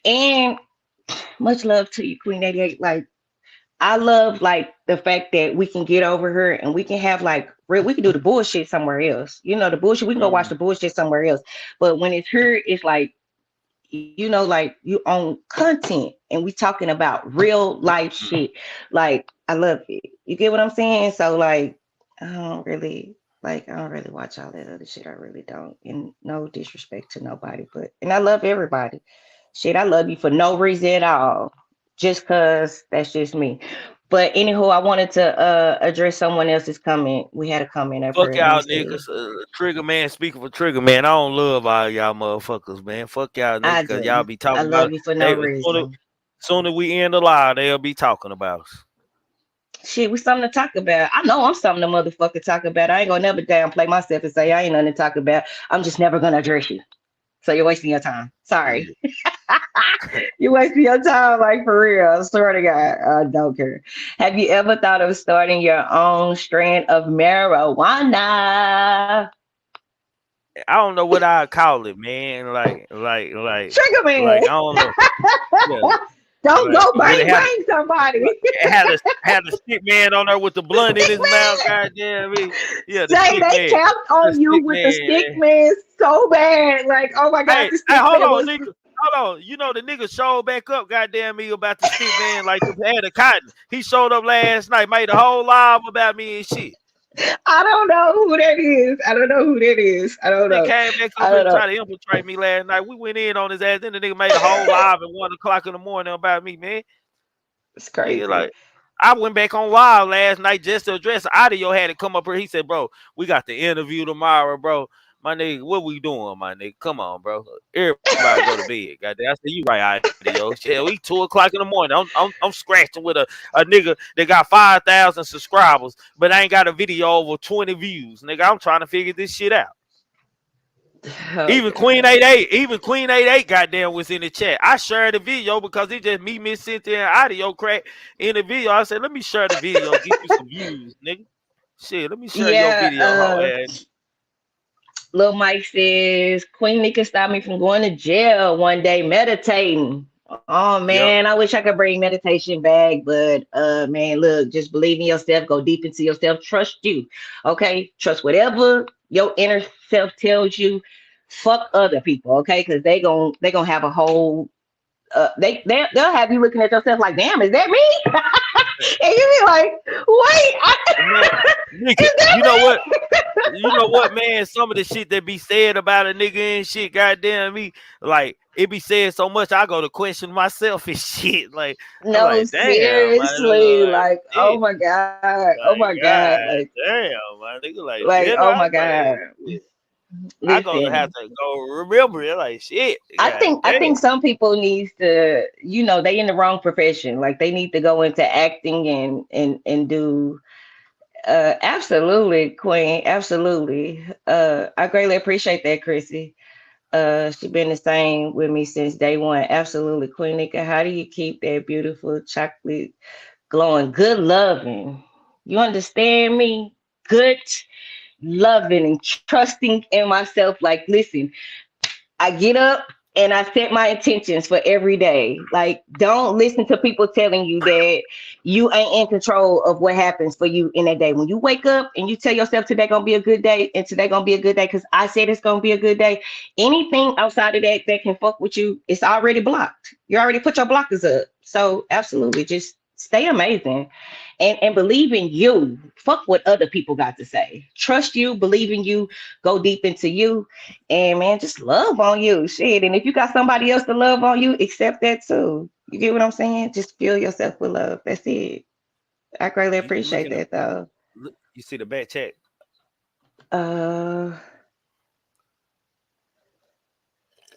and much love to you, Queen 88. Like I love like the fact that we can get over here and we can have like we can do the bullshit somewhere else. The bullshit, we can go watch the bullshit somewhere else. But when it's here, it's like like you own content and we talking about real life shit. Like I love it. You get what I'm saying? So like I don't really watch all that other shit. I really don't. And no disrespect to nobody, and I love everybody. Shit, I love you for no reason at all. Just cause that's just me. But anywho, I wanted to address someone else's comment. We had a comment up fuck here and they y'all said, niggas. Triggerman, speaking for Triggerman, I don't love all y'all motherfuckers, man. Fuck y'all niggas, I cause y'all do. be I talking about love you for no they reason. soon as we end the live, they'll be talking about us. Shit, we something to talk about. I know I'm something to motherfucker talk about. I ain't gonna never downplay myself and say I ain't nothing to talk about. I'm just never gonna address you. So you're wasting your time. Sorry. You're wasting your time, like for real. I swear to God, I don't care. Have you ever thought of starting your own strand of marijuana? I don't know what I call it, man. Triggerman. I don't know. Yeah, Don't like go would it bang have bang somebody. like had the stick man on there with the blunt in Stick his mouth? man. Goddamn me, yeah, the Jay, stick they man, tapped the on you stick with the stick man. man so bad. Like, oh my God, the Hey, stick hold man on, was. nigga. Hold on. You know the nigga showed back up, goddamn me, about the stick man like the head of cotton. He showed up last night, made a whole live about me and shit. I don't know who that is. I don't know who that is. I don't Nigga know. came back I up here don't to know. try to infiltrate me last night. We went in on his ass. Then the nigga made a whole live at 1 o'clock in the morning about me, man. It's Nigga, crazy. like, I went back on Wild last night just to address Audio had to come up here. He said, bro, we got the interview tomorrow, bro. My nigga, what we doing, my nigga? Come on, bro. Everybody go to bed. Goddamn. I said, you right, Audio. Shit, we 2 o'clock in the morning. I'm scratching with a nigga that got 5,000 subscribers, but I ain't got a video over 20 views. Nigga, I'm trying to figure this shit out. Oh Even Queen God. 88, goddamn was in the chat. I shared the video because it just me, Miss Cynthia, and Audio crack in the video. I said, let me share the video, get you some views, nigga. Shit, let me share your Yeah. video, ho ass. Lil Mike says Queen Nika stopped me from going to jail one day meditating. Oh Yep. man, I wish I could bring meditation back, but man, look, just believe in yourself, go deep into yourself, trust you. Okay? Trust whatever your inner self tells you. Fuck other people, okay? Because they gonna have a whole they'll have you looking at yourself like, damn, is that me? And you be like, wait, Man, Nika, is that you know what? me? you know what, man? Some of the shit that be said about a nigga and shit, goddamn me, like it be said so much, I go to question myself and shit. Like I'm No, like, damn, my nigga, seriously, like like, oh shit, my God, oh my like God, god damn, my nigga, like oh Jenna, my like God. shit. I gonna have Listen, to go remember it, like shit, god I damn. think some people needs to, they in the wrong profession. Like they need to go into acting and do absolutely, Queen, absolutely. I greatly appreciate that, Chrissy. She been the same with me since day one. Absolutely, Queen Nika. How do you keep that beautiful chocolate glowing? Good loving. You understand me? Good loving and trusting in myself. Like, listen, I get up and I set my intentions for every day. Like, don't listen to people telling you that you ain't in control of what happens for you in that day. When you wake up and you tell yourself today gonna be a good day and today gonna be a good day because I said it's gonna be a good day. Anything outside of that that can fuck with you, it's already blocked. You already put your blockers up. So absolutely, just stay amazing and believe in you. Fuck what other people got to say. Trust you, believe in you, go deep into you, and man, just love on you. Shit. And if you got somebody else to love on you, accept that too. You get what I'm saying? Just fill yourself with love. That's it. I greatly You appreciate looking at that though. you see the back chat? Uh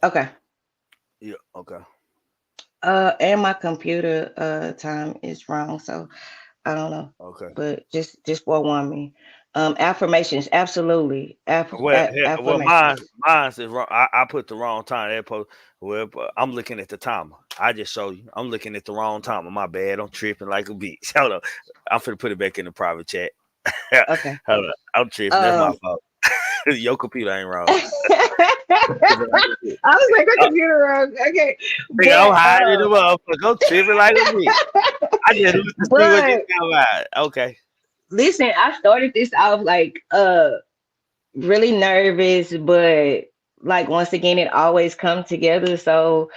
okay. Yeah, okay. And my computer time is wrong, so I don't know. Okay. But just forewarn me. Affirmations, absolutely. Well, Affirmations. mine's is wrong. I put the wrong time. Well, but I'm looking at the timer. I just showed you. I'm looking at the wrong timer. My bad. I'm tripping like a bitch. Hold on. I'm finna put it back in the private chat. Okay. Hold on. I'm tripping. That's my Um fault. Your computer ain't wrong. I was like, my Oh, computer wrong. Okay. nigga, I'm But hiding the motherfucker. I'm tripping like a bitch. I just looked to see what you but talking about. Okay. listen, I started this off like really nervous, but like once again it always come together. So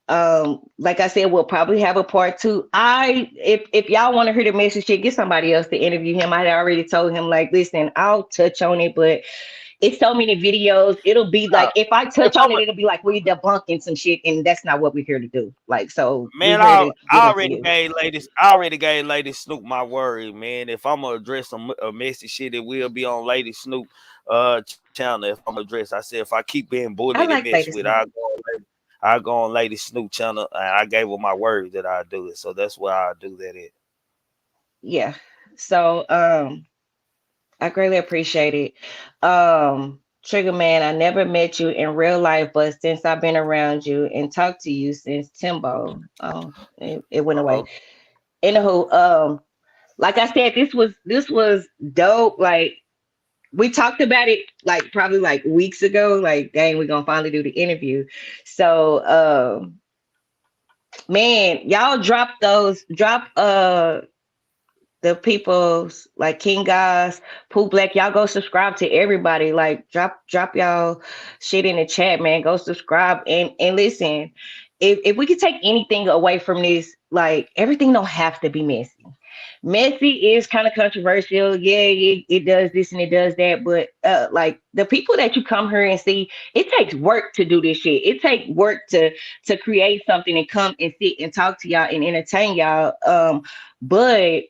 like I said, we'll probably have a part two. If y'all want to hear the message shit, get somebody else to interview him. I had already told him, like, listen, I'll touch on it, but it's so many videos. It'll be Uh, like if I if touch I'm on it, it'll be like we're debunking some shit, and that's not what we're here to do. Like, so we're Man, here to get I into already you. gave ladies. I already gave Lady Snoop my word, man. If I'm gonna address a messy shit, it will be on Lady Snoop channel. If I'm gonna address, I said if I keep being bullied I and like messed Lady with, Snoop. I go on Lady Snoop channel, and I gave her my word that I do it. So that's why I do that. It. Yeah. So I greatly appreciate it. Trigger Man, I never met you in real life, but since I've been around you and talked to you since Timbo, it went away. Oh, Anywho, like I said, this was dope. Like we talked about it like probably like weeks ago. Like, dang, we're gonna finally do the interview. So man, y'all drop the people's like King Guys, Pooh Black, y'all go subscribe to everybody. Like drop y'all shit in the chat, man. Go subscribe and listen. If we could take anything away from this, like everything don't have to be messy. Messy is kind of controversial. Yeah, it does this and it does that. But like the people that you come here and see, it takes work to do this shit. It takes work to create something and come and sit and talk to y'all and entertain y'all. But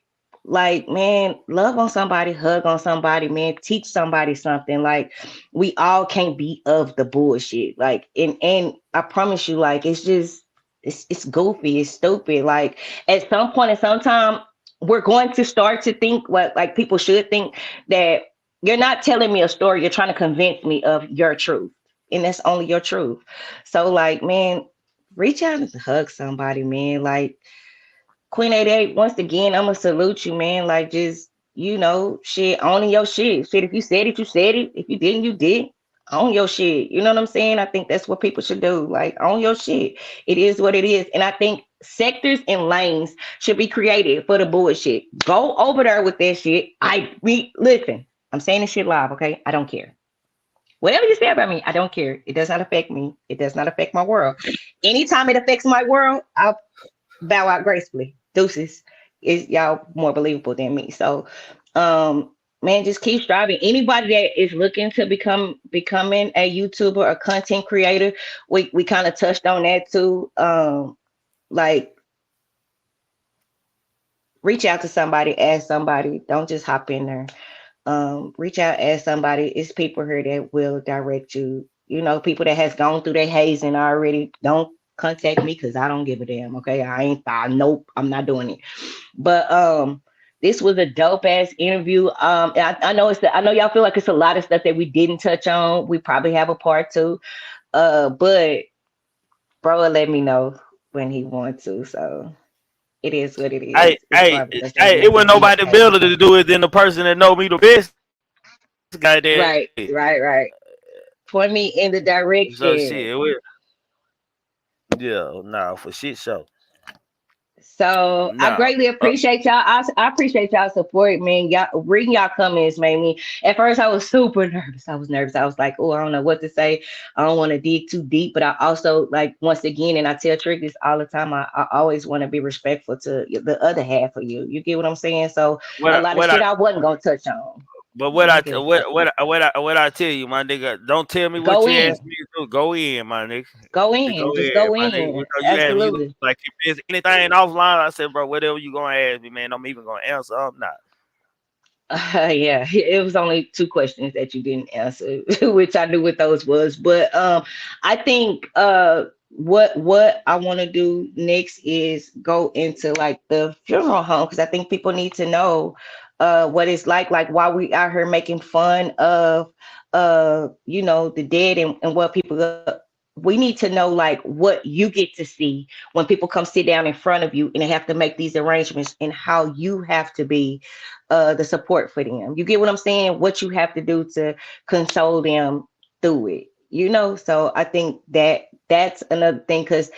like, man, love on somebody, hug on somebody, man, teach somebody something. Like, we all can't be of the bullshit. Like, and I promise you, like, it's just it's goofy, it's stupid. Like, at some point in some time, we're going to start to think what like people should think, that you're not telling me a story, you're trying to convince me of your truth. And that's only your truth. So, like, man, reach out and hug somebody, man. Like, Queen 88, once again, I'm gonna salute you, man. Like, just, shit, owning your shit. Shit, if you said it, you said it. If you didn't, you did. Own your shit. You know what I'm saying? I think that's what people should do. Like, own your shit. It is what it is. And I think sectors and lanes should be created for the bullshit. Go over there with that shit. Listen, I'm saying this shit live, okay? I don't care. Whatever you say about me, I don't care. It does not affect me. It does not affect my world. Anytime it affects my world, I'll bow out gracefully. Deuces, is y'all more believable than me. So, man, just keep striving. Anybody that is looking to becoming a YouTuber or content creator, we kind of touched on that too. Like reach out to somebody, ask somebody. Don't just hop in there. Reach out, ask somebody. It's people here that will direct you. You know, people that has gone through their hazing already. Don't contact me because I don't give a damn. Okay, nope, I'm not doing it. But this was a dope ass interview. I know I know y'all feel like it's a lot of stuff that we didn't touch on. We probably have a part two. But bro will let me know when he wants to. So it is what it Hey, is. It's hey, fun. That's hey, it wasn't nobody ability to do it than the person that know me the best. Goddamn. right, right, right. Point me in the So shit, direction. yeah, nah, for shit show. So I Nah, greatly appreciate y'all. I appreciate y'all support, man. Y'all reading y'all comments made me. At first, I was super nervous. I was nervous. I was like, oh, I don't know what to say. I don't want to dig too deep, but I also like once again, and I tell Trick this all the time. I always want to be respectful to the other half of you. You get what I'm saying? So a lot of what I shit I wasn't gonna touch on. but I don't give a fuck. what I tell you, my nigga, don't tell me what Go you asked in, me to do. Go in, my nigga. go Go in, just in, go my nigga. in. Because you asked me, Absolutely. like if there's anything offline, I said, bro, whatever you gonna ask me, man, I'm even gonna answer. I'm not. Yeah, it was only two questions that you didn't answer, which I knew what those was. But I think what I want to do next is go into like the funeral home because I think people need to know what it's like why we out here making fun of you know the dead and what people we need to know like what you get to see when people come sit down in front of you and they have to make these arrangements and how you have to be the support for them. You get what I'm saying? What you have to do to console them through it. You know, so I think that that's another thing because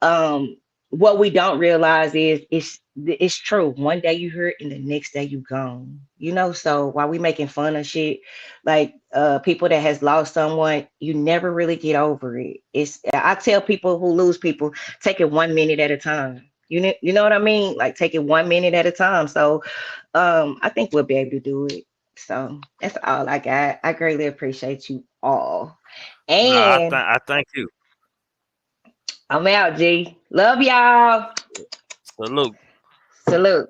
um what we don't realize is it's true. One day you hurt and the next day you gone. You know, so while we making fun of shit, like people that has lost someone, you never really get over it. It's I tell people who lose people, take it 1 minute at a time. You know what I mean? Like take it 1 minute at a time. So I think we'll be able to do it. So that's all I got. I greatly appreciate you all. Nah, And I thank you. I'm out, G. Love y'all. Salute. Salute.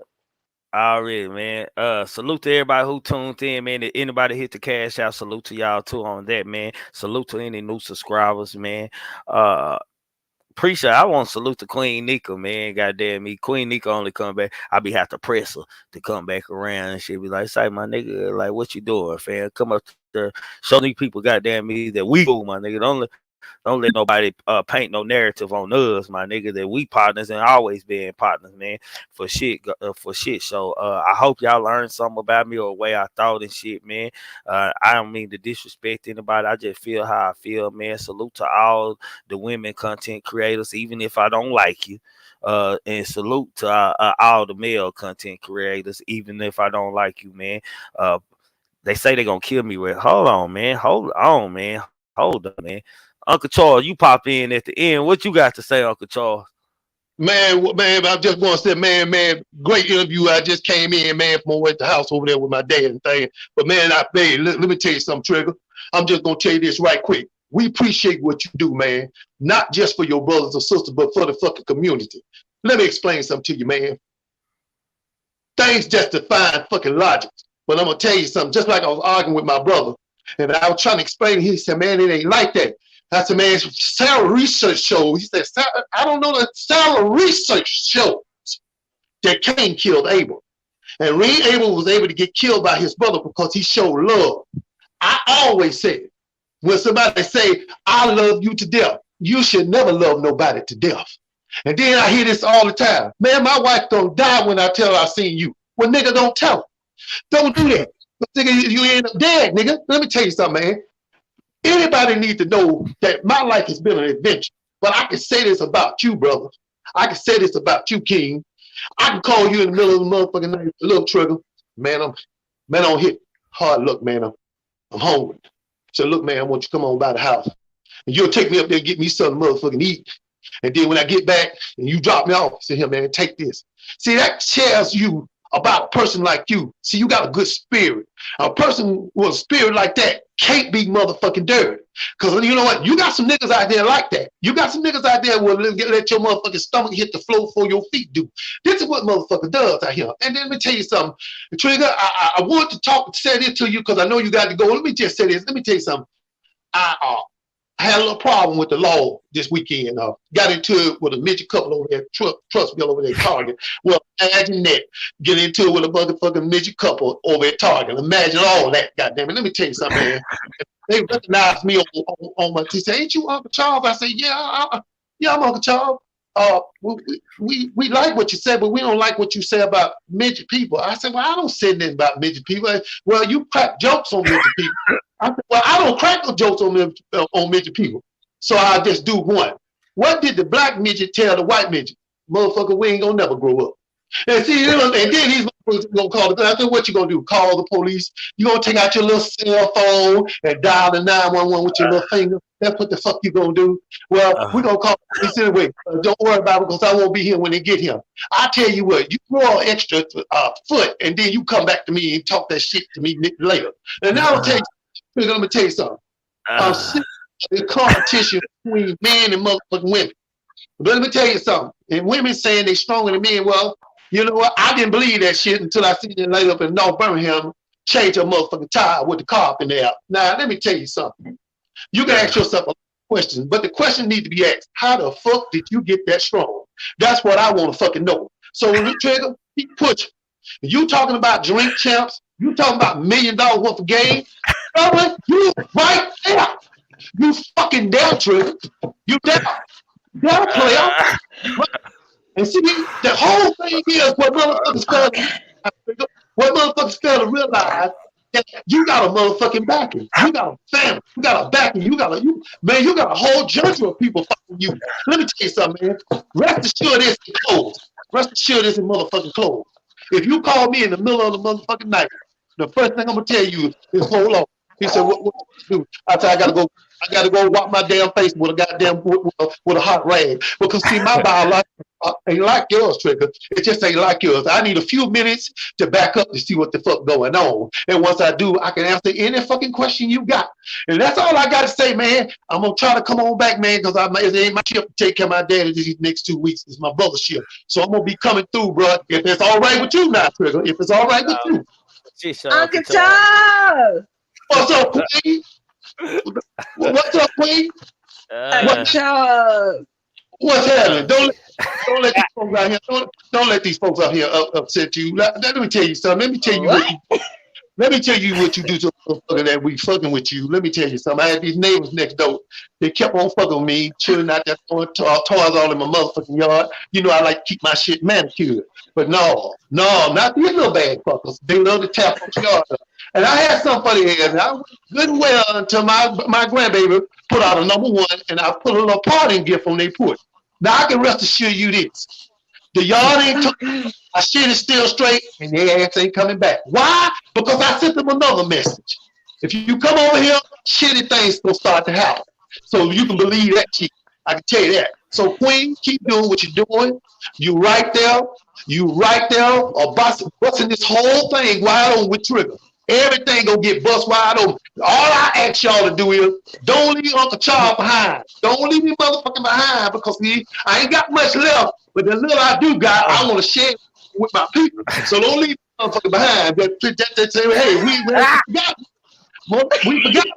Already, man. Salute to everybody who tuned in, man. If anybody hit the cash out, salute to y'all too on that, man. Salute to any new subscribers, man. Appreciate. I want to salute to Queen Nika, man. Goddamn me, Queen Nika only come back. I be have to press her to come back around, and she be like, "Say, my nigga, like, what you doing, fam? Come up there, show these people, goddamn me, that we cool, my nigga. Don't let nobody paint no narrative on us, my nigga, that we partners and always been partners, man. For shit. So I hope y'all learned something about me or the way I thought and shit, man. I don't mean to disrespect anybody. I just feel how I feel, man. Salute to all the women content creators, even if I don't like you. And salute to all the male content creators, even if I don't like you, man. They say they're gonna kill me with. Hold on, man. Hold on, man. Hold on, man. Uncle Charles, you pop in at the end. What you got to say, Uncle Charles? Man, I just want to say, man, great interview. I just came in, man, from over at the house over there with my dad and thing. But man, let me tell you something, Trigger. I'm just gonna tell you this right quick. We appreciate what you do, man. Not just for your brothers or sisters, but for the fucking community. Let me explain something to you, man. Things just define fucking logic. But I'm gonna tell you something. Just like I was arguing with my brother, and I was trying to explain. He said, "Man, it ain't like that." I said, "Man, Sarah research shows." He said, "I don't know that Sarah research shows that Cain killed Abel, and Abel was able to get killed by his brother because he showed love." I always said, when somebody say, "I love you to death," you should never love nobody to death. And then I hear this all the time. Man, my wife don't die when I tell her I seen you. Well, nigga, don't tell her. Don't do that. Nigga, you end up dead, nigga. Let me tell you something, man. Anybody need to know that my life has been an adventure. But I can say this about you, brother. I can say this about you, King. I can call you in the middle of the motherfucking night, little Trigger. Man, I don't hit hard luck, man. I'm hungry. So look, man, I want you to come on by the house. And you'll take me up there and get me something motherfucking eat. And then when I get back and you drop me off, say, here, man, take this. See, that tells you about a person like you. See, you got a good spirit. A person with a spirit like that can't be motherfucking dirty. Because you know what? You got some niggas out there like that. You got some niggas out there who will let your motherfucking stomach hit the floor before your feet do. This is what motherfucker does out here. And then let me tell you something. Trigger, I want to say this to you because I know you got to go. Let me just say this. Let me tell you something. I had a little problem with the law this weekend. Got into it with a midget couple over there, Trustville over there at Target. Well, imagine that. Get into it with a motherfucking midget couple over at Target. Imagine all that, goddamn it. Let me tell you something, man. They recognized me on my T. Say, ain't you Uncle Charles? I say, yeah, I'm Uncle Charles. We like what you said, but we don't like what you say about midget people. I said, well, I don't say anything about midget people. Well, you crack jokes on midget people. I said, well, I don't crack no jokes on midget people. So I'll just do one. What did the black midget tell the white midget? Motherfucker, we ain't gonna never grow up. And see, and then he's gonna call the. I said, what you gonna do? Call the police? You gonna take out your little cell phone and dial the 911 with your little finger? That's what the fuck you gonna do? Well, we're gonna call the police anyway. Don't worry about it because I won't be here when they get here. I tell you what, you grow an extra foot and then you come back to me and talk that shit to me later. And now I'll tell you. Let me tell you something. I'm sick of the competition between men and motherfucking women. But let me tell you something. And women saying they stronger than men. Well, you know what? I didn't believe that shit until I seen them laid up in North Birmingham change a motherfucking tire with the car up in there. Now, let me tell you something. You can ask yourself a question, but the question needs to be asked. How the fuck did you get that strong? That's what I want to fucking know. So, Trigger, keep pushing. You talking about drink champs? You talking about $1 million worth of game? Brother, you right there. You fucking down, Trigger. You down. Down, player. And see, the whole thing is what motherfuckers fail to realize that you got a motherfucking backing. You got a family. You got a backing. You got a whole jungle of people fucking you. Let me tell you something, man. Rest assured this is closed. Rest assured this is motherfucking closed. If you call me in the middle of the motherfucking night, the first thing I'm gonna tell you is hold on. He said, what do? I said, I gotta go wipe my damn face with a goddamn with a hot rag. Because see, my biological ain't like yours, Trigger. It just ain't like yours. I need a few minutes to back up to see what the fuck going on. And once I do, I can answer any fucking question you got. And that's all I gotta say, man. I'm gonna try to come on back, man, because it ain't my ship to take care of my daddy these next 2 weeks. It's my brother's ship. So I'm gonna be coming through, bro. If it's all right with you now, Trigger. If it's all right with you. Uncle Charles! What's up, Queen? What's up, Queen? Uncle Charles! What's happening? Don't let these folks out here. Don't let these folks out here upset you. Let me tell you something. Let me tell you what you do to a motherfucker that we fucking with you. Let me tell you something. I had these neighbors next door. They kept on fucking with me, chilling out there, throwing toys all in my motherfucking yard. You know I like to keep my shit manicured. But no, not these little bad fuckers. They love to tap on yard. And I had something for the head. And I went good and well until my grandbaby put out a #1, and I put a little parting gift on their porch. Now I can rest assure you this. The yard ain't my shit is still straight, and their ass ain't coming back. Why? Because I sent them another message. If you come over here, shitty things gonna start to happen. So you can believe that shit. I can tell you that. So Queen, keep doing what you're doing. You right there, busting this whole thing wide open with Trigger. Everything gonna get bust wide open. All I ask y'all to do is don't leave Uncle Charles behind. Don't leave me motherfucking behind because I ain't got much left, but the little I do got, I want to share with my people. So don't leave me motherfucking behind. That say, hey, we forgot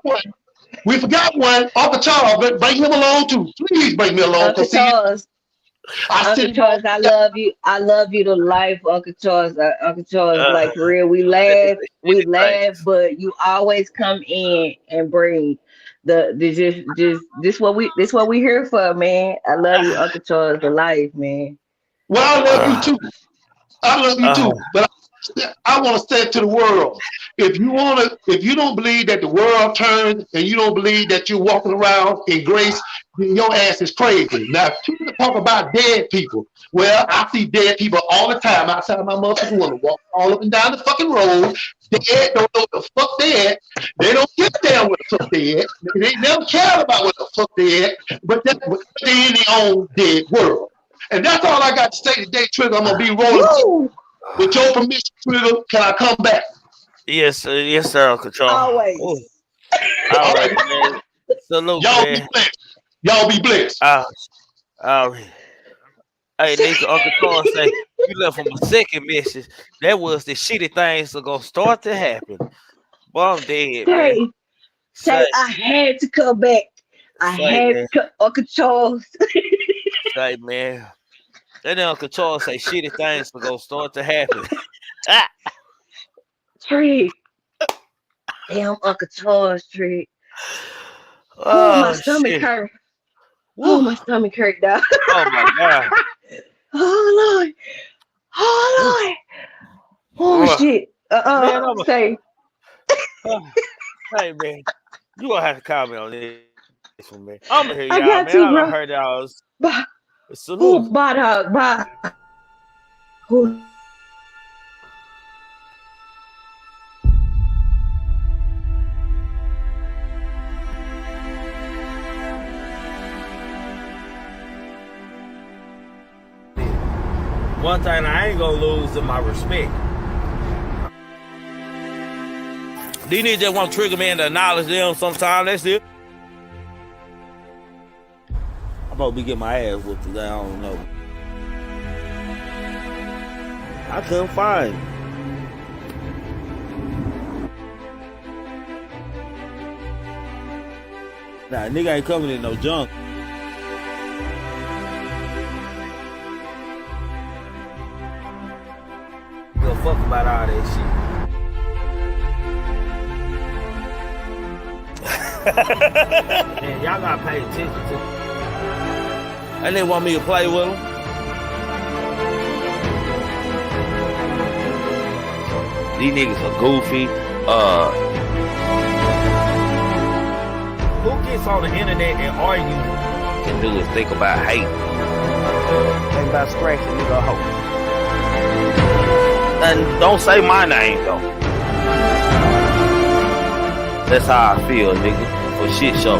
one. We forgot one. Uncle Charles, bring him along too. Please bring me along. Uncle Charles. Uncle Charles, I love you. I love you to life, Uncle Charles. Uncle Charles, like for real, we laugh, but you always come in and bring this what we here for, man. I love you, Uncle Charles, to life, man. Well, I love you too. I love you too. But I want to say to the world, if you don't believe that the world turns and you don't believe that you're walking around in grace, then your ass is crazy. Now, people talk about dead people. Well, I see dead people all the time outside of my motherfucking window, walk all up and down the fucking road. Dead, don't know what the fuck they at. They don't get down with the fuck they at. They never care about what the fuck they at, but they're in their own dead world. And that's all I got to say today, Trigger. I'm gonna be rolling. With your permission, Trigger, can I come back? Yes, sir, Uncle Charles. Always. Ooh. All right, man. Salute, Y'all man. be blessed. Y'all be blessed. All right. Hey, Nika, Uncle Charles say you left him a second message. That was the shitty things that gonna start to happen. Boy, I'm dead, man. Say, I had to come back. I had man. to, Uncle Charles. Say, man. That Uncle Charles say shitty things are gonna start to happen. Trig. Damn, Uncle Charles, Trig. Oh, my stomach hurt. Woo. Oh, my stomach hurt, dog. Oh my God. Oh Lord. Oh Lord. Oh shit. Man, say. Hey man, you gonna have to comment on this one, man. I'm gonna hear y'all, I got man. to, I bro. done heard y'all. Bye. Salute. Oh, bye, dog. Bye. Oh. One thing I ain't gonna lose is my respect. These niggas just want Triggerman to acknowledge them sometime. That's it. I'm about to be getting my ass whooped today. I don't know. I couldn't find him. Nah, nigga ain't coming in no junk. Give a fuck about all that shit. Man, y'all gotta pay attention to. And they want me to play with them. These niggas are goofy. Who gets on the internet and argue can do is think about hate. Think about scratching nigga hoe. And don't say my name though. That's how I feel, nigga. For shit show.